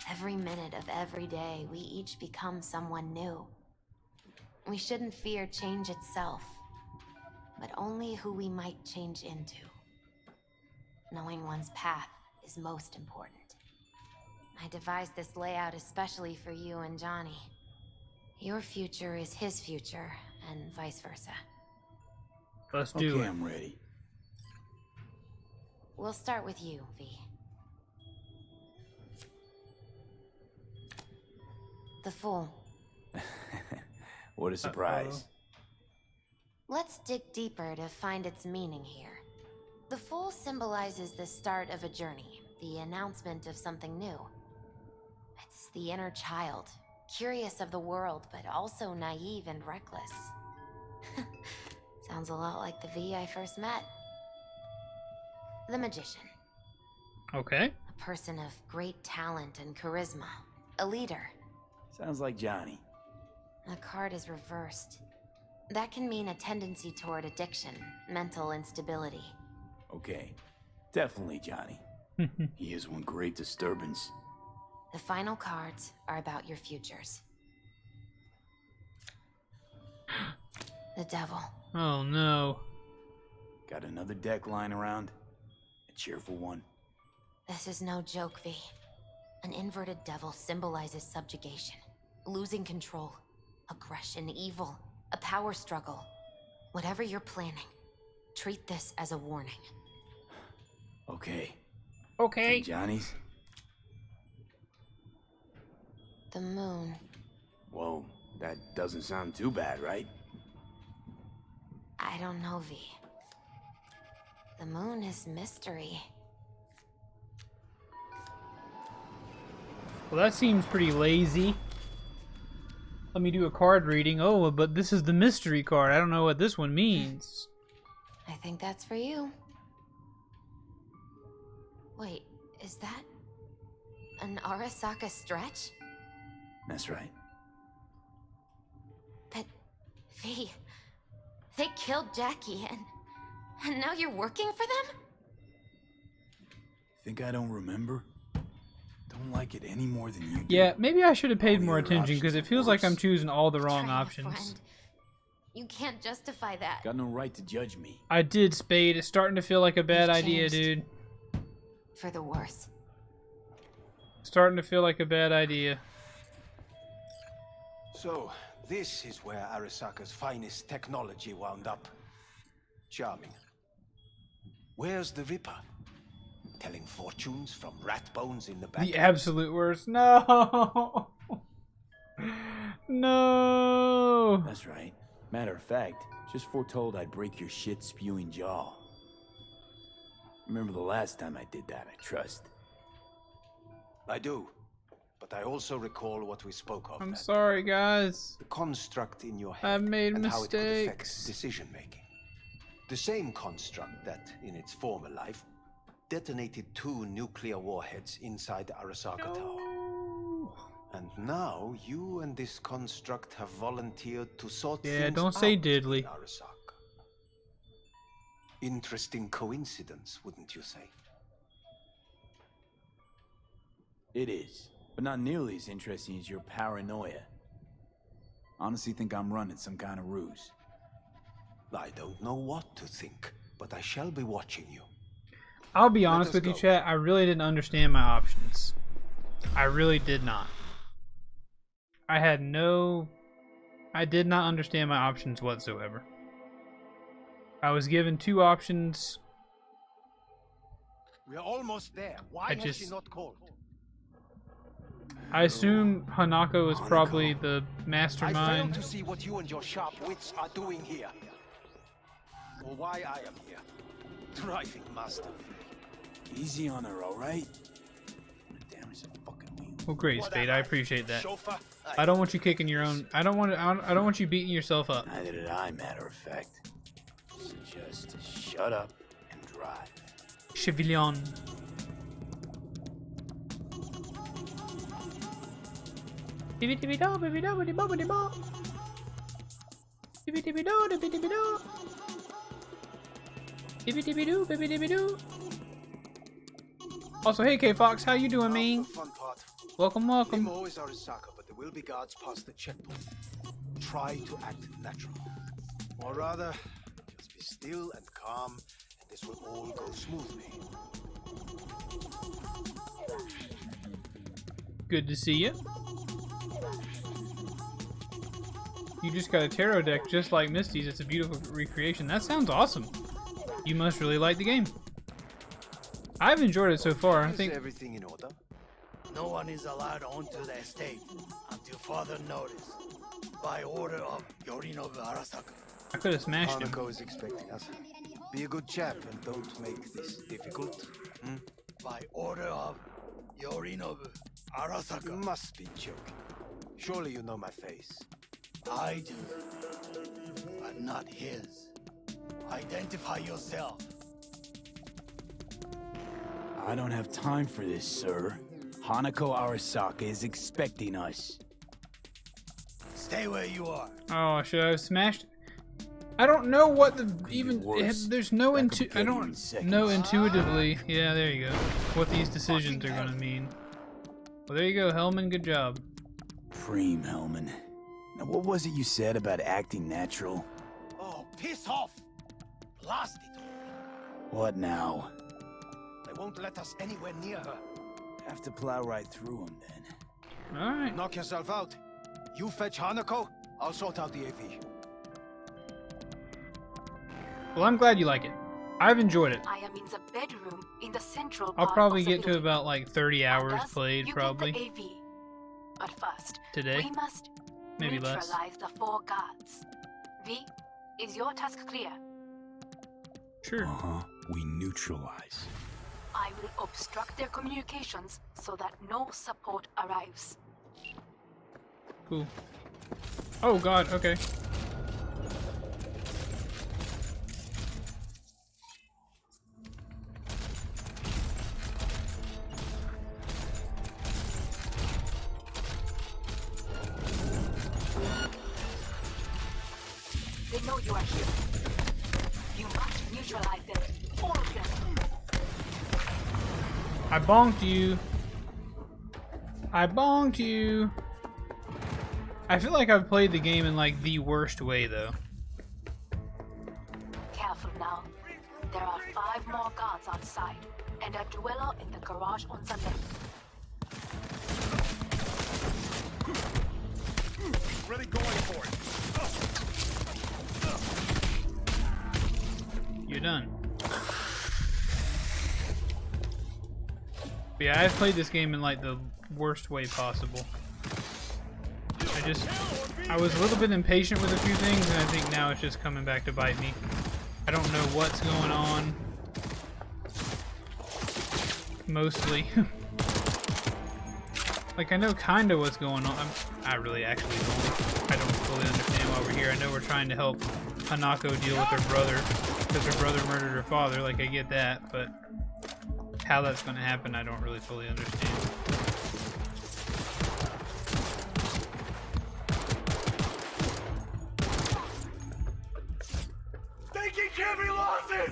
Every minute of every day, we each become someone new. We shouldn't fear change itself, but only who we might change into. Knowing one's path is most important. I devised this layout especially for you and Johnny. Your future is his future, and vice versa. Let's do it. I'm ready. We'll start with you, V. The Fool. What a surprise. Let's dig deeper to find its meaning here. The Fool symbolizes the start of a journey, the announcement of something new. It's the inner child, curious of the world, but also naive and reckless. Sounds a lot like the V I first met. The Magician. Okay. A person of great talent and charisma. A leader. Sounds like Johnny. The card is reversed. That can mean a tendency toward addiction, mental instability. Okay. Definitely Johnny. He is one great disturbance. The final cards are about your futures. The Devil. Oh no. Got another deck lying around? A cheerful one? This is no joke, V. An inverted devil symbolizes subjugation, losing control, aggression, evil, a power struggle. Whatever you're planning, treat this as a warning. Okay. Okay. Johnny's? The Moon. Whoa, that doesn't sound too bad, right? I don't know, V. The Moon is mystery. Well, that seems pretty lazy. Let me do a card reading. Oh, but this is the mystery card. I don't know what this one means. I think that's for you. Wait, is that an Arasaka stretch? That's right. But, V, they killed Jackie and now you're working for them? Think I don't remember? Don't like it any more than you do. Yeah, maybe I should have paid All more your attention because it options feels are like I'm worse. choosing all the wrong Try, my options. friend. You can't justify that. Got no right to judge me. I did, Spade. It's starting to feel like a bad You've idea, changed. dude. For the worse. Starting to feel like a bad idea. So, this is where Arasaka's finest technology wound up. Charming. Where's the Ripper? Telling fortunes from rat bones in the back. The absolute worst. No! No. That's right. Matter of fact, just foretold I'd break your shit-spewing jaw. Remember the last time I did that, I trust. I do. But I also recall what we spoke of. I'm sorry, guys. The construct in your head I've made and how it could affect mistakes. decision-making. The same construct that, in its former life, detonated 2 nuclear warheads inside Arasaka Tower. And now you and this construct have volunteered to sort things don't say out diddly. in Arasaka. Interesting coincidence, wouldn't you say? It is, but not nearly as interesting as your paranoia. Honestly think I'm running some kind of ruse. I don't know what to think, but I shall be watching you. I'll be honest with you, chat. I really didn't understand my options. I really did not. I did not understand my options whatsoever. I was given 2 options. We're almost there. Why has she not called? I assume Hanako is probably the I fail mastermind. to see what you and your sharp wits are doing here. Or why I am here. Driving master. Easy on her, alright? Damage the fucking wheel. Well, great, Spade. I appreciate that. I don't want you kicking your own. I don't want you beating yourself up. Neither did I, matter of fact. So just shut up and drive. Chevillon. Also, hey K-Fox, how you doing, man? Fun part. Welcome, welcome. Limo is Arasaka, but there will be guards past the checkpoint. Try to act natural. Or rather, just be still and calm, and this will all go smoothly. Good to see you. You just got a tarot deck just like Misty's. It's a beautiful recreation. That sounds awesome. You must really like the game. I've enjoyed it so far. I think everything in order. No one is allowed onto the estate until further notice. By order of Yorinobu Arasaka. I could have smashed him. Hanako is expecting us. Be a good chap and don't make this difficult. By order of Yorinobu Arasaka. You must be joking. Surely you know my face. I do, but not his. Identify yourself. I don't have time for this, sir. Hanako Arasaka is expecting us. Stay where you are. Oh, should I have smashed? I don't know what the even. There's no I don't know intuitively. Yeah, there you go. What these decisions are gonna mean. Well, there you go, Hellman. Good job. Preem, Hellman. Now, what was it you said about acting natural? Oh, piss off! Blast it! What now? They won't let us anywhere near her. Have to plow right through them, then. All right. Knock yourself out. You fetch Hanako. I'll sort out the AV. Well, I'm glad you like it. I've enjoyed it. I am in the bedroom in the central I'll part probably of the get to building. about like 30 hours And thus, played, you probably. Get the AV. But first, Today? we must Maybe less. neutralize the 4 guards. V, is your task clear? Sure. We neutralize. I will obstruct their communications so that no support arrives. Cool. Oh God. Okay. They know you are here. You must neutralize them. All of them. I bonked you. I bonked you. I feel like I've played the game in like the worst way though. Careful now. There are 5 more guards outside, and a dweller in the garage on the left. Really going for it. You're done. But yeah, I've played this game in like the worst way possible. I I was a little bit impatient with a few things, and I think now it's just coming back to bite me. I don't know what's going on. Mostly. Like, I know kind of what's going on. I really actually don't. I don't fully understand why we're here. I know we're trying to help Hanako deal with her brother, because her brother murdered her father. Like, I get that, but how that's going to happen, I don't really fully understand. Taking heavy losses!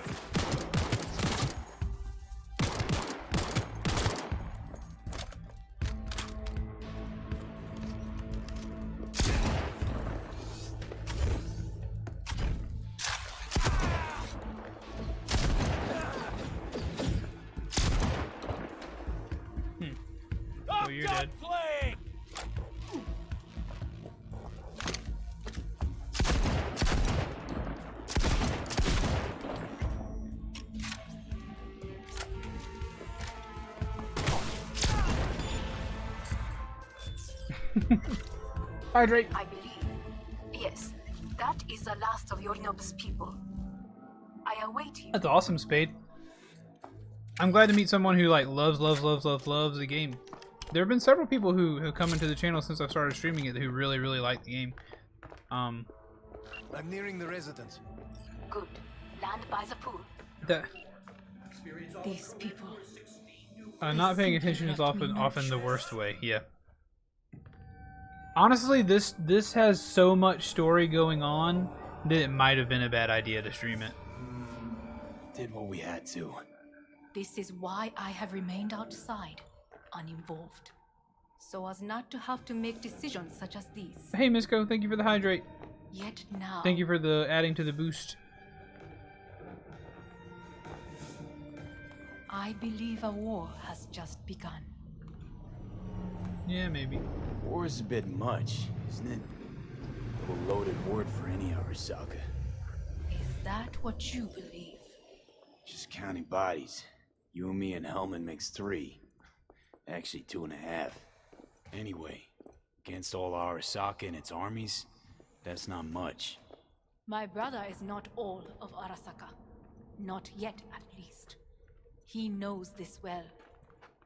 Oh, you're dead. Hydrate. I believe. Yes, that is the last of Yorinobu's people. I await you. That's awesome, Spade. I'm glad to meet someone who like loves the game. There have been several people who have come into the channel since I started streaming it who really like the game. I'm nearing the residence. Good. Land by the pool. These people. Not paying attention is often the worst way. Yeah. Honestly, this has so much story going on that it might have been a bad idea to stream it. Did what we had to. This is why I have remained outside, uninvolved. So as not to have to make decisions such as these. Hey, Misko, thank you for the hydrate. Yet now. Thank you for the adding to the boost. I believe a war has just begun. Yeah, maybe. War is a bit much, isn't it? A loaded word for any Arasaka. Is that what you believe? Just counting bodies. You and me and Hellman makes 3. Actually 2.5. Anyway, against all Arasaka and its armies, that's not much. My brother is not all of Arasaka. Not yet, at least. He knows this well.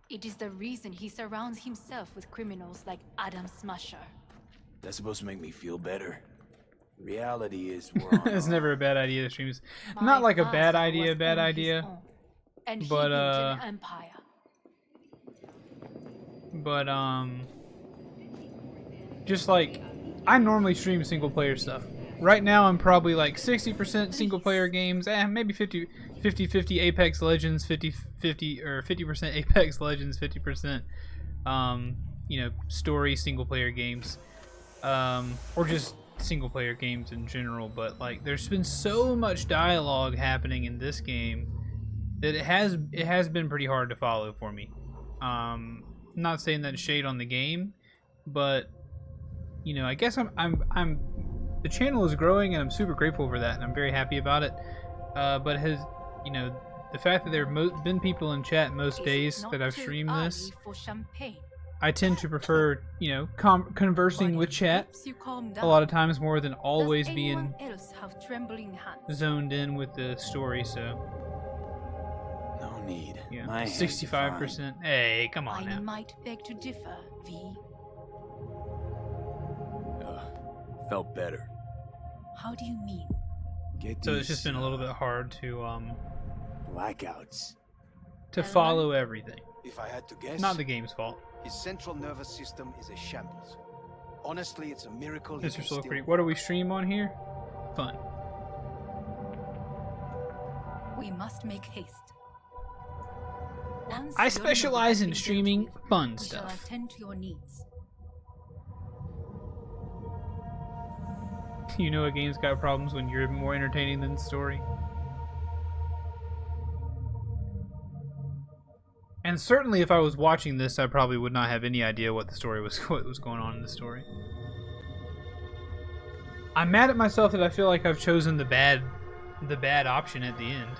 It is the reason he surrounds himself with criminals like Adam Smasher. That's supposed to make me feel better. Reality is we're on It's never a bad idea to stream. Not like a bad idea, and but he built an empire. But just like I normally stream single player stuff. Right now I'm probably like 60% single player games, maybe 50-50 Apex Legends, 50-50 or 50% Apex Legends, 50% you know, story single player games. Or just single player games in general, but like there's been so much dialogue happening in this game that it has been pretty hard to follow for me. Not saying that shade on the game, but you know, I guess I'm the channel is growing and I'm super grateful for that and I'm very happy about it. But has, you know, the fact that there have been people in chat most days that I've streamed this, I tend to prefer, you know, conversing with chat a lot of times more than always being zoned in with the story. So no need. Yeah, My 65%. Hey, come on I now. might beg to differ, V. Felt better. How do you mean? So it's just been a little bit hard to blackouts to follow everything. If I had to guess, Not the game's fault. his central nervous system is a shambles. Honestly, it's a miracle. Mr. Slowcreep, what do we stream on here? Fun. We must make haste. Once I your specialize in number has been streaming dealt with, fun we shall stuff. attend to your needs. You know a game's got problems when you're more entertaining than the story. And certainly if I was watching this, I probably would not have any idea what the story was, what was going on in the story. I'm mad at myself that I feel like I've chosen the bad option at the end.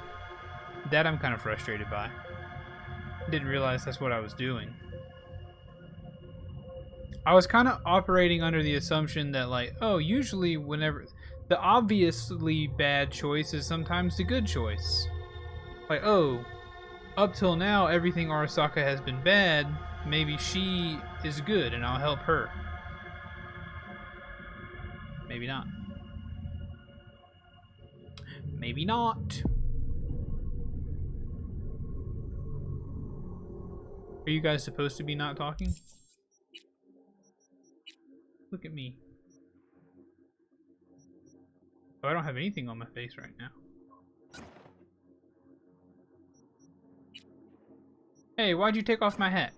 That I'm kind of frustrated by. Didn't realize that's what I was doing. I was kind of operating under the assumption that, like, oh, usually whenever the obviously bad choice is sometimes the good choice. Like, oh, up till now everything Arasaka has been bad. Maybe she is good and I'll help her. Maybe not. Maybe not. Are you guys supposed to be not talking? Look at me. Oh, I don't have anything on my face right now. Hey, why'd you take off my hat?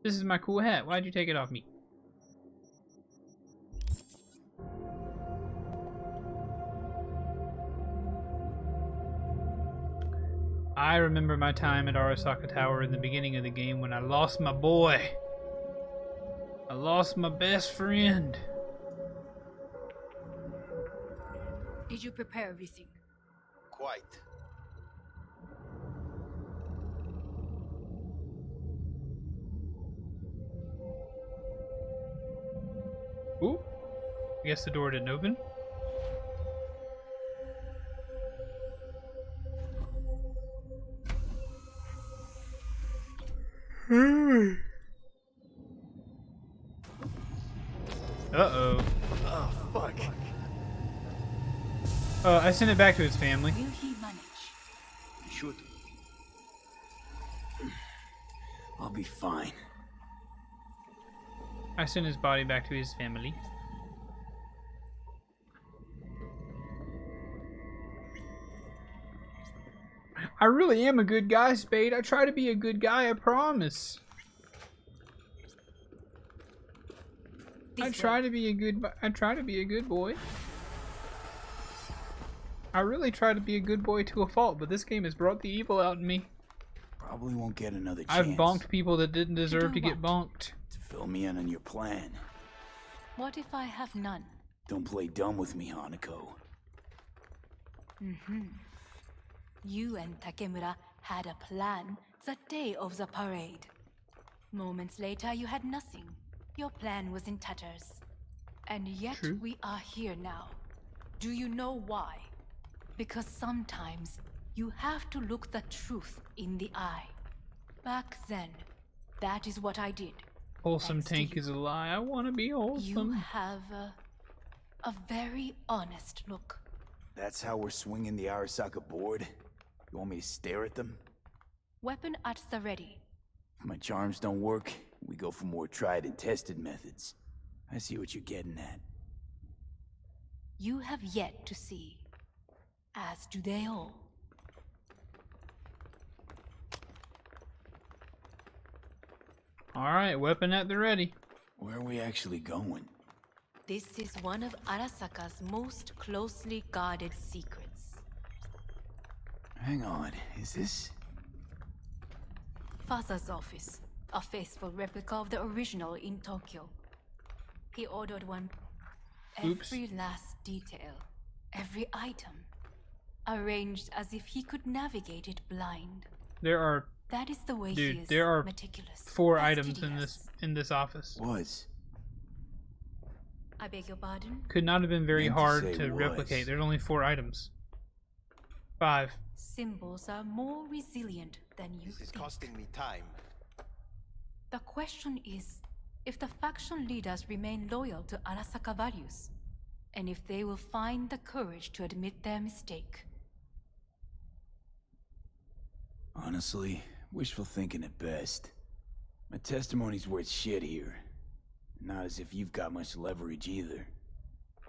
This is my cool hat. Why'd you take it off me? I remember my time at Arasaka Tower in the beginning of the game when I lost my boy. I lost my best friend. Did you prepare everything? Quite. Ooh. I guess the door didn't open. Uh-oh. Oh, fuck. I sent it back to his family. Will he manage? Should. I'll be fine. I sent his body back to his family. I really am a good guy, Spade. I try to be a good guy, I promise. I try to be a good boy. I really try to be a good boy to a fault, but this game has brought the evil out in me. Probably won't get another chance. I've bonked people that didn't deserve to get bonked. To fill me in on your plan. What if I have none? Don't play dumb with me, Hanako. You and Takemura had a plan the day of the parade. Moments later, you had nothing. Your plan was in tatters. And yet we are here now. Do you know why? Because sometimes you have to look the truth in the eye. Back then, that is what I did. Wholesome tank is a lie. I want to be wholesome. You have a very honest look. That's how we're swinging the Arasaka board? You want me to stare at them? Weapon at the ready. If my charms don't work, we go for more tried and tested methods. I see what you're getting at. You have yet to see. As do they all. Alright, weapon at the ready. Where are we actually going? This is one of Arasaka's most closely guarded secrets. Hang on, is this? Father's office. A faithful replica of the original in Tokyo. He ordered one. Every last detail. Every item. Arranged as if he could navigate it blind. There are That is the way Dude, he is there are meticulous. 4 items in this office. Was. I beg your pardon? Could not have been very hard to was. replicate. There's only 4 items. 5. Symbols are more resilient than you This is think. costing me time. The question is if the faction leaders remain loyal to Arasaka values, and if they will find the courage to admit their mistake. Honestly, wishful thinking at best. My testimony's worth shit here. Not as if you've got much leverage either.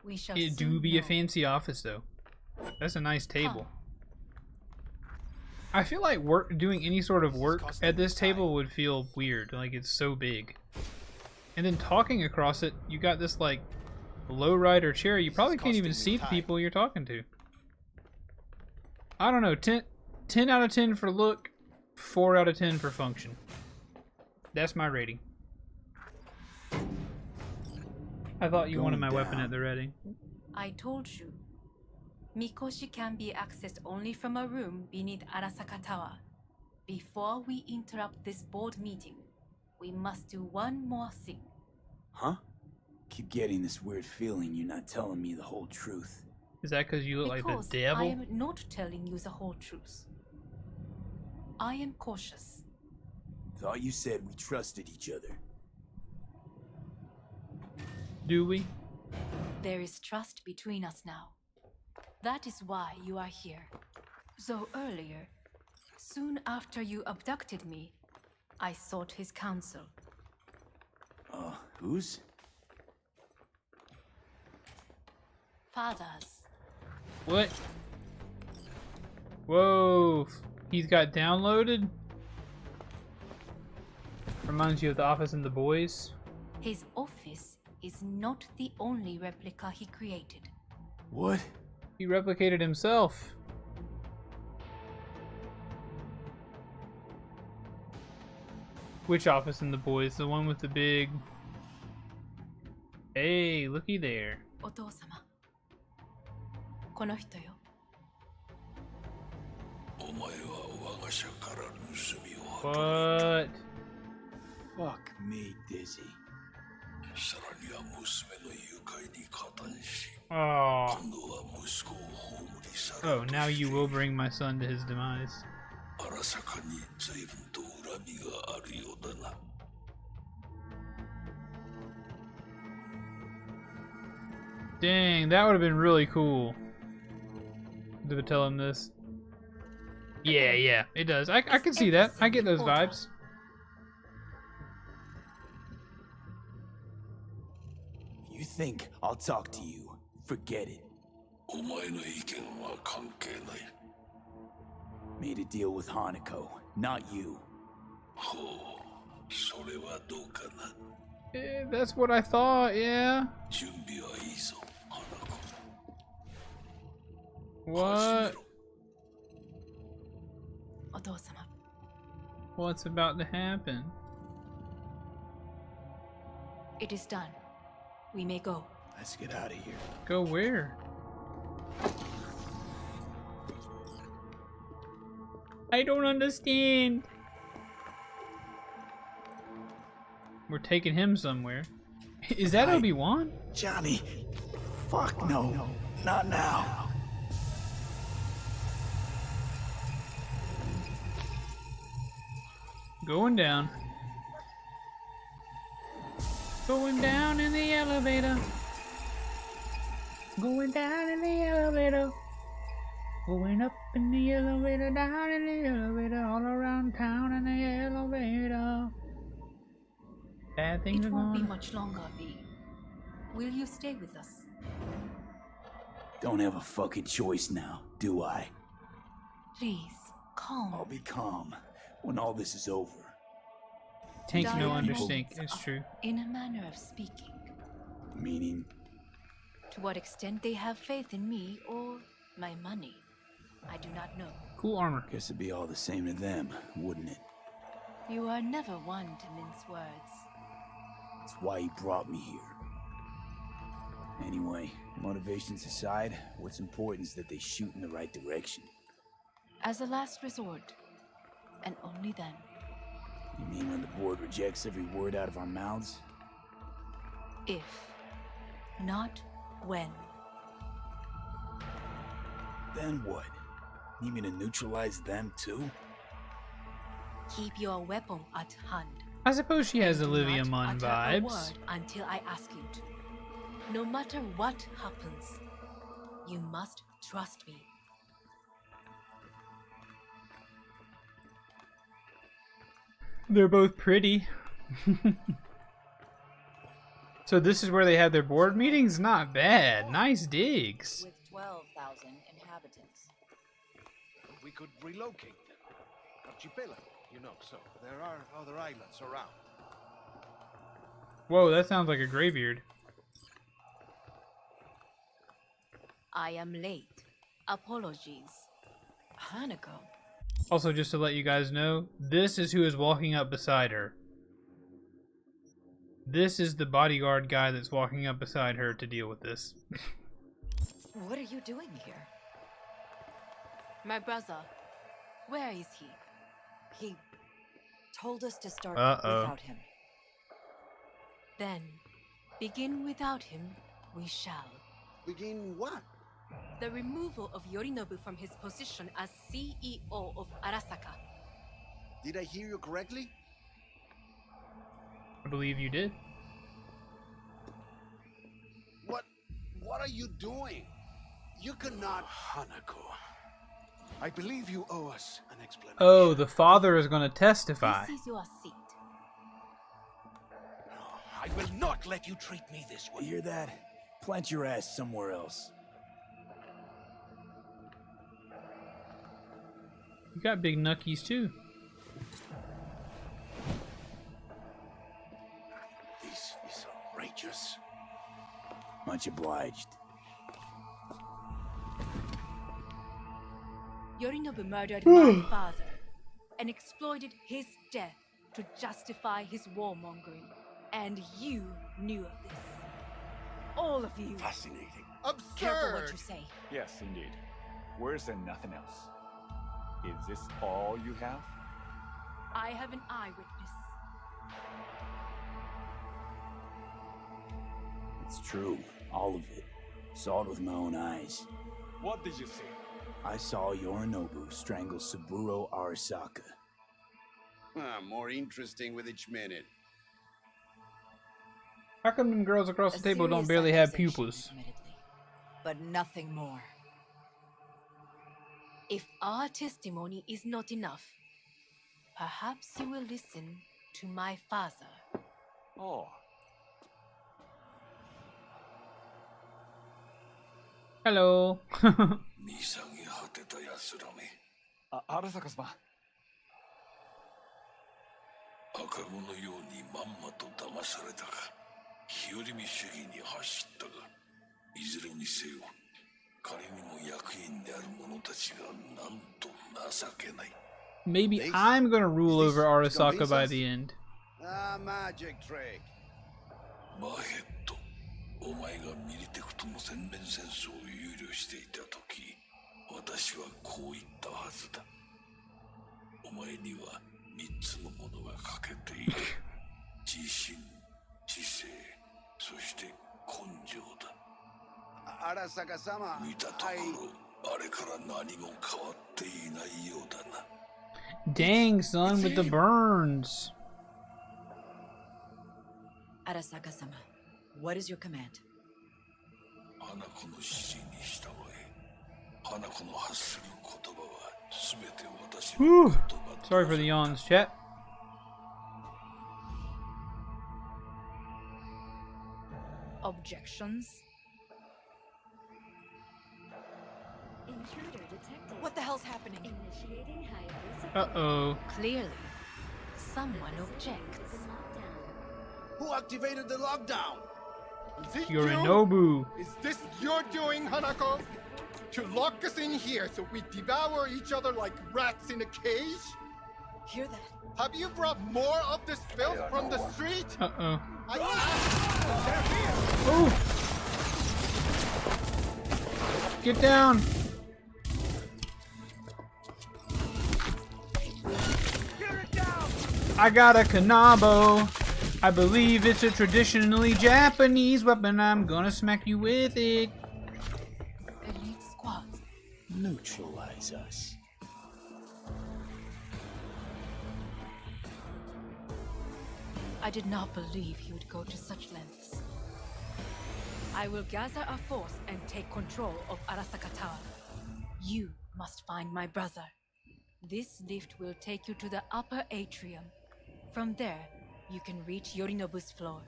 We shall It soon do be know. a fancy office though. That's a nice table. I feel like doing any sort of work at this table would feel weird. Like it's so big. And then talking across it, you got this like lowrider chair. You probably can't even see the people you're talking to. I don't know. 10 out of 10 for look, 4 out of 10 for function. That's my rating. I thought you wanted my weapon at the ready. I told you. Mikoshi can be accessed only from a room beneath Arasaka Tower. Before we interrupt this board meeting, we must do one more thing. Huh? Keep getting this weird feeling you're not telling me the whole truth. Is that because you look like Because the devil? I am not telling you the whole truth. I am cautious. Thought you said we trusted each other. Do we? There is trust between us now. That is why you are here. Though earlier, soon after you abducted me, I sought his counsel. Whose? Father's. What? Whoa. He's got downloaded? Reminds you of The Office and The Boys. His office is not the only replica he created. What? He replicated himself. Which Office and The Boys? The one with the big... Hey, looky there. お父様。この人よ。What? Fuck me, Dizzy. Oh. Oh, now you will bring my son to his demise. Dang, that would have been really cool. To tell him this. Yeah, it does. I can see that. I get those vibes. You think I'll talk to you? Forget it. Made a deal with Hanako, not you. That's what I thought, yeah. What? お父様。 What's about to happen? It is done. We may go. Let's get out of here. Go where? I don't understand. We're taking him somewhere. Is that Obi-Wan? Johnny. Fuck no. Not now. Going down. Going down in the elevator. Going down in the elevator. Going up in the elevator, down in the elevator, all around town in the elevator. Bad things It are won't be going. much longer, V. Will you stay with us? Don't have a fucking choice now, do I? Please, calm. I'll be calm when all this is over. Tank no Dire understand. moments It's are, true. In a manner of speaking. Meaning? To what extent they have faith in me or my money, I do not know. Cool armor. Guess it'd be all the same to them, wouldn't it? You are never one to mince words. That's why you brought me here. Anyway, motivations aside, what's important is that they shoot in the right direction. As a last resort, and only then. You mean when the board rejects every word out of our mouths? If, not when. Then what? Need me to neutralize them too? Keep your weapon at hand. I suppose she has Do Olivia not Munn utter a vibes. word until I ask you to. No matter what happens, you must trust me. They're both pretty. So this is where they have their board meetings? Not bad. Nice digs. With 12,000 inhabitants. We could relocate them. Archipelago, you know, so there are other islands around. Whoa, that sounds like a graybeard. I am late. Apologies. Hanako. Also, just to let you guys know, this is who is walking up beside her. This is the bodyguard guy that's walking up beside her to deal with this. What are you doing here? My brother. Where is he? He told us to start Uh-oh. without him. Then, begin without him, we shall. Begin what? The removal of Yorinobu from his position as CEO of Arasaka. Did I hear you correctly? I believe you did. What are you doing? You cannot... Hanako. I believe you owe us an explanation. Oh, the father is going to testify. This is your seat. I will not let you treat me this way. You hear that? Plant your ass somewhere else. You got big knuckies too. This is outrageous. Much obliged. Yorinobu murdered my father and exploited his death to justify his warmongering. And you knew of this. All of you. Fascinating. Absurd! Careful what you say. Yes, indeed. Worse than nothing else. Is this all you have? I have an eyewitness. It's true. All of it. Saw it with my own eyes. What did you see? I saw Yorinobu strangle Saburo Arasaka. More interesting with each minute. How come them girls across the table don't barely have pupils? But nothing more. If our testimony is not enough, perhaps you will listen to my father. Oh. Hello. Arasaka-sama. 赤子のようにまんまと騙されたか、日和見主義に走ったが、いずれにせよ、仮にも役員である者たちがなんと情けない。Maybe I'm gonna rule over Arasaka by the end. Magic trick. マヘッド、お前がミリテクとの全面戦争を憂慮していたとき、私はこう言ったはずだ。お前には3つのものが欠けている。自信、知性、そして根性だ。Arasaka-sama, 見たところ、あれから何も変わっていないようだな。Dang, son, with the burns. Arasaka-sama, what is your command? 花子の指示に従え。花子の発する言葉は全て私の Whew. 言葉。 Sorry for the yawns, chat. Objections? What the hell's happening? Uh-oh. Clearly, someone objects. Who activated the lockdown? Is it Yorinobu. you? Is this your doing, Hanako? To lock us in here so we devour each other like rats in a cage? Hear that? Have you brought more of this filth from the street? Uh-oh. Oh! Get down. I got a kanabo. I believe it's a traditionally Japanese weapon. I'm gonna smack you with it. Elite squad. Neutralize us. I did not believe he would go to such lengths. I will gather a force and take control of Arasaka Tower. You must find my brother. This lift will take you to the upper atrium. From there, you can reach Yorinobu's floor.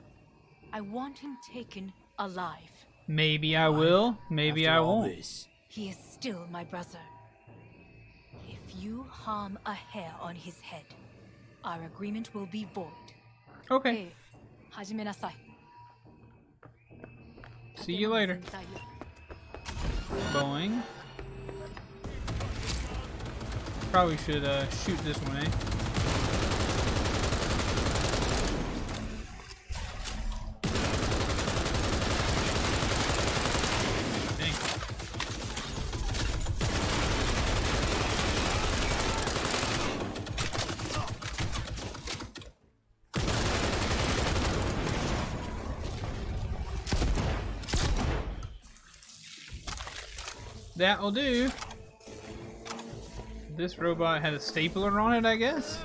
I want him taken alive. Maybe I will, maybe I won't. He is still my brother. If you harm a hair on his head, our agreement will be void. Okay. Hajime nasai. See you later. Boing. Probably should shoot this one, eh? That'll do. This robot had a stapler on it, I guess.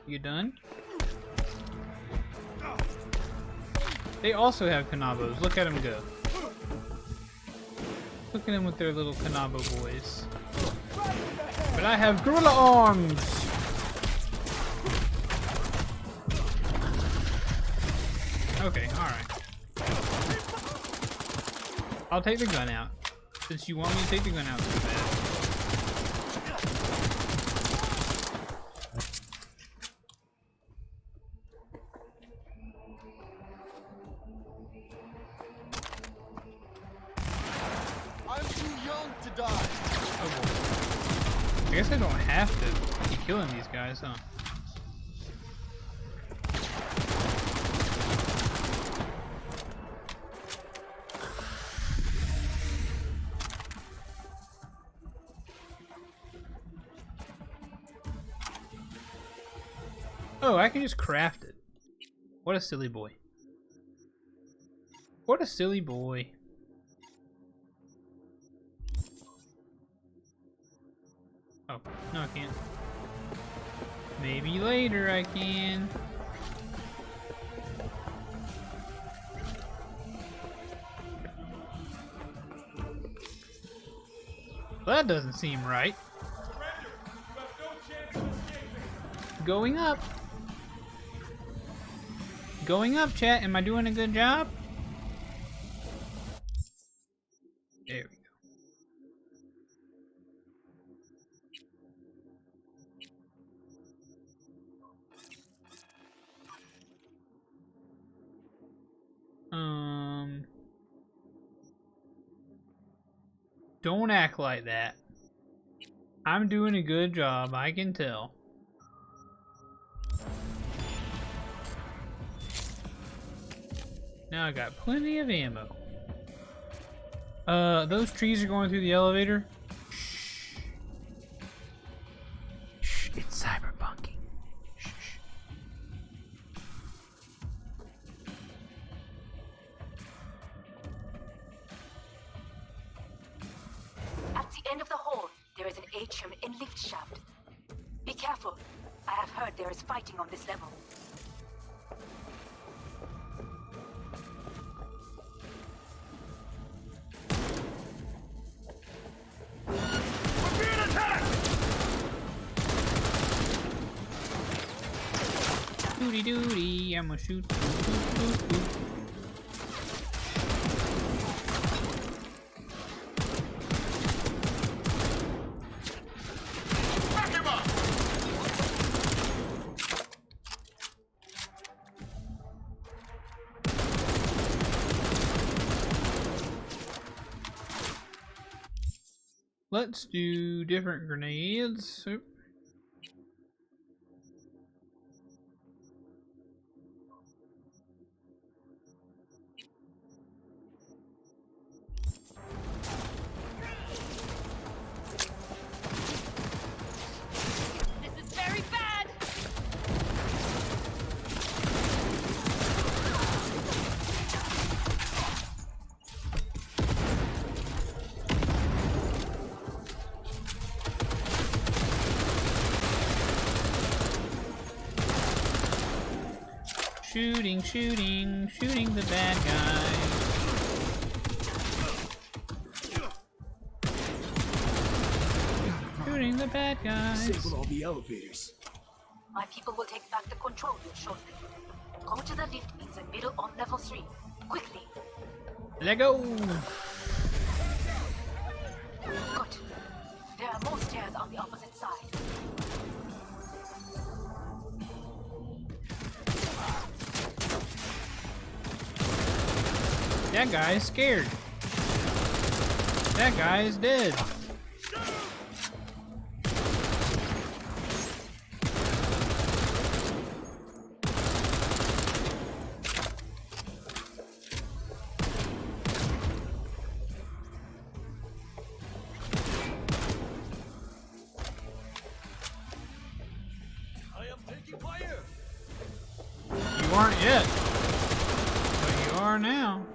You done? They also have Kanabos. Look at them go. Look at them with their little Kanabo boys. But I have gorilla arms! Okay, alright. I'll take the gun out. Since you want me to take the gun out so bad. I'm too young to die. Oh boy. I guess I don't have to be killing these guys, huh? Oh, I can just craft it. What a silly boy. What a silly boy. Oh, no I can't. Maybe later I can. Well, that doesn't seem right. Going up. Going up, chat. Am I doing a good job? There we go. Don't act like that. I'm doing a good job, I can tell. Now I got plenty of ammo. Those trees are going through the elevator. Shh. Shh, it's cyberpunking. Shh. At the end of the hall, there is an atrium and lift shaft. Be careful. I have heard there is fighting on this level. Doody doody, I'm gonna shoot. Let's do different grenades. Oop. This is very bad! Shooting, shooting, shooting the bad guys. Shooting the bad guys. Disabled all the elevators. My people will take back the control room shortly. Go to the lift in the middle on level 3. Quickly. Let go. Good. There are more stairs on the opposite side. That guy is scared. That guy is dead. I am taking fire. You aren't yet, but you are now.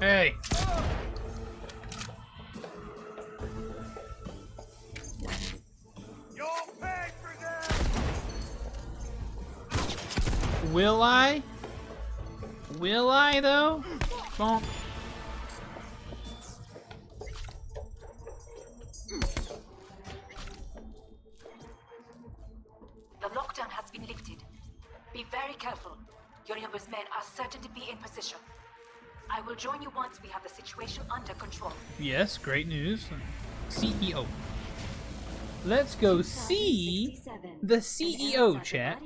Hey. You'll pay for this! Will I? Will I though? Bonk. The lockdown has been lifted. Be very careful. Yorinobu's men are certain to be in position. I will join you once we have the situation under control. Yes, great news. CEO. Let's go see the CEO, chat.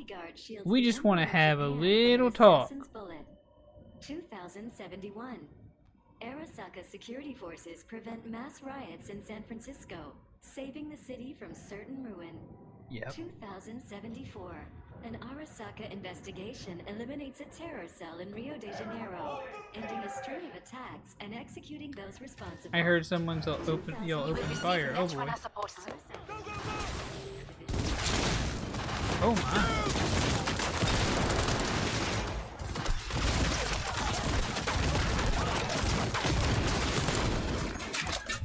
We just want to have a little talk. 2071. Arasaka security forces prevent mass riots in San Francisco, saving the city from certain ruin. Yep. 2074. An Arasaka investigation eliminates a terror cell in Rio de Janeiro, ending a string of attacks and executing those responsible. I heard someone's open fire. Oh boy. Oh my.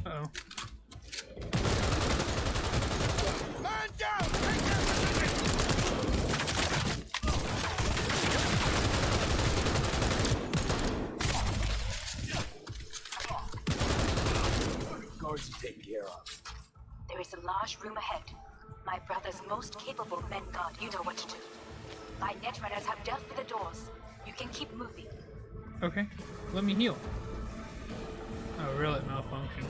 Uh-oh. Guards are taken care of. There is a large room ahead. My brother's most capable men guard. You know what to do. My netrunners have dealt with the doors. You can keep moving. Okay, let me heal. Oh, really? It malfunctioned.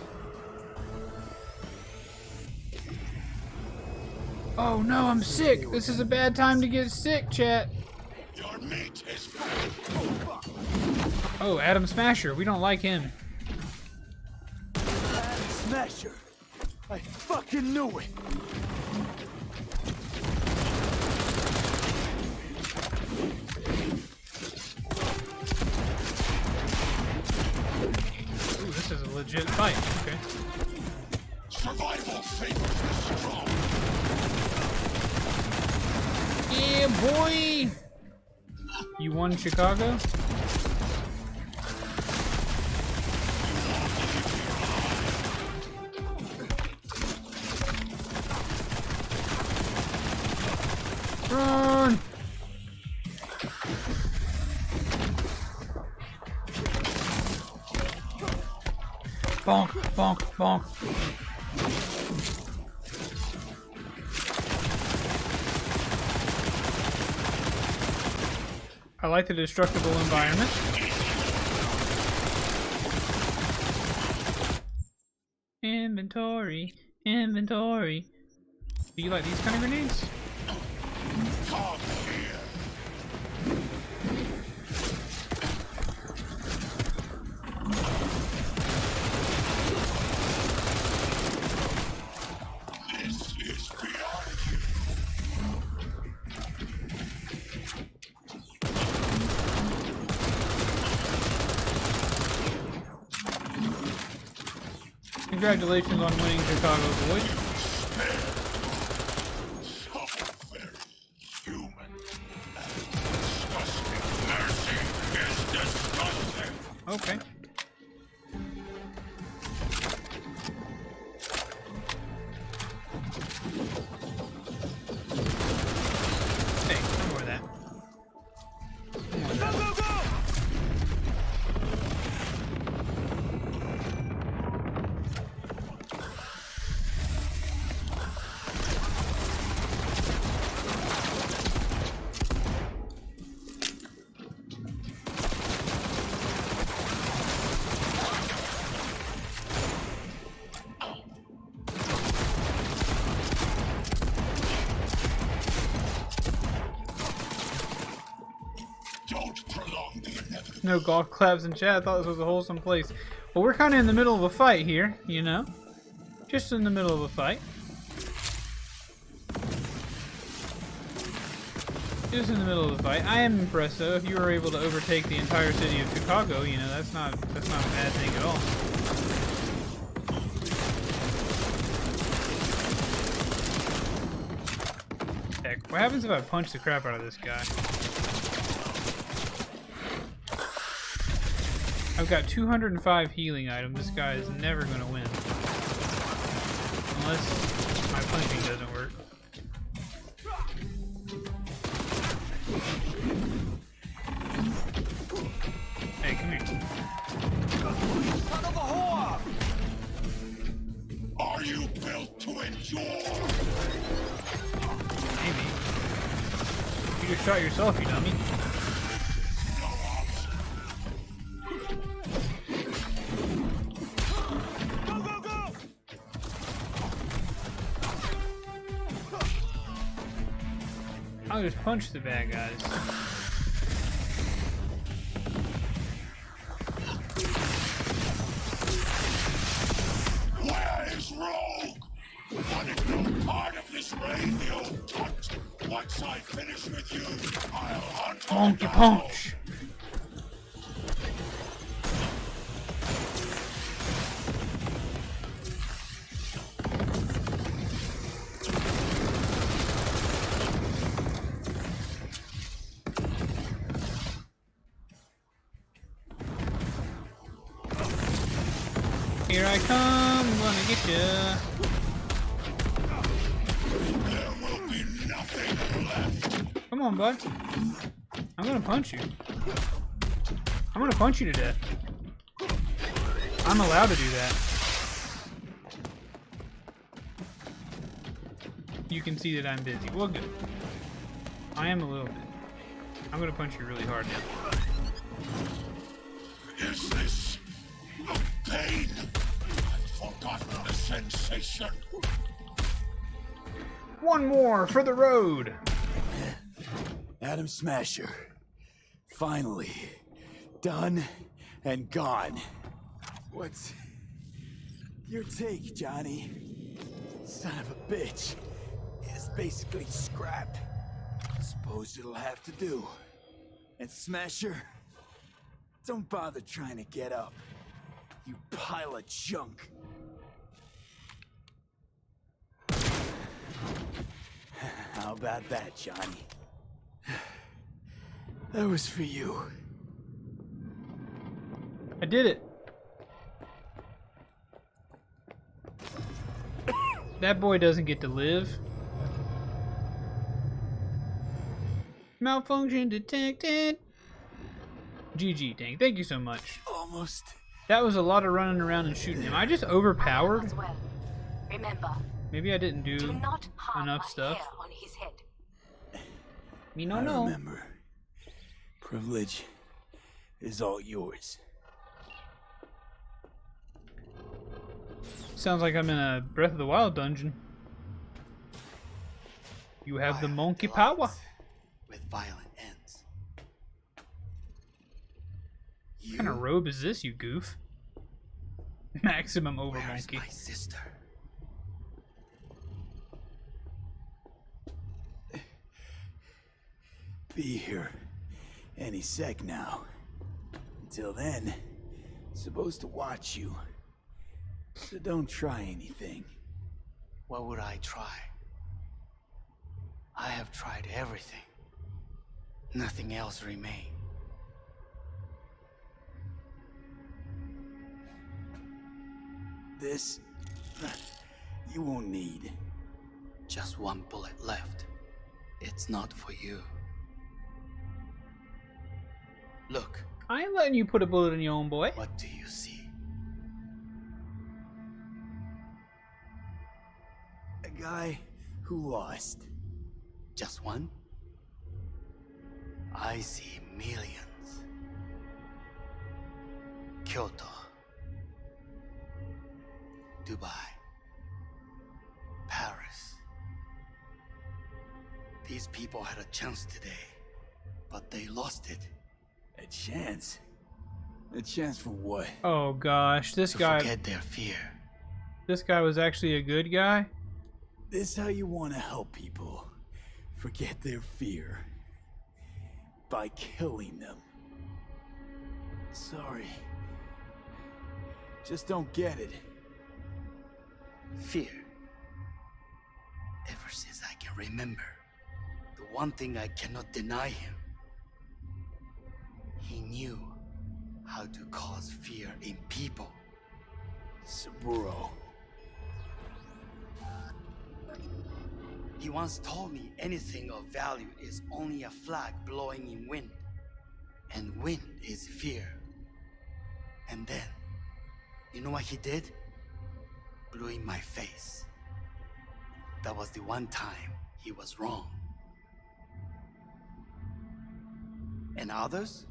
Oh no, I'm sick. This is a bad time to get sick, chat. Your meat is Oh, Adam Smasher. We don't like him. Adam Smasher! I fucking knew it! Ooh, this is a legit fight. Okay. survival favors the strong. Yeah, boy! You won Chicago? Run! Bonk, bonk, bonk. I like the destructible environment. Inventory, inventory. Do you like these kind of grenades? Come here. This is beyond you. Congratulations on winning Chicago, boys. So very human. Disgusting. Mercy is disgusting. Okay. Hey, no more of that. No more of that. Don't prolong the inevitable. No golf claps in chat. I thought this was a wholesome place. Well, we're kind of in the middle of a fight here, you know? Just in the middle of a fight. Just in the middle of a fight. I am impressed, though. If you were able to overtake the entire city of Chicago, you know, that's not a bad thing at all. Heck, what happens if I punch the crap out of this guy? I've got 205 healing items. This guy is never going to win. Unless my punching doesn't work. Hey, come here. Son of a whore! Are you built to endure? Maybe. You just shot yourself, you dummy. I'll just punch the bad guys. Where is Rogue? Wanted no part of this raid, the old tunt. Once I finish with you, I'll hunt her Monkey down. punch. Here I come, I'm gonna get ya. There will be nothing left. Come on, bud. I'm gonna punch you. I'm gonna punch you to death. I'm allowed to do that. You can see that I'm busy. Well, good. I am a little bit. I'm gonna punch you really hard now. Is this a pain? I've forgotten the sensation. One more for the road. Adam Smasher. Finally. Done and gone. What's your take, Johnny? Son of a bitch. It's basically scrap. Suppose it'll have to do. And Smasher, don't bother trying to get up. You pile of junk. How about that, Johnny? That was for you. I did it. That boy doesn't get to live. Malfunction detected. GG, dang. Thank you so much. Almost. That was a lot of running around and shooting him. I just overpowered. Well, remember, Maybe I didn't do do not harm enough a stuff. hair on his head. Me no I know. remember. Privilege is all yours. Sounds like I'm in a Breath of the Wild dungeon. You have the monkey power. With violent ends. What kind of robe is this, you goof? Maximum over monkey. My sister. Be here any sec now. Until then, supposed to watch you. So don't try anything. What would I try? I have tried everything. Nothing else remains. This, you won't need. Just one bullet left. It's not for you. Look. I ain't letting you put a bullet in your own boy. What do you see? A guy who lost. Just one? I see millions. Kyoto. Dubai. Paris. These people had a chance today, but they lost it. A chance? A chance for what? Oh gosh, this guy. Forget their fear. This guy was actually a good guy. This how you want to help people forget their fear. By killing them. Sorry. Just don't get it. Fear. Ever since I can remember, the one thing I cannot deny him. He knew how to cause fear in people. Saburo. He once told me anything of value is only a flag blowing in wind. And wind is fear. And then, you know what he did? Blew in my face. That was the one time he was wrong. And others,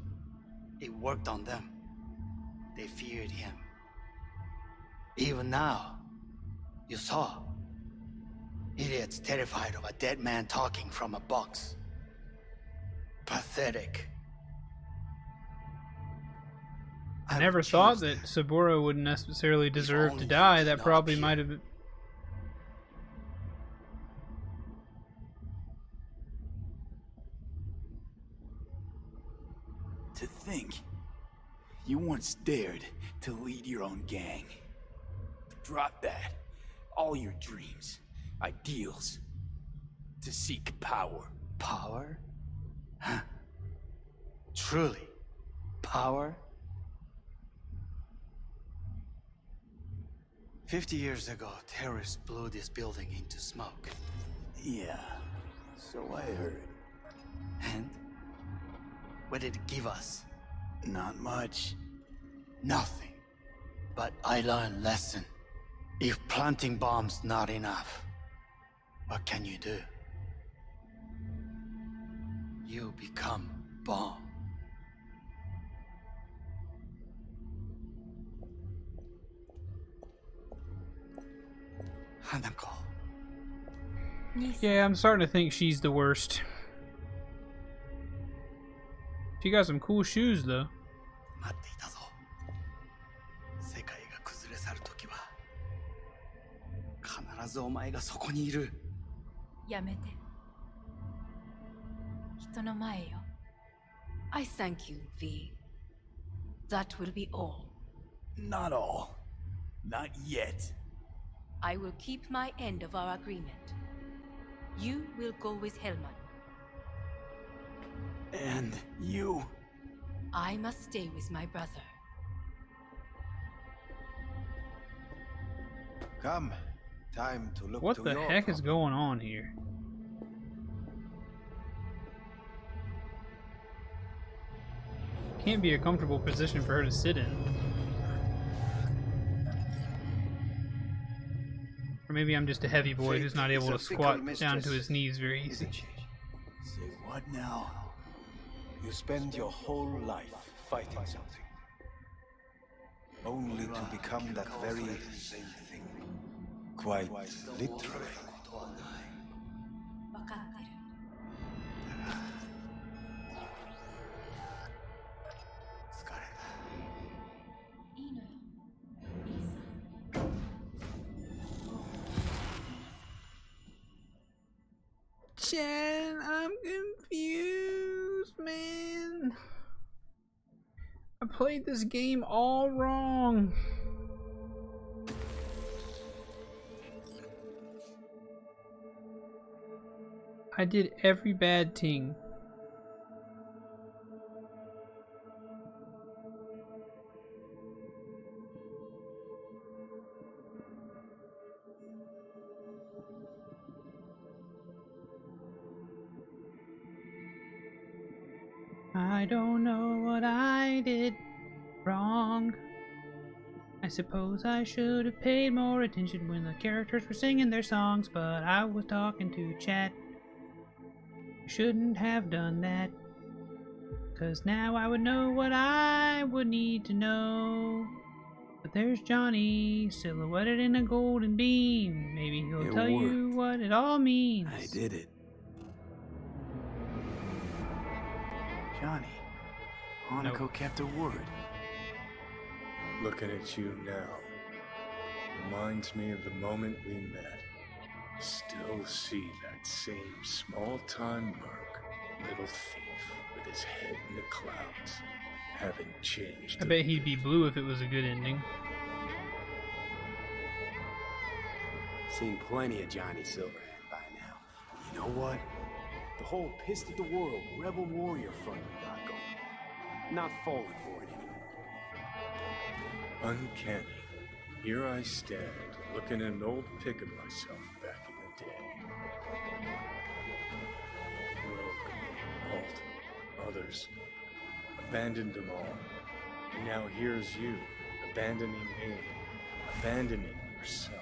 it worked on them. They feared him. Even now, you saw. Idiots terrified of a dead man talking from a box. Pathetic. I never thought that Saburo wouldn't necessarily deserve to die. That probably might have been... To think, you once dared to lead your own gang. Drop that. All your dreams, ideals, to seek power. Power? Huh. Truly, power? 50 years ago, terrorists blew this building into smoke. Yeah, so I heard. And? What did it give us? Not much. Nothing. But I learned a lesson. If planting bombs not enough, what can you do? You become bomb. Hanako. Yeah, I'm starting to think she's the worst. She got some cool shoes, though. 待っていたぞ。世界が崩れ去るときは、必ずお前がそこにいる。やめて。人の前よ。I thank you, V. That will be all. Not all. Not yet. I will keep my end of our agreement. You will go with Hellman. And you? I must stay with my brother. Come. Time to look What to the your heck is going on here? Can't be a comfortable position for her to sit in. Or maybe I'm just a heavy boy who's not able to squat down to his knees very easy. Say what now? You spend your whole life fighting something, only to become that very same thing. Quite literally. Chan, I'm confused, man. I played this game all wrong. I did every bad thing. I don't know what I did wrong. I suppose I should have paid more attention when the characters were singing their songs, but I was talking to chat. I shouldn't have done that, 'cause now I would know what I would need to know. But there's Johnny, silhouetted in a golden beam. Maybe he'll tell you what it all means. I did it. Johnny, Hanako kept her word. Looking at you now reminds me of the moment we met. Still see that same small-time merc, little thief with his head in the clouds. Haven't changed. I bet he'd be blue if it was a good ending. Seen plenty of Johnny Silverhand by now. You know what? The whole pissed at the world rebel warrior front we got going. Not falling for it anymore. Uncanny. Here I stand, looking at an old pic of myself back in the day. Rogue, Alt, others. Abandoned them all. And now here's you, abandoning me. Abandoning yourself.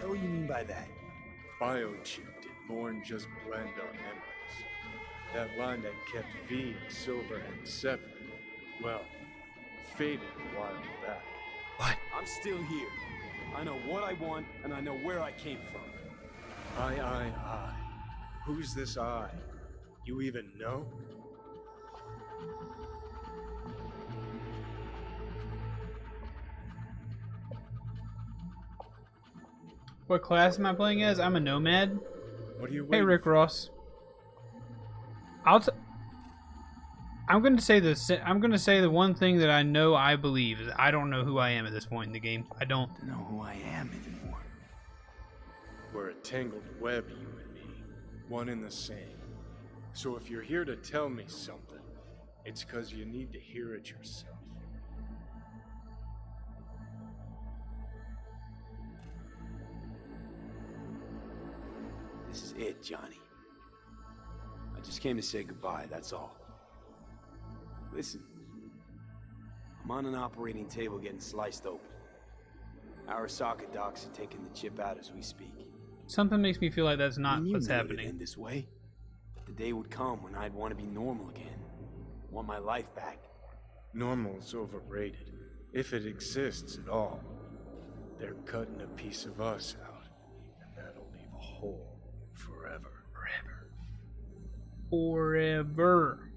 What do you mean by that? Biochip did more than just blend our memories. That line that kept V and Silverhand separate, well, faded a while back. What? I'm still here. I know what I want, and I know where I came from. I. Who's this I? You even know? What class am I playing as? I'm a nomad. What are you Hey, waiting Rick for? Ross. I'm gonna say this. I'm gonna say the one thing that I know I believe is I don't know who I am at this point in the game. I don't know who I am anymore. We're a tangled web, you and me. One and the same. So if you're here to tell me something, it's because you need to hear it yourself. This is it, Johnny. I just came to say goodbye, that's all. Listen, I'm on an operating table getting sliced open. Arasaka docs are taking the chip out as we speak. Something makes me feel like that's not You what's knew happening. it'd end this way. The day would come when I'd want to be normal again. Want my life back. Normal's overrated, if it exists at all. They're cutting a piece of us out, and that'll leave a hole forever. Forever.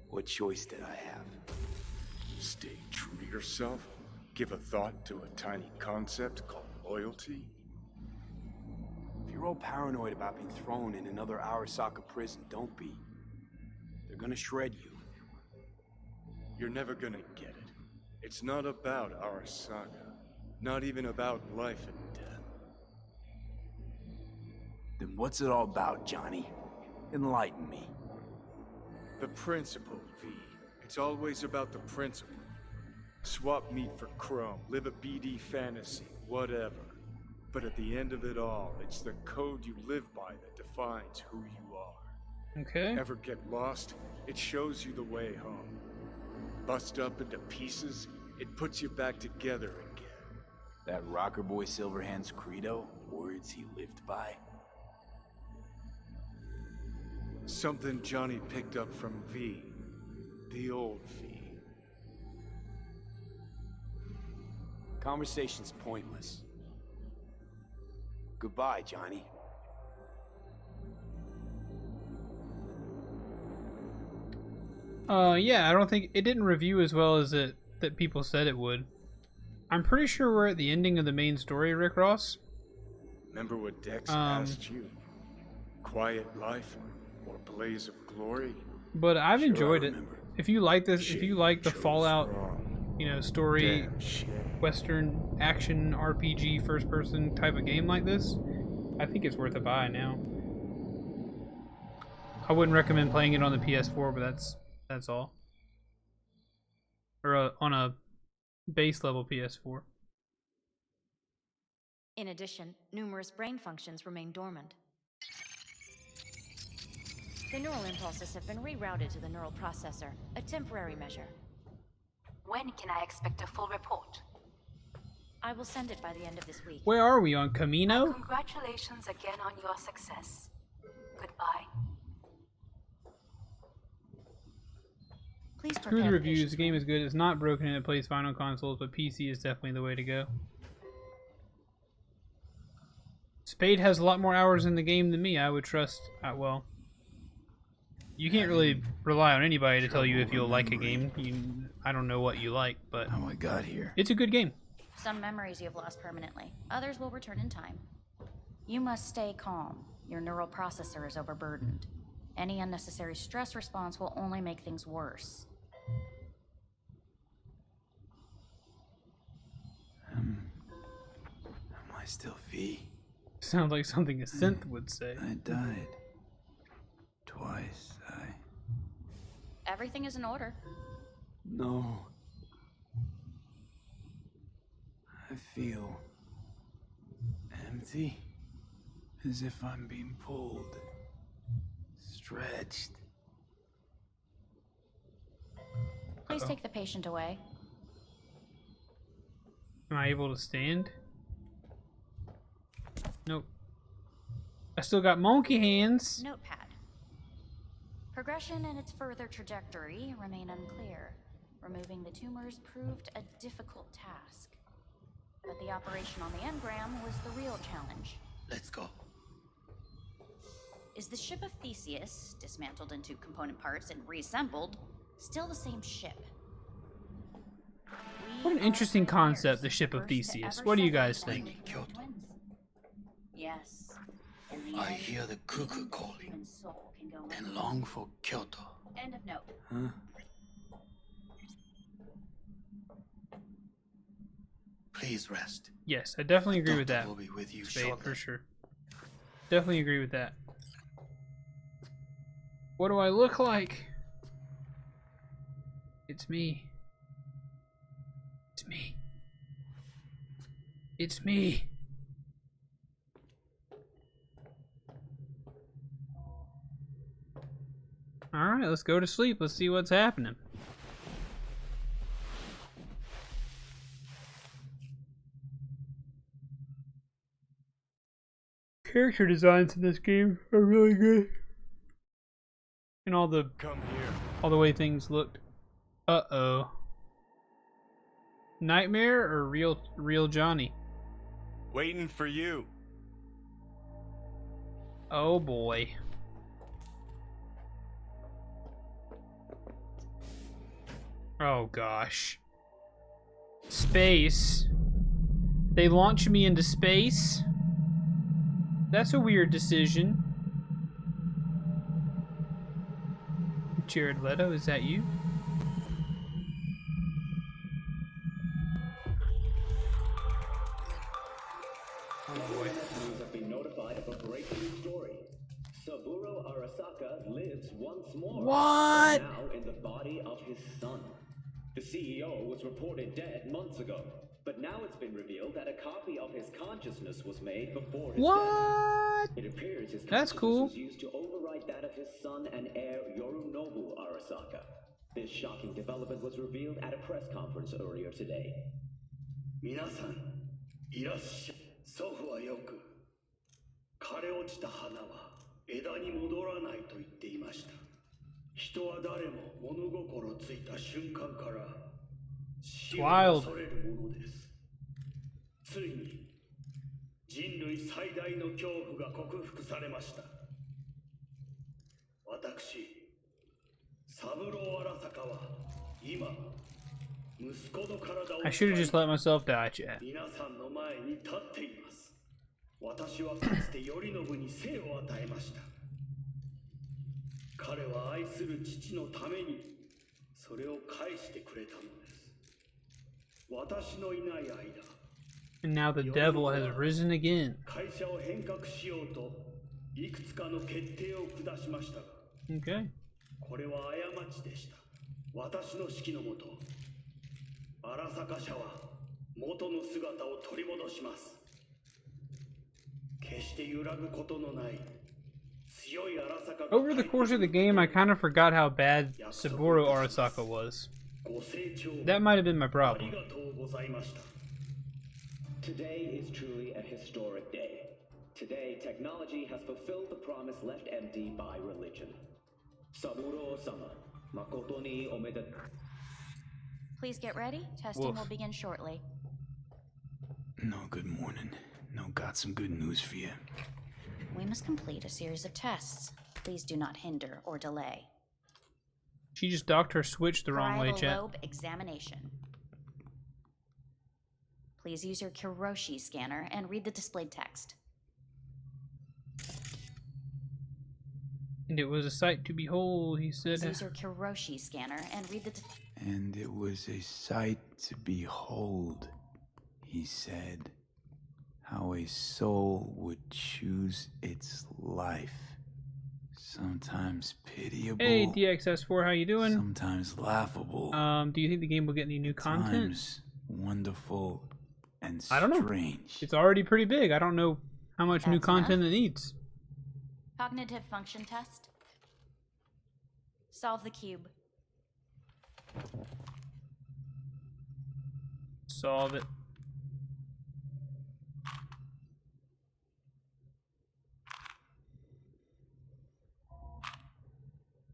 What choice did I have? Stay true to yourself? Give a thought to a tiny concept called loyalty? If you're all paranoid about being thrown in another Arasaka prison, don't be. They're gonna shred you. You're never gonna get it. It's not about Arasaka. Not even about life and death. Then what's it all about, Johnny? Enlighten me. The principle, V. It's always about the principle. Swap meat for chrome, live a BD fantasy, whatever. But at the end of it all, it's the code you live by that defines who you are. Okay. Ever get lost? It shows you the way home. Bust up into pieces, it puts you back together again. That rocker boy Silverhand's credo, words he lived by. Something Johnny picked up from V. The old V. Conversation's pointless. Goodbye, Johnny. Yeah, I don't think it didn't review as well as that people said it would. I'm pretty sure we're at the ending of the main story, Rick Ross. Remember what Dex asked you? Quiet life or blaze of glory? But I've Sure, enjoyed I it. remember. If you like this, if Shit, you like the chose Fallout, wrong. you know, story, Damn shit. Western action RPG first person type of game like this, I think it's worth a buy now. I wouldn't recommend playing it on the PS4, but that's all. Or on a base level PS4. In addition, numerous brain functions remain dormant. The neural impulses have been rerouted to the neural processor, a temporary measure. When can I expect a full report? I will send it by the end of this week. Where are we, on Camino? Congratulations again on your success. Goodbye. Please Screw the reviews, the game is good. It's not broken and it plays fine on consoles, but PC is definitely the way to go. Spade has a lot more hours in the game than me. I would trust. Well, you can't really rely on anybody to tell you if you'll like a game. I don't know what you like, but how I got here. It's a good game. Some memories you have lost permanently. Others will return in time. You must stay calm. Your neural processor is overburdened. Any unnecessary stress response will only make things worse. Am I still V. Sounds like something a synth would say. I died. Twice. Everything is in order. No. I feel empty. As if I'm being pulled. Stretched. Please take the patient away. Am I able to stand? Nope. I still got monkey hands. Notepad. Progression and its further trajectory remain unclear. Removing the tumors proved a difficult task. But the operation on the engram was the real challenge. Let's go. Is the ship of Theseus, dismantled into component parts and reassembled, still the same ship? What an interesting concept, the ship of Theseus. What do you guys think? Yes. I hear the cuckoo calling and long for Kyoto. End of note. Huh? Please rest. Yes, I definitely agree with that. Will be with you Spade, shortly. for sure. Definitely agree with that. What do I look like? It's me. It's me. It's me. Alright, let's go to sleep. Let's see what's happening. Character designs in this game are really good. And all the way things looked. Uh-oh. Nightmare or real Johnny? Waiting for you. Oh boy. Oh gosh. Space. They launch me into space? That's a weird decision. Jared Leto, is that you? Oh boy. Have been notified of a breaking story. Saburo Arasaka lives once more. What? Now in the body of his son. The CEO was reported dead months ago, but now it's been revealed that a copy of his consciousness was made before his death. It appears his That's consciousness cool. was used to override that of his son and heir Yorunobu Arasaka. This shocking development was revealed at a press conference earlier today. 皆さん、いらっしゃい。祖父はよく、枯れ落ちた花は枝に戻らないと言っていました。人は誰も物心ついた瞬間から死を恐れるものです。ついに人類最大の恐怖が克服されました。私、三郎荒坂は今、息子の体を I should have just let myself die, chat. 皆さんの前に立っています。私はかつて頼信に生を与えました。彼は愛する父のためにそれを返してくれたのです。私のいない間、 And now the devil has risen again. 会社を変革しようといくつかの決定を下しましたが、 Okay. これは過ちでした。私の指揮のもと、荒坂社は元の姿を取り戻します。決して揺らぐことのない強い荒坂が Over the course of the game, I kind of forgot how bad Saburo Arasaka was. That might have been my あ problem. りがとうございました。Today is truly a historic day. Today, technology has fulfilled the promise left empty by religion. Saburo-sama, makoto ni omedetou. Please get ready. Testing will begin shortly. No, good morning. No, got some good news for you. We must complete a series of tests. Please do not hinder or delay. She just docked her switch the wrong way, Parietal chat. lobe examination. Please use your Kiroshi scanner and read the displayed text. And it was a sight to behold, he said. Please use your Kiroshi scanner and read the... And it was a sight to behold, he said. how a soul would choose its life. Sometimes pitiable. Hey, DXS4, how you doing? Sometimes laughable. Do you think the game will get any new content? Times wonderful and I don't know. strange. It's already pretty big. I don't know how much new That's content enough. it needs. Cognitive function test. Solve the cube. Solve it.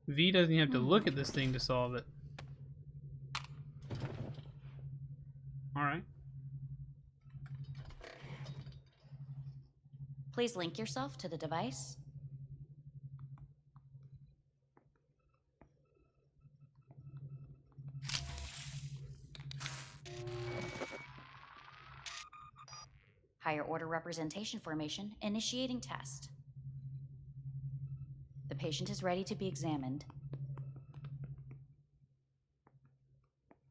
V doesn't even have to look at this thing to solve it. Alright. Please link yourself to the device. Higher order representation formation, initiating test. The patient is ready to be examined.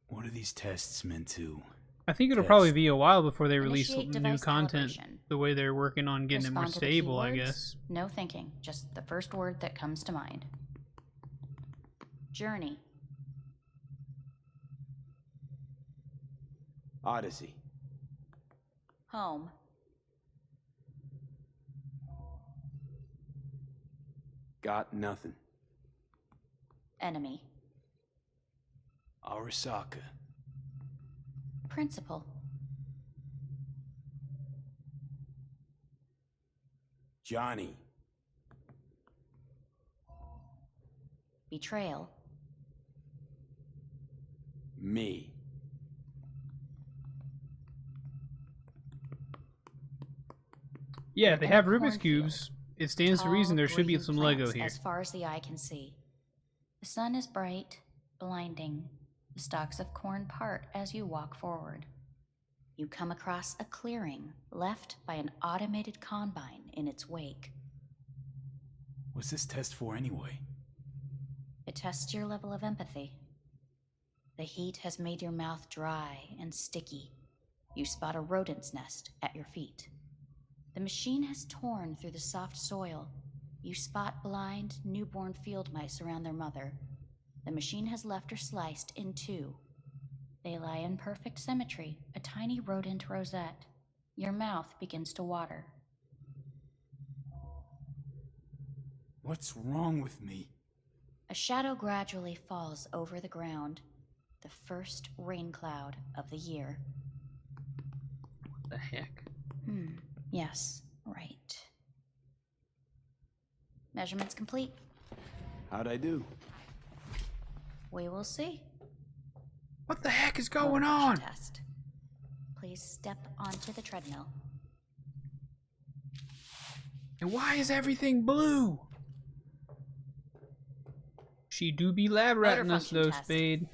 What are these tests meant to? I think it'll test? probably be a while before they release Initiate new device content. calibration. The way they're working on getting it more Respond to the stable, I keywords. guess. No thinking, just the first word that comes to mind. Journey. Odyssey. Home. Got nothing. Enemy. Arasaka. Principal. Johnny. Betrayal. Me. Yeah, if they In a have Rubik's cornfield. Cubes, it stands to reason there should be Tall, some green Lego plants here. As far as the eye can see. The sun is bright, blinding. The stalks of corn part as you walk forward. You come across a clearing left by an automated combine in its wake. What's this test for anyway? It tests your level of empathy. The heat has made your mouth dry and sticky. You spot a rodent's nest at your feet. The machine has torn through the soft soil. You spot blind, newborn field mice around their mother. The machine has left her sliced in two. They lie in perfect symmetry, a tiny rodent rosette. Your mouth begins to water. What's wrong with me? A shadow gradually falls over the ground. The first rain cloud of the year. What the heck? Yes, right. Measurements complete. How'd I do? We will see. What the heck is going Motor on? Test. Please step onto the treadmill. And why is everything blue? She do be lab ratting us function though, test. Spade.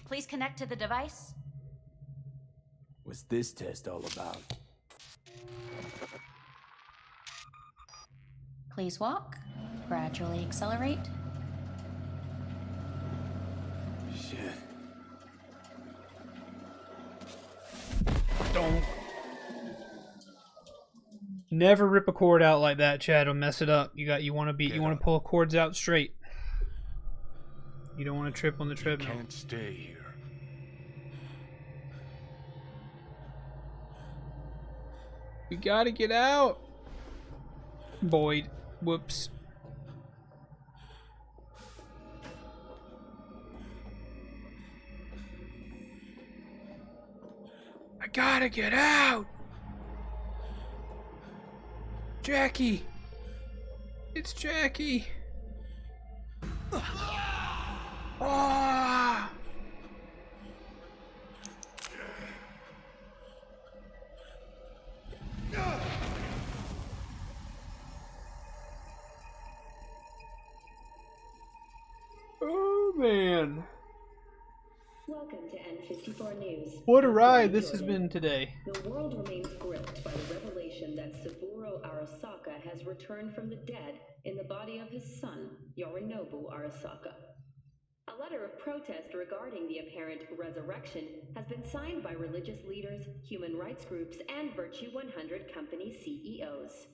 Please connect to the device. What's this test all about? Please walk. Gradually accelerate. Shit. Don't. Never rip a cord out like that, Chad. It'll mess it up. You want to pull cords out straight. You don't want to trip on the treadmill. Can't stay here. We gotta get out. Boyd. Whoops. I gotta get out. Jackie. It's Jackie. Ah. Oh man. Welcome to N54 News. What a ride this has been today. The world remains gripped by the revelation that Saburo Arasaka has returned from the dead in the body of his son, Yorinobu Arasaka. A letter of protest regarding the apparent resurrection has been signed by religious leaders, human rights groups, and Virtue 100 company CEOs.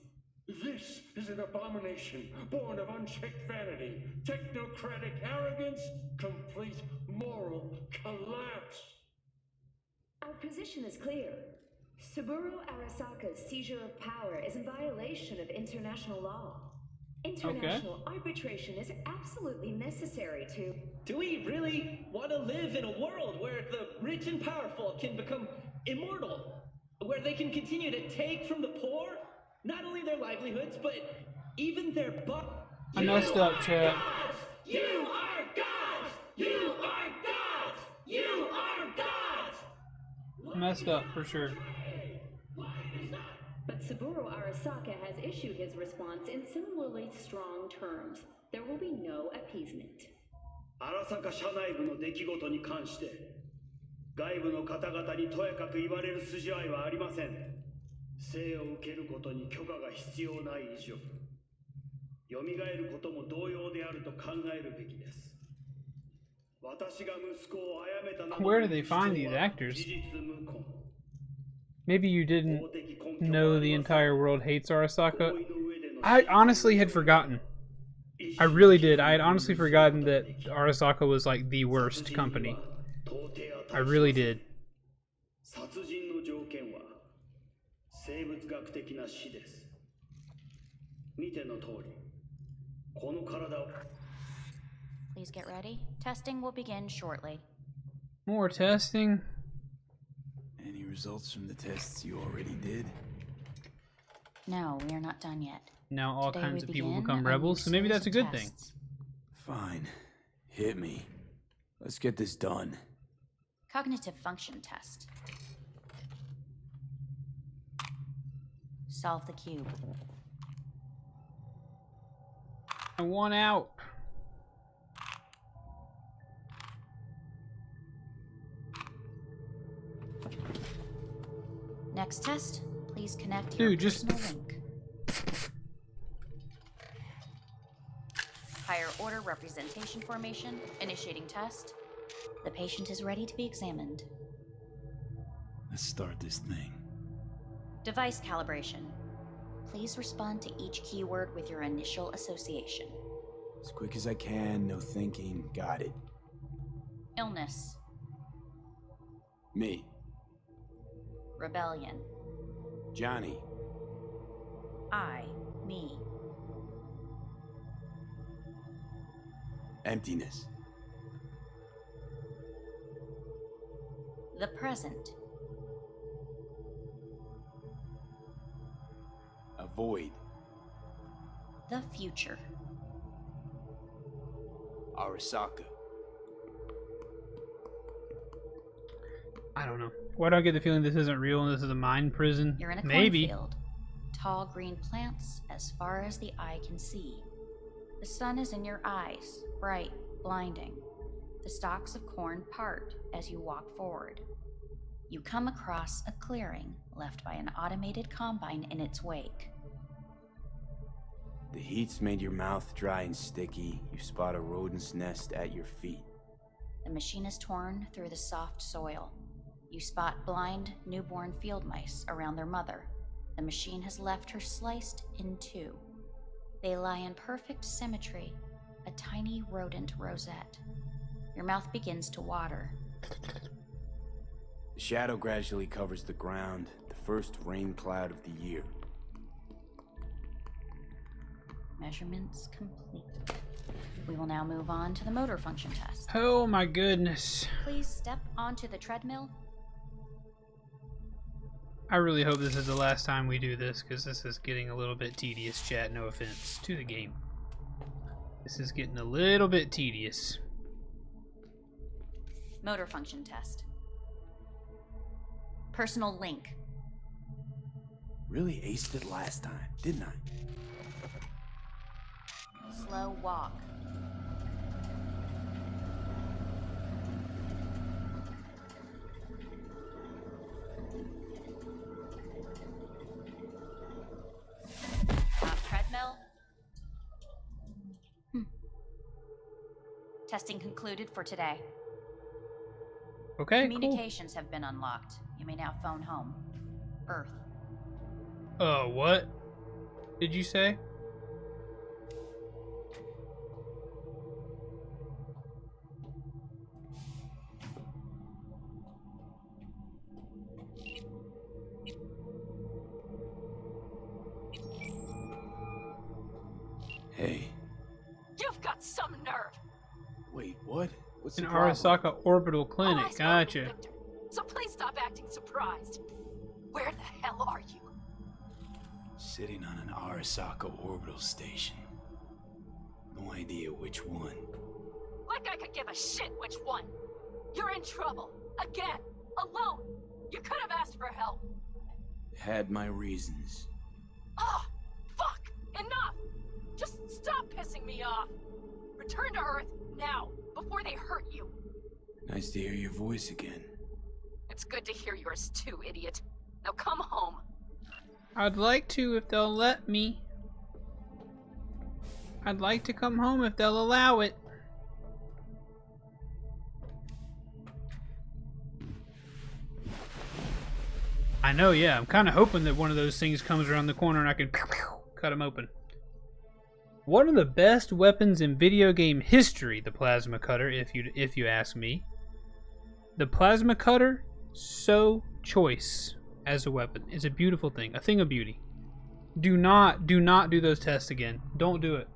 This is an abomination born of unchecked vanity, technocratic arrogance, complete moral collapse. Our position is clear. Saburo Arasaka's seizure of power is in violation of international law. International arbitration is absolutely necessary to... Do we really want to live in a world where the rich and powerful can become immortal? Where they can continue to take from the poor? Not only their livelihoods, but even their I messed up, chat. You are gods! You are gods! You are gods! Messed up for sure. But Saburo Arasaka has issued his response in similarly strong terms. There will be no appeasement. 荒坂社内部の出来事に関して外部の方々にとやかく言われる筋合いはありません。生を受けることに許可が必要ない以上、蘇ることも同様であると考えるべきです。私が息子を殺めたなど Where do they find these actors? Maybe you didn't know the entire world hates Arasaka. I honestly had forgotten. I really did. I had honestly forgotten that Arasaka was like the worst company. I really did. 殺人の条件は生物学的な死です。見ての通り、この体を Please get ready. Testing will begin shortly. More testing? Any results from the tests you already did? No, we are not done yet. Now all Today kinds we of people begin become a rebels, new so maybe series that's a of good thing. tests. Fine. Hit me. Let's get this done. Cognitive function test. Solve the cube. I want out. Next test, please connect your personal link. Higher order representation formation, initiating test. The patient is ready to be examined. Let's start this thing. Device calibration. Please respond to each keyword with your initial association. As quick as I can, no thinking. Got it. Illness. Me. Rebellion. Johnny. I. Me. Emptiness. The present. A void. The future. Arasaka. I don't know. Why do I get the feeling this isn't real and this is a mind prison? You're in a Maybe. cornfield. Tall green plants as far as the eye can see. The sun is in your eyes, bright, blinding. The stalks of corn part as you walk forward. You come across a clearing left by an automated combine in its wake. The heat's made your mouth dry and sticky. You spot a rodent's nest at your feet. The machine is torn through the soft soil. You spot blind, newborn field mice around their mother. The machine has left her sliced in two. They lie in perfect symmetry, a tiny rodent rosette. Your mouth begins to water. The shadow gradually covers the ground, the first rain cloud of the year. Measurements complete. We will now move on to the motor function test. Oh my goodness. Please step onto the treadmill. I really hope this is the last time we do this, because this is getting a little bit tedious, chat. No offense to the game. This is getting a little bit tedious. Motor function test. Personal link. Really aced it last time, didn't I? Slow walk. Treadmill. Testing concluded for today. Okay, cool. Communications have been unlocked. You may now phone home. Earth. What did you say? Hey. You've got some nerve. Wait, what? What's An the problem? Arasaka orbital clinic. Oh, I spoke to Gotcha. Victor, so please stop acting surprised. Where the hell are you? Sitting on an Arasaka orbital station. No idea which one. Like I could give a shit which one. You're in trouble. Again. Alone. You could have asked for help. Had my reasons. Ah, fuck. Enough. Just stop pissing me off. Return to Earth now, before they hurt you. Nice to hear your voice again. It's good to hear yours too, idiot. Now come home. I'd like to if they'll let me. I'd like to come home if they'll allow it. I know, yeah. I'm kind of hoping that one of those things comes around the corner and I can cut them open. One of the best weapons in video game history, the plasma cutter, if you ask me. The plasma cutter, so choice as a weapon. It's a beautiful thing, a thing of beauty. Do not do those tests again. Don't do it.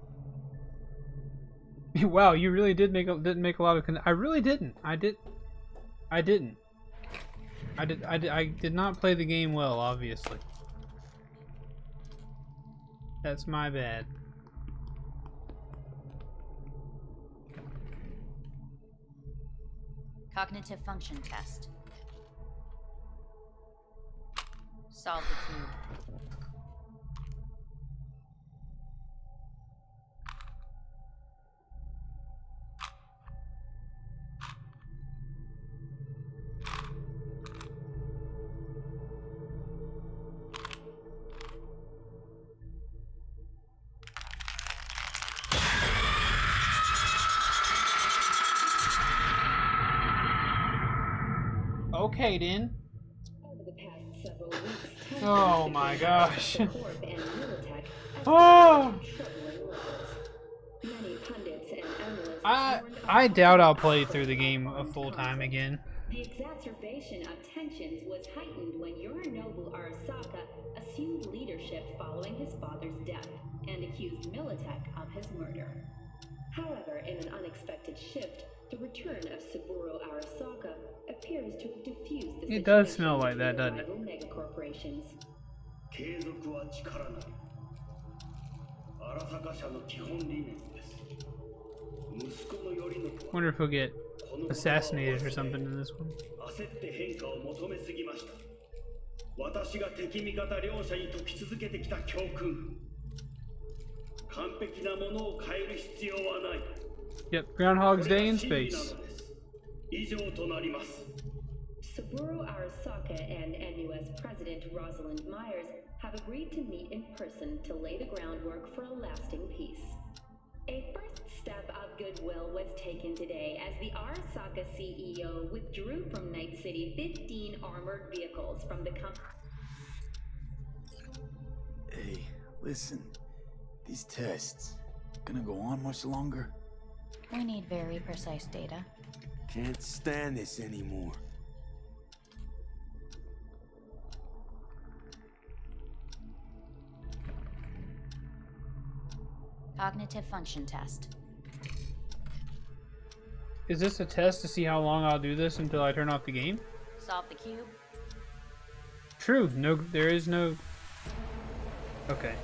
Wow, you really didn't make a lot of. I really didn't. I didn't. I did not play the game well, obviously. That's my bad. Cognitive function test. Solve the cube. Okay, then. Oh my gosh. Oh! I doubt I'll play through the game a full time again. The exacerbation of tensions was heightened when Yorinobu Arasaka assumed leadership following his father's death and accused Militech of his murder. However, in an unexpected shift, the return of Saburo Arasaka appears to have diffused the It does smell like that, doesn't it? Megacorporations. Wonder if he'll get assassinated or something in this one. 私が敵味方両者に解き続けてきた教訓。完璧なものを変える必要はない。 Yep, Groundhog's Day in space. 以上となります。 Saburo Arasaka and NUS President Rosalind Myers have agreed to meet in person to lay the groundwork for a lasting peace. A first step of goodwill was taken today as the Arasaka CEO withdrew from Night City 15 armored vehicles from the company. Hey, listen. These tests, gonna go on much longer? We need very precise data. Can't stand this anymore. Cognitive function test. Is this a test to see how long I'll do this until I turn off the game? Solve the cube. True. No, there is no. Okay.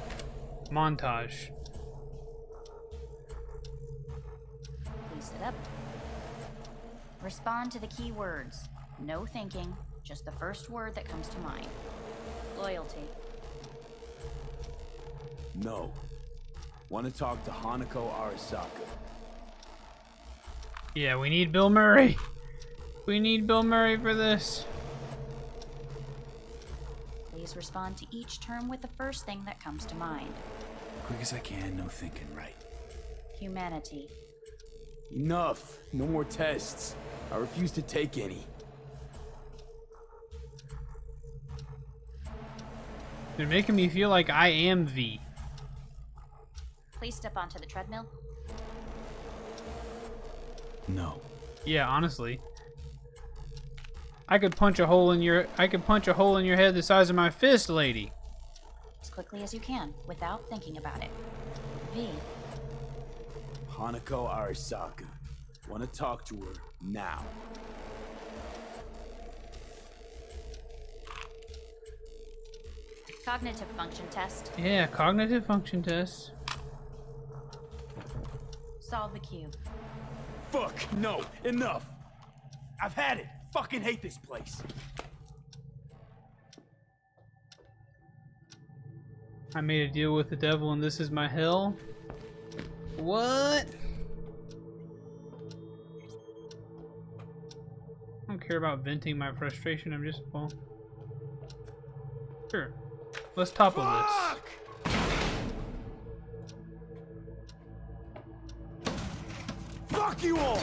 Montage. Please sit up. Respond to the key words. No thinking, just the first word that comes to mind. Loyalty. No. Want to talk to Hanako Arasaka. Yeah, we need Bill Murray. We need Bill Murray for this. Please respond to each term with the first thing that comes to mind. Quick as I can, no thinking, right? Humanity. Enough. No more tests. I refuse to take any. They're making me feel like I am V. Please step onto the treadmill. No. Yeah, honestly. I could punch a hole in your head the size of my fist, lady. As quickly as you can, without thinking about it. V. Hanako Arasaka. Want to talk to her now. Cognitive function test. Yeah, cognitive function test. Solve the cube. Fuck, no, enough. I've had it. Fucking hate this place. I made a deal with the devil and this is my hell. What? I don't care about venting my frustration. I'm just, well, sure. Let's topple this. Fuck you all!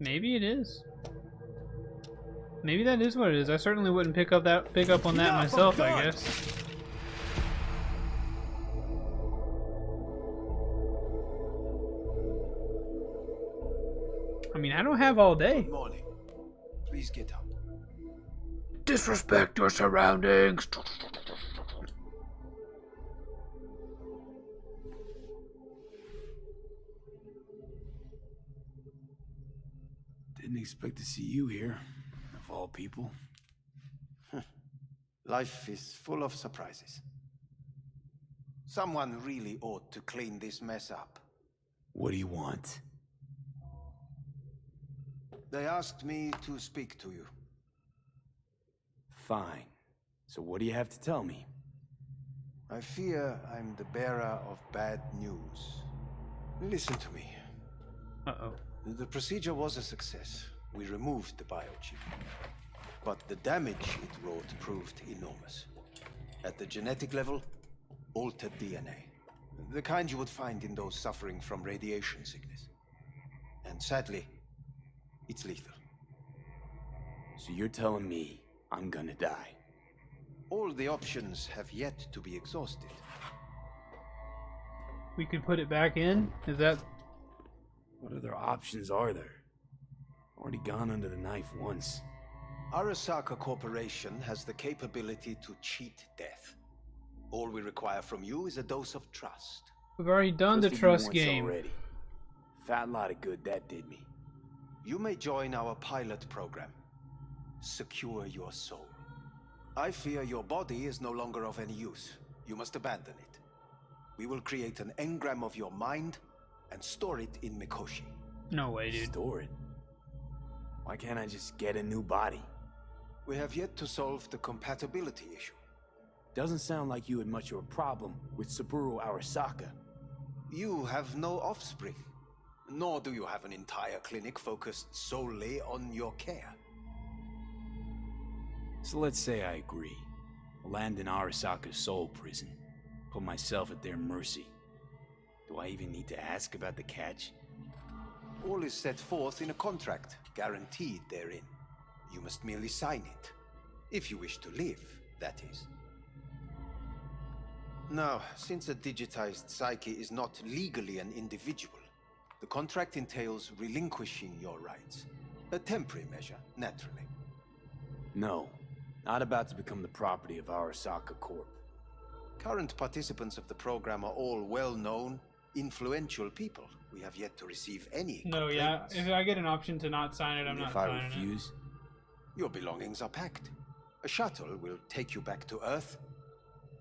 Maybe it is. Maybe that is what it is. I certainly wouldn't pick up on that myself, I guess. I mean, I don't have all day. Good morning. Please get up. Disrespect your surroundings. Didn't expect to see you here, of all people. Life is full of surprises. Someone really ought to clean this mess up. What do you want? They asked me to speak to you. Fine. So what do you have to tell me? I fear I'm the bearer of bad news. Listen to me. Uh-oh. The procedure was a success. We removed the biochip. But the damage it wrought proved enormous. At the genetic level, altered DNA. The kind you would find in those suffering from radiation sickness. And sadly, it's lethal. So you're telling me I'm gonna die? All the options have yet to be exhausted. We could put it back in? Is that... What other options are there? Already gone under the knife once. Arasaka Corporation has the capability to cheat death. All we require from you is a dose of trust. We've already done the trust game. Already. Fat lot of good that did me. You may join our pilot program. Secure your soul. I fear your body is no longer of any use. You must abandon it. We will create an engram of your mind and store it in Mikoshi. No way, dude. Store it? Why can't I just get a new body? We have yet to solve the compatibility issue. Doesn't sound like you had much of a problem with Saburo Arasaka. You have no offspring. Nor do you have an entire clinic focused solely on your care. So let's say I agree. I'll land in Arasaka's soul prison. Put myself at their mercy. Do I even need to ask about the catch? All is set forth in a contract, guaranteed therein. You must merely sign it. If you wish to live, that is. Now, since a digitized psyche is not legally an individual, the contract entails relinquishing your rights. A temporary measure, naturally. No, not about to become the property of Arasaka Corp. Current participants of the program are all well-known, influential people. We have yet to receive any No, complaints. yeah. If I get an option to not sign it, I'm not signing it. If I refuse? Your belongings are packed. A shuttle will take you back to Earth,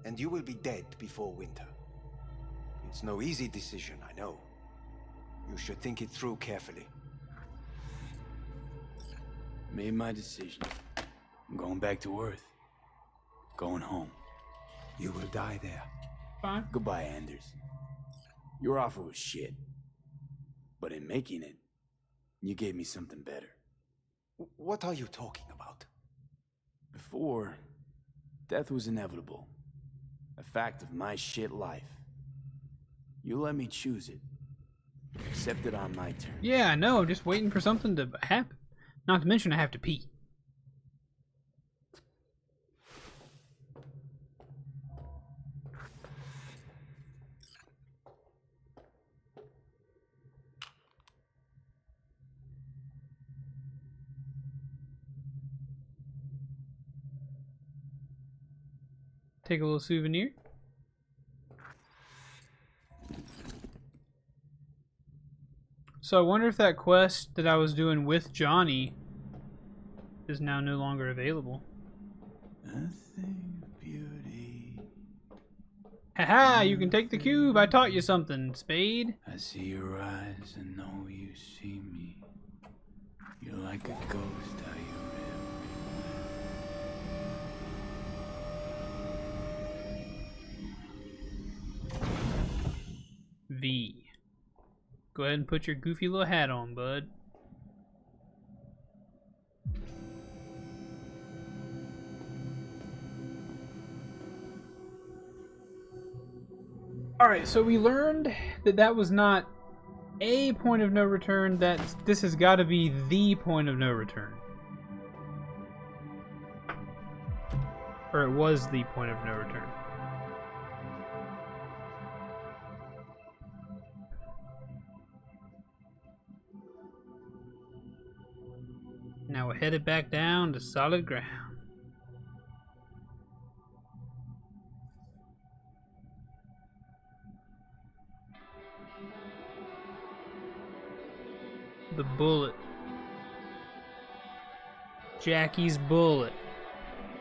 and you will be dead before winter. It's no easy decision, I know. You should think it through carefully. Made my decision. I'm going back to Earth. Going home. You will die there. Fine. Goodbye, Anders. Your offer was shit. But in making it, you gave me something better. What are you talking about? Before, death was inevitable. A fact of my shit life. You let me choose it. Accept it on my terms. Yeah, I know. I'm just waiting for something to happen. Not to mention I have to pee. Take a little souvenir. So I wonder if that quest that I was doing with Johnny is now no longer available. Nothing of beauty. Haha, you can take the cube. I taught you something, Spade. I see your eyes and know you see me. You're like a ghost, how you V. Go ahead and put your goofy little hat on, bud. Alright, so we learned that that was not a point of no return, that this has got to be the point of no return. Or it was the point of no return. Now we're headed back down to solid ground. The bullet. Jackie's bullet.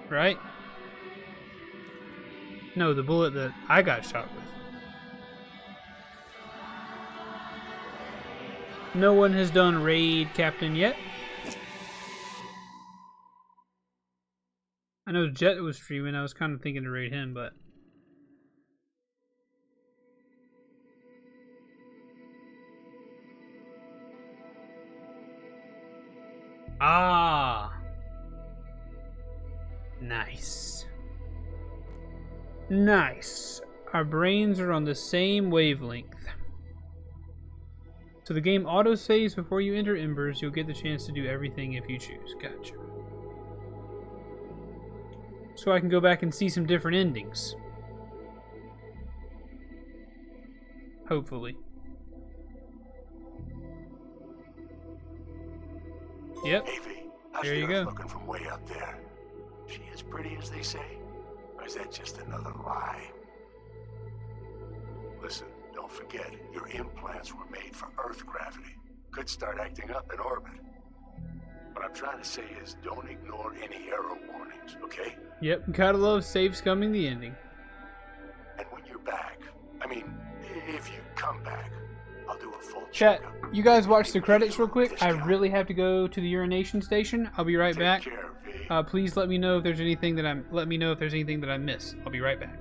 Right? No, the bullet that I got shot with. No one has done raid captain yet. I know Jet was streaming. I was kind of thinking to raid him, but... Ah! Nice. Nice. Our brains are on the same wavelength. So the game auto-saves before you enter Embers. You'll get the chance to do everything if you choose. Gotcha. So I can go back and see some different endings. Hopefully. Yep. There you go. Looking from way up there. She as pretty as they say? Or is that just another lie? Listen, don't forget, your implants were made for Earth gravity. Could start acting up in orbit. What I'm trying to say is don't ignore any error warnings, okay? Yep, gotta love saves coming the ending. And when you're back, I mean, if you come back, I'll do a full Chat, checkup. you guys watch the credits real quick. I really have to go to the urination station. I'll be right back. Please let me know if there's anything that I miss. I'll be right back.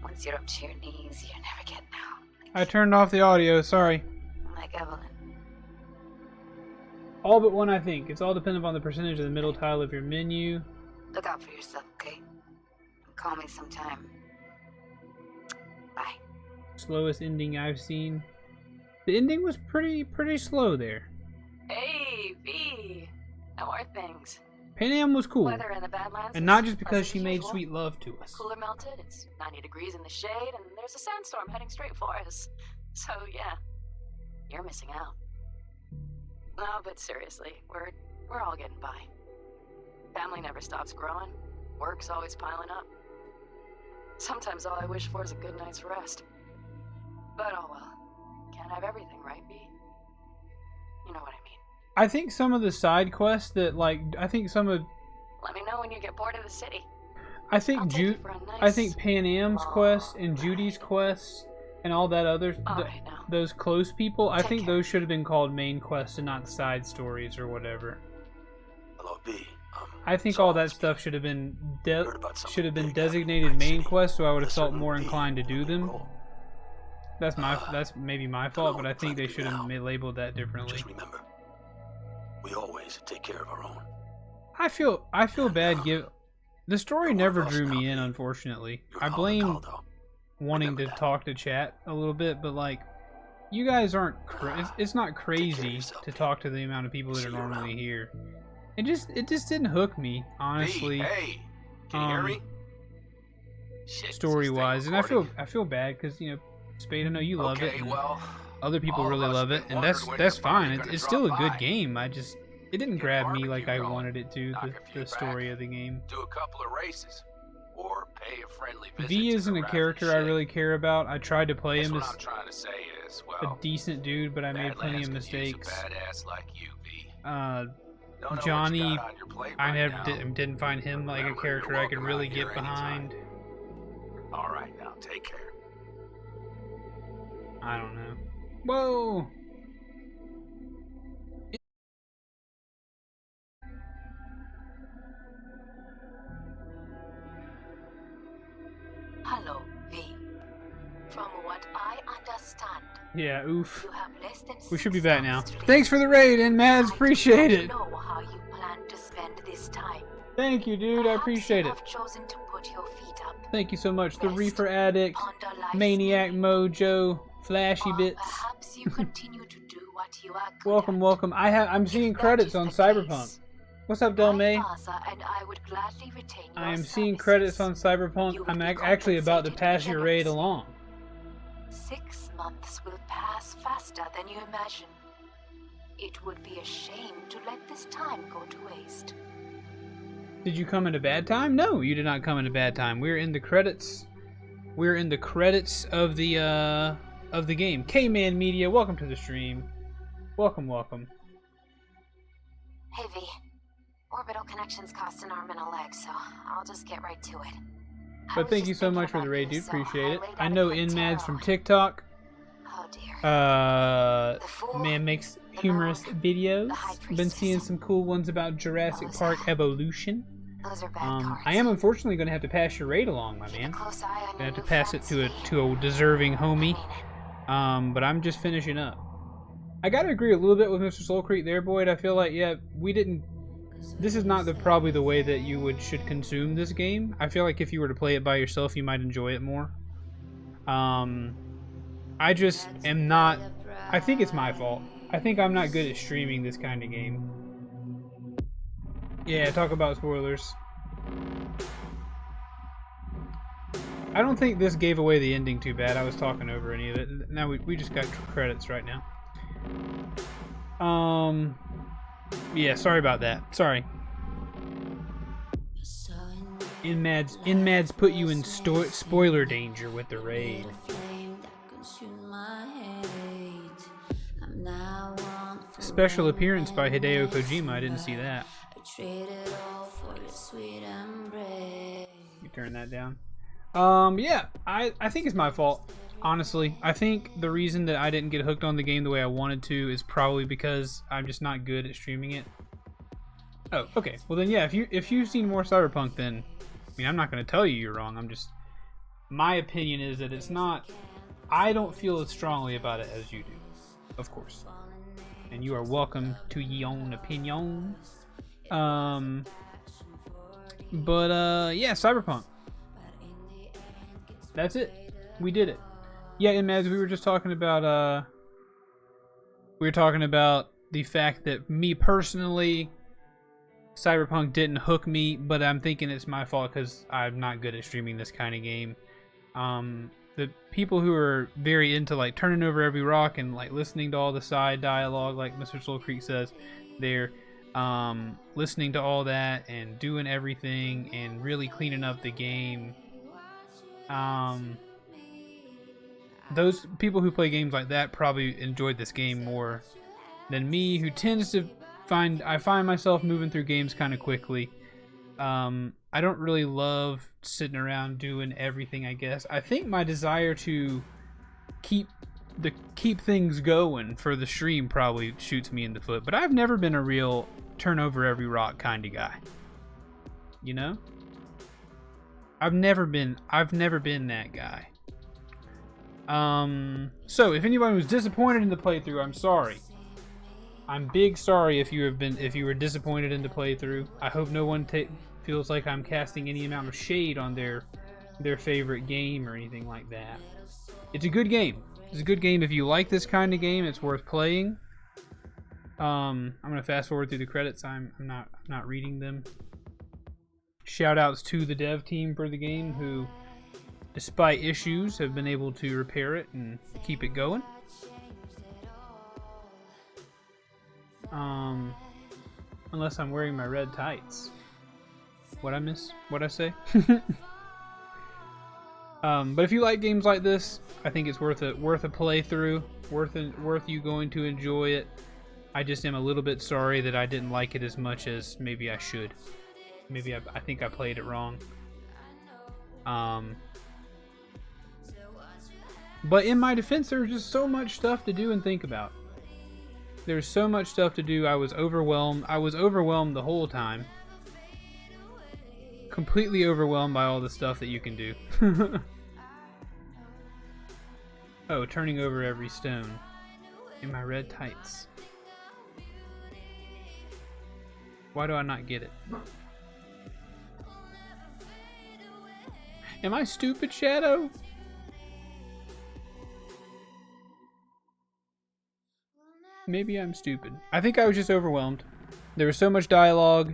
Once you're up to your knees, you're never getting out. I turned off the audio, sorry. Like Evelyn. All but one, I think. It's all dependent on the percentage of the middle tile of your menu. Look out for yourself, okay? Call me sometime. Bye. Slowest ending I've seen. The ending was pretty slow there. Hey, V. How are things? Pan Am was cool. Weather in the Badlands And is not just because pleasant she as made usual. sweet love to us. Cooler melted, it's 90 degrees in the shade, and there's a sandstorm heading straight for us. So yeah, you're missing out. No, but seriously, we're all getting by. Family never stops growing. Work's always piling up. Sometimes all I wish for is a good night's rest. But oh well. Can't have everything, right, V? You know what I mean. I think some of the side quests that, like, I think some of... Let me know when you get bored of the city. I think I think Pan Am's quest and Judy's quests and all that other those close people, I think those should have been called main quests and not side stories or whatever. Hello, B. I think all that stuff should have been designated main quests, so I would have felt more inclined to do them. That's maybe my fault, but I think they should have labeled that differently. Just remember, we always take care of our own. I feel bad. The story never drew me in, unfortunately. I blame wanting to talk to chat a little bit, but like, you guys aren't. It's not crazy to talk to the amount of people that are normally here. It just didn't hook me, honestly. Hey, can you hear me? Story-wise, and I feel bad because, you know, Spade, I know you love it. And other people really love it, and that's fine. It's still a good game. It didn't grab me like I wanted it to. The story of the game. Do a couple of races, or pay a friendly visit. V isn't a character I really care about. I tried to play him as what I'm trying to say is, a decent dude, but I made plenty of mistakes. Badass like you, V. Johnny, I didn't find him like a character I could really get behind. All right, now take care. I don't know. Whoa! Hello, V. From what I understand, Yeah, oof. you have less than We should be 6 back months now. to Thanks for the raid, and Mads, appreciate it. know how you plan to spend this time. Thank you, dude. I appreciate it. Have chosen to put your feet up. Thank you so much. The Reefer Addict, Maniac Mojo, Flashy Bits. Perhaps you continue to do what you are good Welcome. I'm seeing credits on Cyberpunk. What's up, Del May? Father and I would gladly retain your I am seeing credits on Cyberpunk. I'm actually about to pass your raid along. 6 months will pass faster than you imagine. It would be a shame to let this time go to waste. Did you come in a bad time? No, you did not come in a bad time. We're in the credits. We're in the credits of the game. K-Man Media, welcome to the stream. Welcome. Hey, V. Orbital connections cost an arm and a leg, so I'll just get right to it. But thank you so much for the raid, dude. Appreciate it. I know Inmads from TikTok. Man makes humorous videos. Been seeing some cool ones about Jurassic Park Evolution. I am unfortunately going to have to pass your raid along, my man. I have to pass it to a deserving homie. But I'm just finishing up. I gotta agree a little bit with Mr. Soul Creek there, Boyd. I feel like, yeah, we didn't. This is not probably the way that you should consume this game. I feel like if you were to play it by yourself, you might enjoy it more. I just am not. I think it's my fault. I think I'm not good at streaming this kind of game. Yeah, talk about spoilers. I don't think this gave away the ending too bad. I was talking over any of it. Now we just got credits right now. Yeah, sorry about that. Sorry. Inmads put you in spoiler danger with the raid. Special appearance by Hideo Kojima. I didn't see that. You turn that down. Yeah, I think it's my fault. Honestly, I think the reason that I didn't get hooked on the game the way I wanted to is probably because I'm just not good at streaming it. Oh, okay. Well then, yeah. If you've seen more Cyberpunk, then I mean, I'm not going to tell you you're wrong. I'm just, my opinion is that it's not. I don't feel as strongly about it as you do, of course. And you are welcome to your own opinion. But yeah, Cyberpunk. That's it. We did it. Yeah, and as we were just talking about the fact that me personally, Cyberpunk didn't hook me, but I'm thinking it's my fault because I'm not good at streaming this kind of game. The people who are very into like turning over every rock and like listening to all the side dialogue, like Mr. Soul Creek says, they're listening to all that and doing everything and really cleaning up the game. Those people who play games like that probably enjoyed this game more than me, who tends to find myself moving through games kind of quickly. I don't really love sitting around doing everything, I guess. I think my desire to keep things going for the stream probably shoots me in the foot, but I've never been a real turn over every rock kind of guy. You know? I've never been that guy. So if anyone was disappointed in the playthrough, I'm sorry. I'm big sorry if you were disappointed in the playthrough. I hope no one feels like I'm casting any amount of shade on their favorite game or anything like that. It's a good game. It's a good game. If you like this kind of game, it's worth playing. I'm gonna fast forward through the credits. I'm not reading them. Shout outs to the dev team for the game who, despite issues, have been able to repair it and keep it going. Unless I'm wearing my red tights. What'd I say? But if you like games like this, I think it's worth a playthrough. Worth you going to enjoy it. I just am a little bit sorry that I didn't like it as much as maybe I should. Maybe I think I played it wrong. But in my defense, there was just so much stuff to do and think about. There's so much stuff to do. I was overwhelmed. The whole time. Completely overwhelmed by all the stuff that you can do. Oh, turning over every stone. In my red tights. Why do I not get it? Am I stupid, Shadow? Maybe I'm stupid. I think I was just overwhelmed. There was so much dialogue.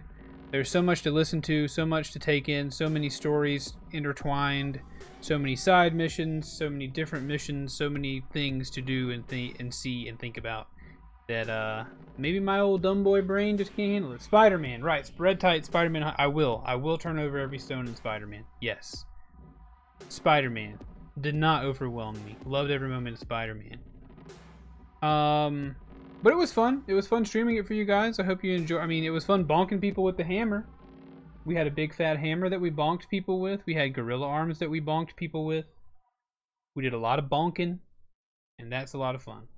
There's so much to listen to, so much to take in, so many stories intertwined, so many side missions, so many different missions, so many things to do and see and think about that maybe my old dumb boy brain just can't handle it. Spider-Man, right? Red tight, Spider-Man. I will turn over every stone in Spider-Man. Yes. Spider-Man did not overwhelm me. Loved every moment of Spider-Man. But it was fun. It was fun streaming it for you guys. I hope you enjoy. I mean, it was fun bonking people with the hammer. We had a big fat hammer that we bonked people with. We had gorilla arms that we bonked people with. We did a lot of bonking, and that's a lot of fun.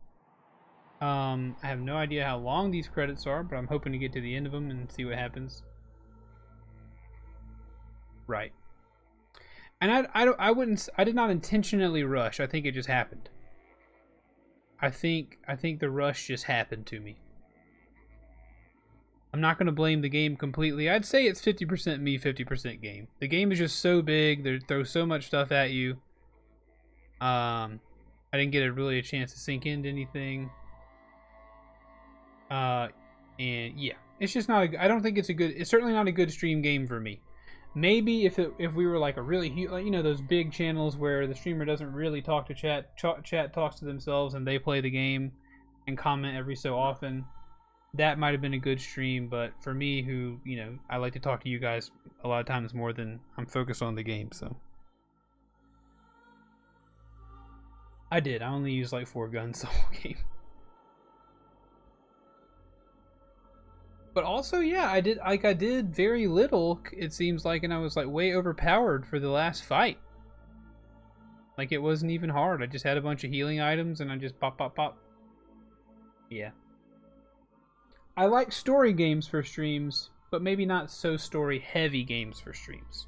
I have no idea how long these credits are, but I'm hoping to get to the end of them and see what happens. Right. And I did not intentionally rush. I think it just happened. I think the rush just happened to me. I'm not going to blame the game completely. I'd say it's 50% me, 50% game. The game is just so big. They throw so much stuff at you. I didn't get really a chance to sink into anything. And yeah, it's just not. I don't think it's a good. It's certainly not a good stream game for me. Maybe if we were like a really huge, like, you know, those big channels where the streamer doesn't really talk to chat, chat talks to themselves and they play the game and comment every so often, that might have been a good stream. But for me, who, you know, I like to talk to you guys a lot of times more than I'm focused on the game, so I only used like 4 guns the whole game. But also, yeah, I did very little, it seems like, and I was like way overpowered for the last fight. Like, it wasn't even hard. I just had a bunch of healing items and I just pop, pop, pop. Yeah. I like story games for streams, but maybe not so story heavy games for streams.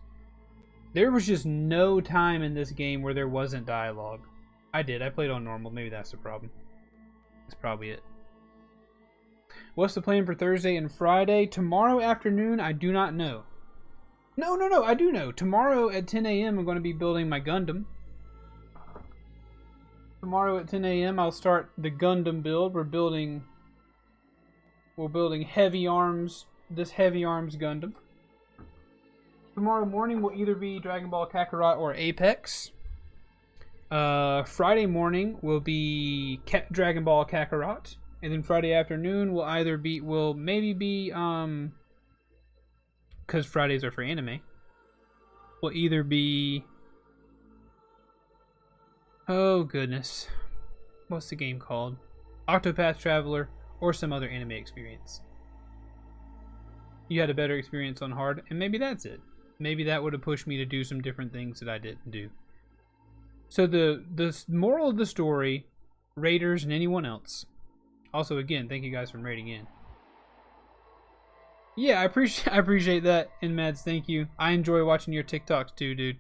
There was just no time in this game where there wasn't dialogue. I played on normal. Maybe that's the problem. That's probably it. What's the plan for Thursday and Friday? Tomorrow afternoon, I do not know. No, I do know. Tomorrow at 10 a.m. I'm going to be building my Gundam. Tomorrow at 10 a.m. I'll start the Gundam build. We're building heavy arms, this heavy arms Gundam. Tomorrow morning will either be Dragon Ball Kakarot or Apex. Friday morning will be Dragon Ball Kakarot. And then Friday afternoon will maybe be because Fridays are for anime, will either be, oh goodness, what's the game called? Octopath Traveler or some other anime experience. You had a better experience on hard, and maybe that's it. Maybe that would have pushed me to do some different things that I didn't do. So the moral of the story, raiders and anyone else. Also, again, thank you guys for raiding in. Yeah, I appreciate that, Inmads. Thank you. I enjoy watching your TikToks too, dude.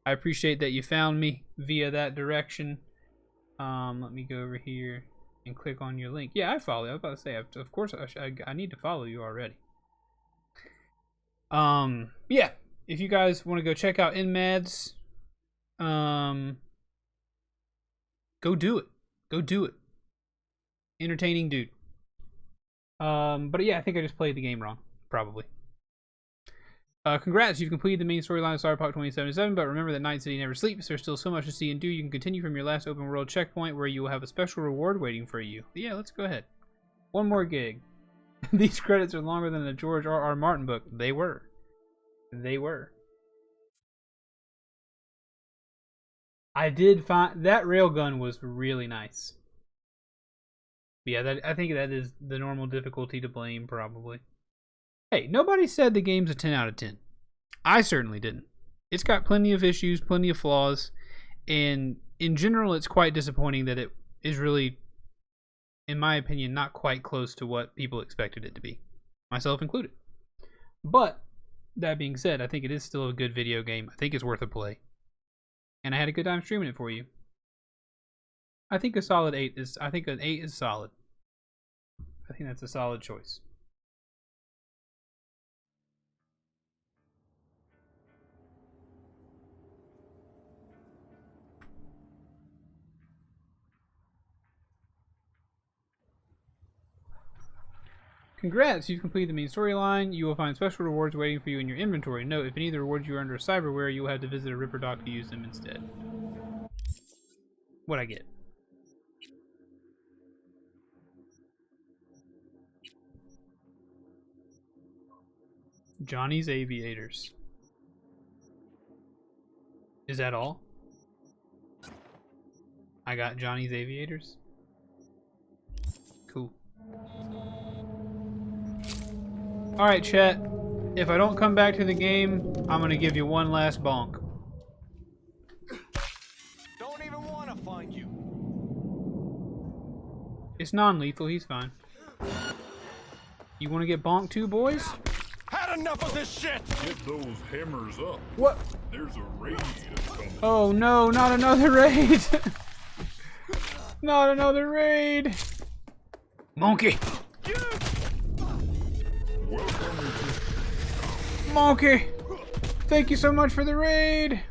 I appreciate that you found me via that direction. Let me go over here and click on your link. Yeah, I follow you. I was about to say, of course, I need to follow you already. Yeah, if you guys want to go check out Inmads, go do it. Go do it. Entertaining dude. But yeah, I think I just played the game wrong. Probably. Congrats, you've completed the main storyline of Cyberpunk 2077, but remember that Night City never sleeps. There's still so much to see and do. You can continue from your last open world checkpoint where you will have a special reward waiting for you. Yeah, let's go ahead. One more gig. These credits are longer than the George R.R. Martin book. They were. They were. I did find that railgun was really nice. Yeah, I think that is the normal difficulty to blame, probably. Hey, nobody said the game's a 10 out of 10. I certainly didn't. It's got plenty of issues, plenty of flaws, and in general, it's quite disappointing that it is really, in my opinion, not quite close to what people expected it to be, myself included. But, that being said, I think it is still a good video game. I think it's worth a play. And I had a good time streaming it for you. I think an 8 is solid. I think that's a solid choice. Congrats, you've completed the main storyline. You will find special rewards waiting for you in your inventory. Note, if any of the rewards you earned are cyberware, you will have to visit a Ripper Doc to use them instead. What'd I get? Johnny's Aviators. Is that all? I got Johnny's Aviators? Cool. Alright, chat. If I don't come back to the game, I'm gonna give you one last bonk. Don't even want to find you. It's non-lethal, he's fine. You wanna get bonked too, boys? Had enough of this shit! Get those hammers up. What? There's a raid coming. Oh no, not another raid! Not another raid! Monkey! Monkey! Thank you so much for the raid!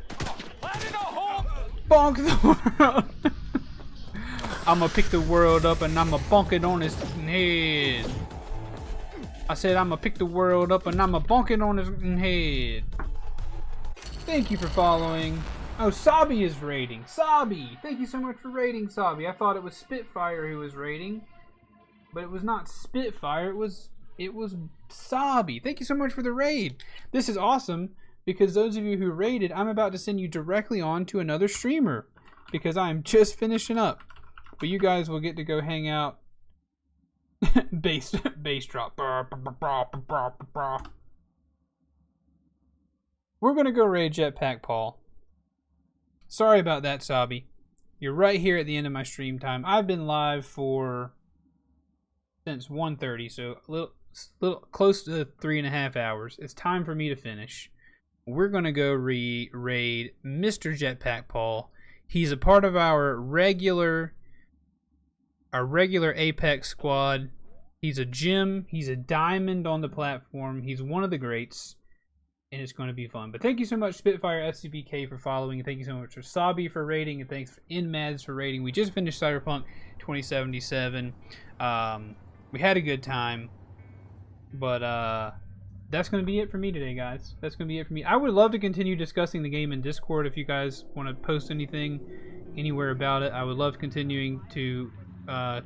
Bonk the world! I'ma pick the world up and I'ma bonk it on his head. I said I'ma pick the world up and I'ma bonk it on his head. Thank you for following. Oh, Sabi is raiding. Sabi! Thank you so much for raiding, Sabi. I thought it was Spitfire who was raiding. But it was not Spitfire, it was Sabi. Thank you so much for the raid. This is awesome because those of you who raided, I'm about to send you directly on to another streamer because I'm just finishing up. But you guys will get to go hang out. bass drop. We're gonna go raid Jetpack Paul. Sorry about that, Sabi. You're right here at the end of my stream time. I've been live since 1:30, so a little close to 3.5 hours. It's time for me to finish. We're gonna go raid Mr. Jetpack Paul. He's a part of our regular Apex squad. He's a gem. He's a diamond on the platform. He's one of the greats. and it's going to be fun. But thank you so much, Spitfire FCBK, for following, and thank you so much for Sabi for rating, and thanks for InMads for rating. We just finished Cyberpunk 2077. We had a good time, but that's going to be it for me today, guys. That's going to be it for me. I would love to continue discussing the game in Discord if you guys want to post anything anywhere about it. I would love continuing to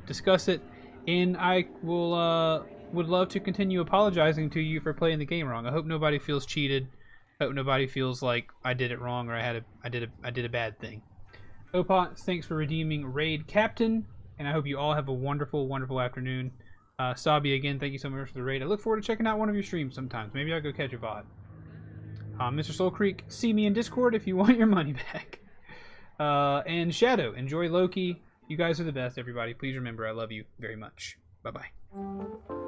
discuss it, and I will would love to continue apologizing to you for playing the game wrong. I hope nobody feels cheated. I hope nobody feels like I did it wrong or I did a bad thing. Opot, thanks for redeeming Raid Captain, and I hope you all have a wonderful, wonderful afternoon. Sabi, again, thank you so much for the raid. I look forward to checking out one of your streams sometimes. Maybe I'll go catch a VOD. Mr. Soul Creek, see me in Discord if you want your money back. And Shadow, enjoy Loki. You guys are the best, everybody. Please remember, I love you very much. Bye-bye.